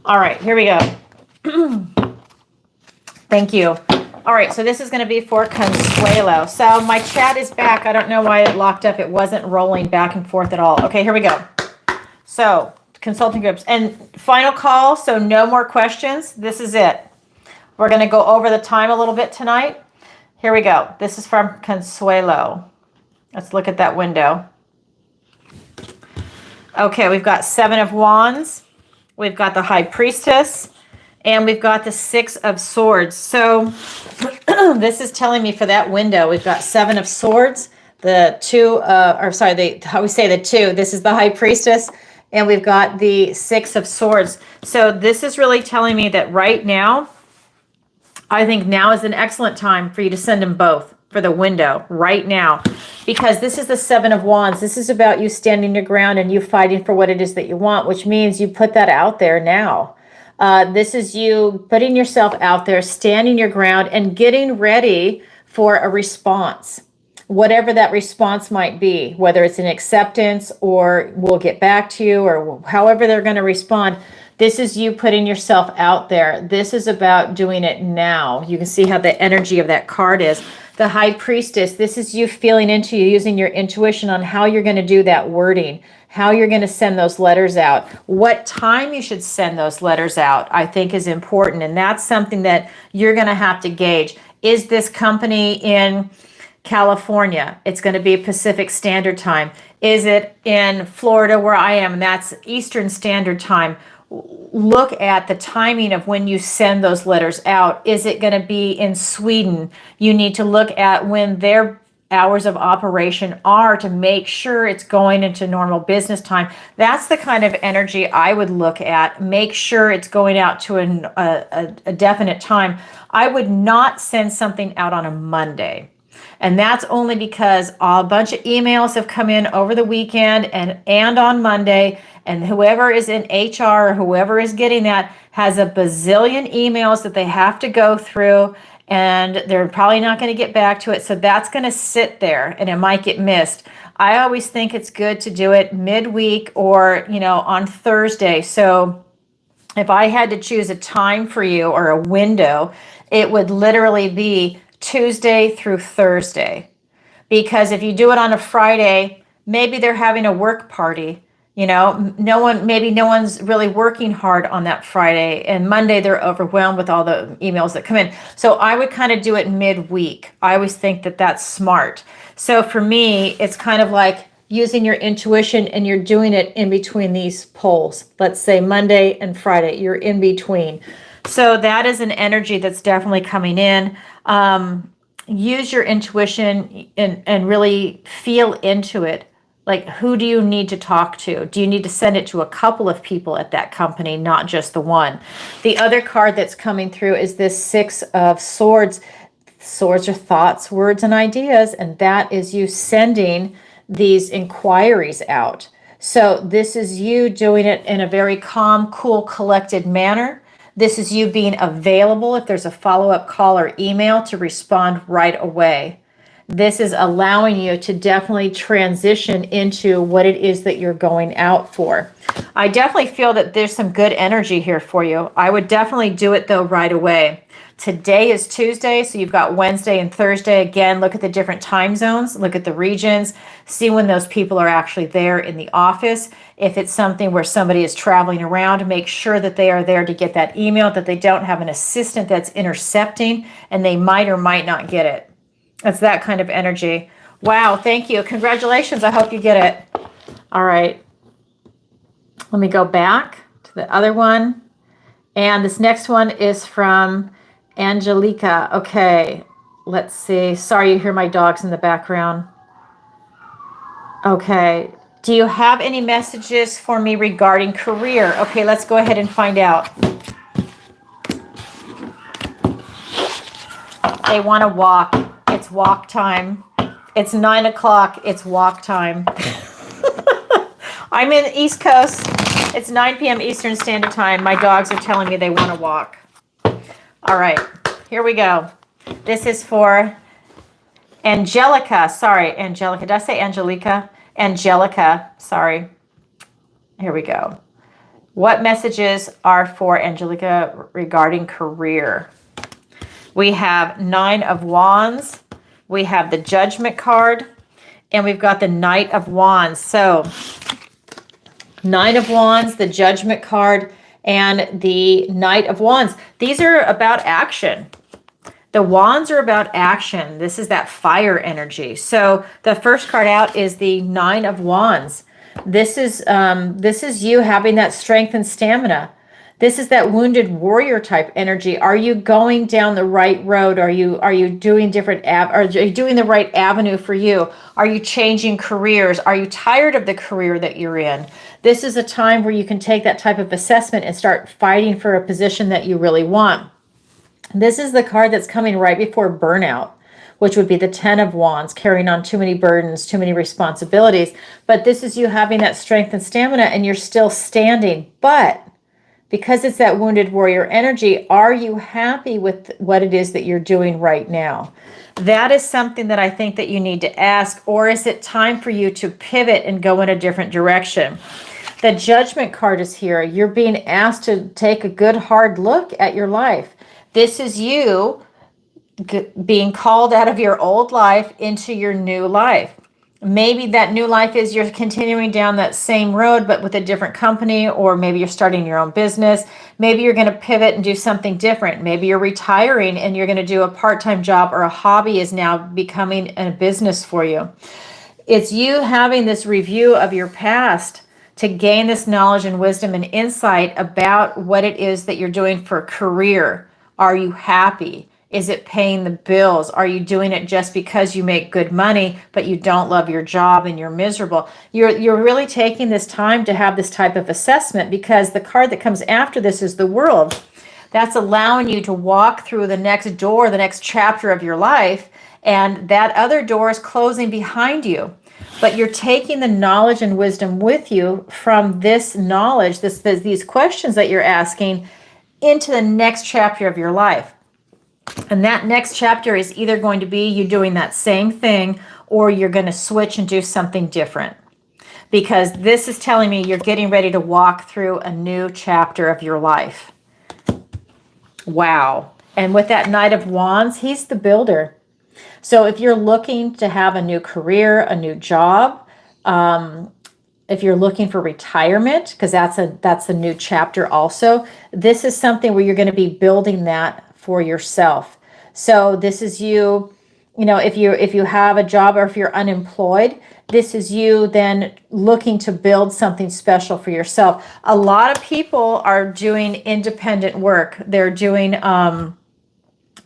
All right, here we go. Thank you. All right, so this is going to be for Consuelo. So my chat is back. I don't know why it locked up. It wasn't rolling back and forth at all. Okay, here we go. So consulting groups and final call. So no more questions. This is it. We're going to go over the time a little bit tonight. Here we go. This is from Consuelo. Let's look at that window. Okay, we've got 7 of Wands. We've got the High Priestess. And we've got the 6 of Swords. So this is telling me for that window, we've got 7 of Swords, the 2, how we say the 2. This is the High Priestess. And we've got the 6 of Swords. So this is really telling me that right now, I think now is an excellent time for you to send them both for the window right now, because this is the 7 of Wands. This is about you standing your ground and you fighting for what it is that you want, which means you put that out there now. This is you putting yourself out there, standing your ground and getting ready for a response, whatever that response might be, whether it's an acceptance or we'll get back to you or however they're going to respond. This is you putting yourself out there. This is about doing it now. You can see how the energy of that card is. The High Priestess, this is you feeling into you, using your intuition on how you're going to do that wording, how you're going to send those letters out, what time you should send those letters out, I think is important. And that's something that you're going to have to gauge. Is this company in California? It's going to be Pacific Standard Time. Is it in Florida where I am? And that's Eastern Standard Time. Look at the timing of when you send those letters out. Is it going to be in Sweden? You need to look at when their hours of operation are to make sure it's going into normal business time. That's the kind of energy I would look at. Make sure it's going out to a definite time. I would not send something out on a Monday. And that's only because a bunch of emails have come in over the weekend and on Monday, and whoever is in HR or whoever is getting that has a bazillion emails that they have to go through, and they're probably not going to get back to it. So that's going to sit there and it might get missed. I always think it's good to do it midweek or, on Thursday. So if I had to choose a time for you or a window, it would literally be Tuesday through Thursday. Because if you do it on a Friday, maybe they're having a work party. Maybe no one's really working hard on that Friday, and Monday they're overwhelmed with all the emails that come in. So I would kind of do it midweek. I always think that that's smart. So for me, it's kind of like using your intuition, and you're doing it in between these poles. Let's say Monday and Friday, you're in between. So that is an energy that's definitely coming in. Use your intuition and really feel into it. Like, who do you need to talk to? Do you need to send it to a couple of people at that company, not just the one? The other card that's coming through is this 6 of Swords. Swords are thoughts, words, and ideas, and that is you sending these inquiries out. So this is you doing it in a very calm, cool, collected manner. This is you being available if there's a follow-up call or email to respond right away. This is allowing you to definitely transition into what it is that you're going out for. I definitely feel that there's some good energy here for you. I would definitely do it though right away. Today is Tuesday, so you've got Wednesday and Thursday. Again, look at the different time zones, look at the regions, see when those people are actually there in the office. If it's something where somebody is traveling around, make sure that they are there to get that email, that they don't have an assistant that's intercepting, and they might or might not get it. It's that kind of energy. Wow, thank you. Congratulations. I hope you get it. All right. Let me go back to the other one. And this next one is from Angelica. Okay, let's see. Sorry you hear my dogs in the background. Okay. Do you have any messages for me regarding career? Okay, let's go ahead and find out. They want to walk. It's walk time. It's 9 o'clock. It's walk time. I'm in the East Coast. It's 9 p.m. Eastern Standard Time. My dogs are telling me they want to walk. All right, here we go. This is for Angelica. Sorry, Angelica. Did I say Angelica? Angelica. Sorry. Here we go. What messages are for Angelica regarding career? We have 9 of Wands. We have the Judgment card. And we've got the Knight of Wands. So 9 of Wands, the Judgment card, and the Knight of Wands. These are about action. The Wands are about action. This is that fire energy. So the first card out is the 9 of Wands. This is you having that strength and stamina. This is that wounded warrior type energy. Are you going down the right road? Are you doing are you doing the right avenue for you? Are you changing careers? Are you tired of the career that you're in? This is a time where you can take that type of assessment and start fighting for a position that you really want. This is the card that's coming right before burnout, which would be the 10 of Wands, carrying on too many burdens, too many responsibilities. But this is you having that strength and stamina, and you're still standing. But because it's that wounded warrior energy, are you happy with what it is that you're doing right now? That is something that I think that you need to ask. Or is it time for you to pivot and go in a different direction? The Judgment card is here. You're being asked to take a good hard look at your life. This is you being called out of your old life into your new life. Maybe that new life is you're continuing down that same road, but with a different company, or maybe you're starting your own business. Maybe you're going to pivot and do something different. Maybe you're retiring and you're going to do a part-time job, or a hobby is now becoming a business for you. It's you having this review of your past to gain this knowledge and wisdom and insight about what it is that you're doing for a career. Are you happy? Is it paying the bills? Are you doing it just because you make good money, but you don't love your job and you're miserable? You're really taking this time to have this type of assessment, because the card that comes after this is the World. That's allowing you to walk through the next door, the next chapter of your life, and that other door is closing behind you. But you're taking the knowledge and wisdom with you from this knowledge, these questions that you're asking, into the next chapter of your life. And that next chapter is either going to be you doing that same thing, or you're going to switch and do something different. Because this is telling me you're getting ready to walk through a new chapter of your life. Wow. And with that Knight of Wands, he's the builder. So if you're looking to have a new career, a new job, if you're looking for retirement, because that's a new chapter also, this is something where you're going to be building that for yourself. So this is you, if you have a job, or if you're unemployed, this is you then looking to build something special for yourself. A lot of people are doing independent work. They're doing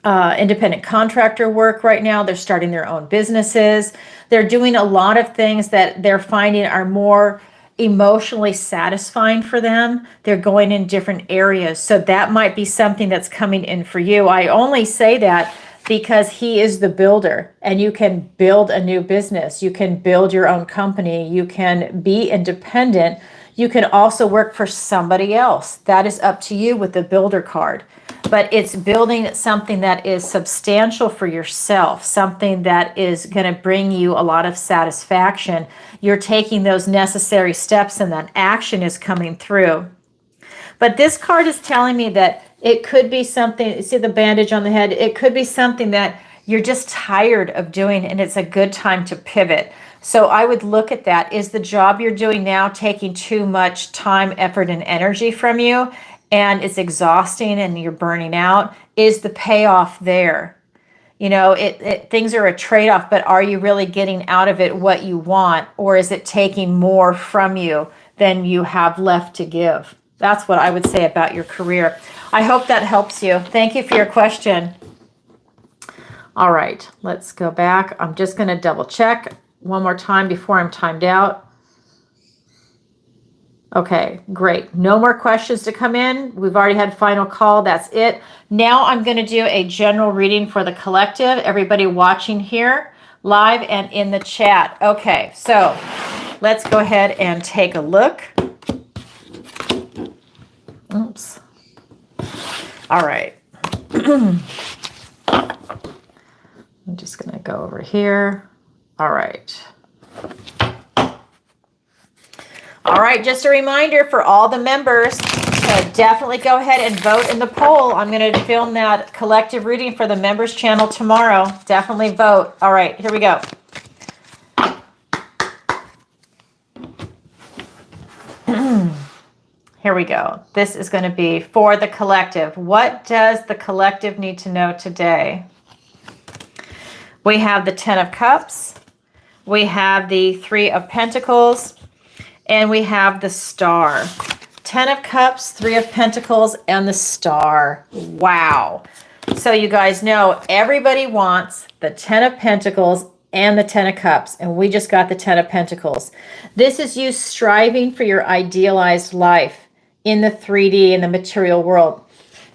independent contractor work right now. They're starting their own businesses. They're doing a lot of things that they're finding are more emotionally satisfying for them. They're going in different areas. So that might be something that's coming in for you. I only say that because he is the builder, and you can build a new business. You can build your own company. You can be independent. You can also work for somebody else. That is up to you with the builder card. But it's building something that is substantial for yourself, something that is going to bring you a lot of satisfaction. You're taking those necessary steps, and that action is coming through. But this card is telling me that it could be something, see the bandage on the head, it could be something that you're just tired of doing, and it's a good time to pivot. So I would look at that. Is the job you're doing now taking too much time, effort, and energy from you, and it's exhausting and you're burning out? Is the payoff there? Things are a trade-off, but are you really getting out of it what you want, or is it taking more from you than you have left to give? That's what I would say about your career. I hope that helps you. Thank you for your question. All right, let's go back. I'm just going to double check one more time before I'm timed out. Okay, great. No more questions to come in. We've already had final call. That's it. Now I'm going to do a general reading for the collective. Everybody watching here, live and in the chat. Okay, so let's go ahead and take a look. Oops. All right. I'm just going to go over here. All right. All right, just a reminder for all the members to definitely go ahead and vote in the poll. I'm going to film that collective reading for the members channel tomorrow. Definitely vote. All right, here we go. Here we go. This is going to be for the collective. What does the collective need to know today? We have the 10 of Cups. We have the 3 of Pentacles. And we have the Star. 10 of Cups, 3 of Pentacles, and the Star. Wow. So you guys know everybody wants the 10 of Pentacles and the 10 of Cups. And we just got the 10 of Pentacles. This is you striving for your idealized life in the 3D, in the material world.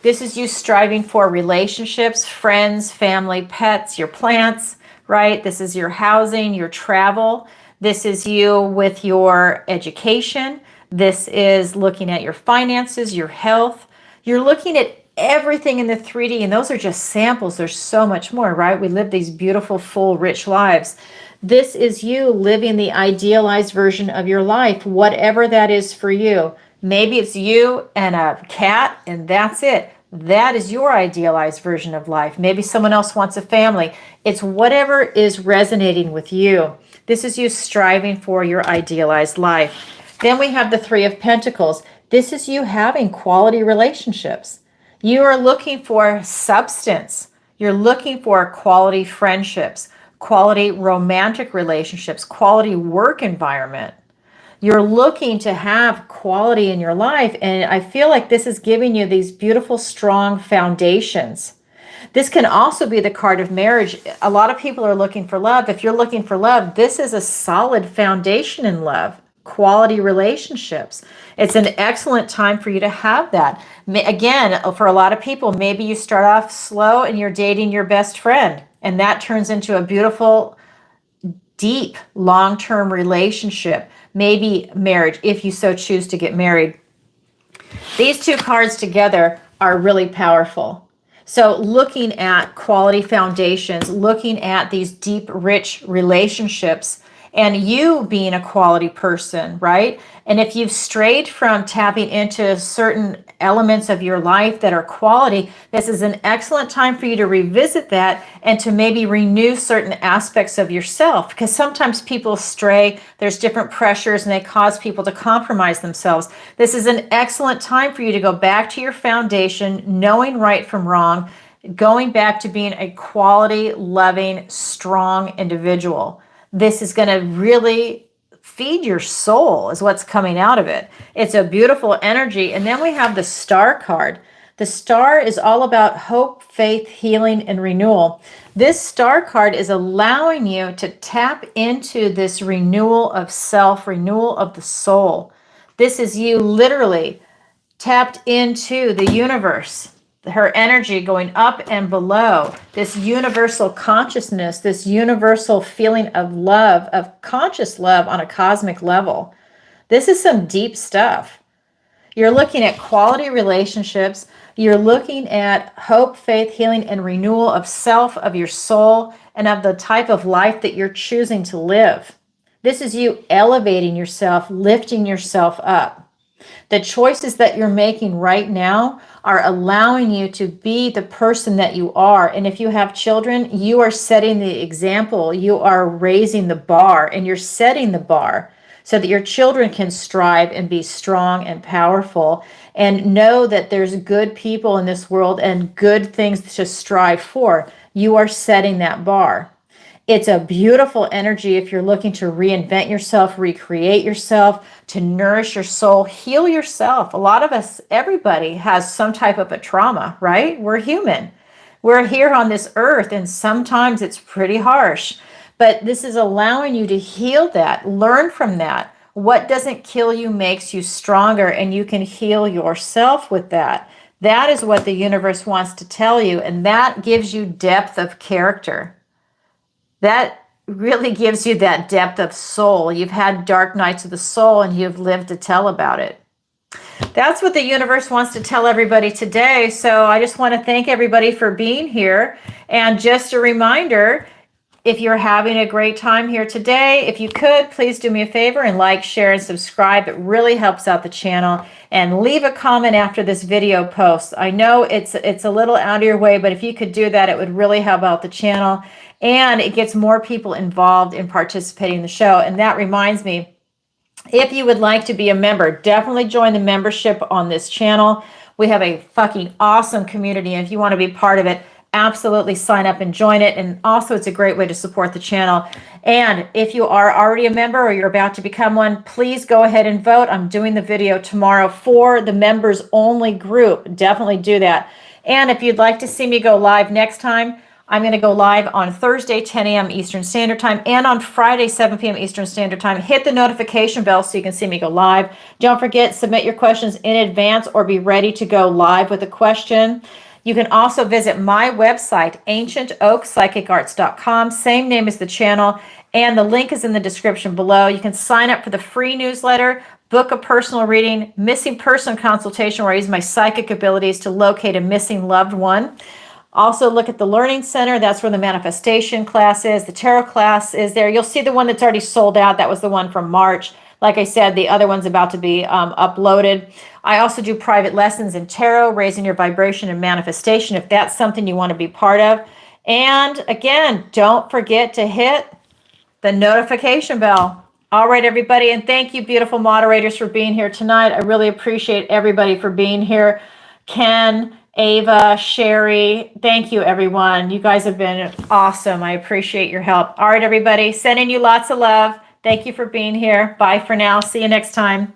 This is you striving for relationships, friends, family, pets, your plants, right? This is your housing, your travel. This is you with your education. This is looking at your finances, your health. You're looking at everything in the 3D, and those are just samples. There's so much more, right? We live these beautiful, full, rich lives. This is you living the idealized version of your life, whatever that is for you. Maybe it's you and a cat, and that's it. That is your idealized version of life. Maybe someone else wants a family. It's whatever is resonating with you. This is you striving for your idealized life. Then we have the 3 of Pentacles. This is you having quality relationships. You are looking for substance. You're looking for quality friendships, quality romantic relationships, quality work environment. You're looking to have quality in your life, and I feel like this is giving you these beautiful, strong foundations. This can also be the card of marriage. A lot of people are looking for love. If you're looking for love, this is a solid foundation in love, quality relationships. It's an excellent time for you to have that. Again, for a lot of people, maybe you start off slow and you're dating your best friend, and that turns into a beautiful, deep, long-term relationship. Maybe marriage, if you so choose to get married. These two cards together are really powerful. So looking at quality foundations, looking at these deep, rich relationships, and you being a quality person, right? And if you've strayed from tapping into certain elements of your life that are quality, this is an excellent time for you to revisit that and to maybe renew certain aspects of yourself. Because sometimes people stray, there's different pressures, and they cause people to compromise themselves. This is an excellent time for you to go back to your foundation, knowing right from wrong, going back to being a quality, loving, strong individual. This is going to really feed your soul is what's coming out of it. It's a beautiful energy. And then we have the Star card. The Star is all about hope, faith, healing, and renewal. This Star card is allowing you to tap into this renewal of self, renewal of the soul. This is you literally tapped into the universe, her energy going up and below, this universal consciousness, this universal feeling of love, of conscious love on a cosmic level. This is some deep stuff. You're looking at quality relationships. You're looking at hope, faith, healing, and renewal of self, of your soul, and of the type of life that you're choosing to live. This is you elevating yourself, lifting yourself up. The choices that you're making right now are allowing you to be the person that you are. And if you have children, you are setting the example. You are raising the bar, and you're setting the bar so that your children can strive and be strong and powerful and know that there's good people in this world and good things to strive for. You are setting that bar. It's a beautiful energy if you're looking to reinvent yourself, recreate yourself, to nourish your soul, heal yourself. A lot of us, everybody has some type of a trauma, right? We're human. We're here on this earth, and sometimes it's pretty harsh. But this is allowing you to heal that, learn from that. What doesn't kill you makes you stronger, and you can heal yourself with that. That is what the universe wants to tell you, and that gives you depth of character. That really gives you that depth of soul. You've had dark nights of the soul and you've lived to tell about it. That's what the universe wants to tell everybody today. So I just want to thank everybody for being here. And just a reminder, if you're having a great time here today, if you could, please do me a favor and like, share, and subscribe. It really helps out the channel. And leave a comment after this video post. I know it's a little out of your way, but if you could do that, it would really help out the channel. And it gets more people involved in participating in the show. And that reminds me, if you would like to be a member, definitely join the membership on this channel. We have a fucking awesome community. And if you want to be part of it, absolutely sign up and join it. And also, it's a great way to support the channel. And if you are already a member or you're about to become one, please go ahead and vote. I'm doing the video tomorrow for the members only group. Definitely do that. And if you'd like to see me go live next time, I'm going to go live on Thursday, 10 a.m. Eastern Standard Time, and on Friday, 7 p.m. Eastern Standard Time. Hit the notification bell so you can see me go live. Don't forget, submit your questions in advance or be ready to go live with a question. You can also visit my website, ancientoakpsychicarts.com, same name as the channel, and the link is in the description below. You can sign up for the free newsletter, book a personal reading, missing person consultation, where I use my psychic abilities to locate a missing loved one. Also, look at the Learning Center. That's where the manifestation class is. The tarot class is there. You'll see the one that's already sold out. That was the one from March. Like I said, the other one's about to be uploaded. I also do private lessons in tarot, raising your vibration and manifestation, if that's something you want to be part of. And again, don't forget to hit the notification bell. All right, everybody. And thank you, beautiful moderators, for being here tonight. I really appreciate everybody for being here. Ken, Ava, Sherry, thank you, everyone. You guys have been awesome. I appreciate your help. All right, everybody, sending you lots of love. Thank you for being here. Bye for now. See you next time.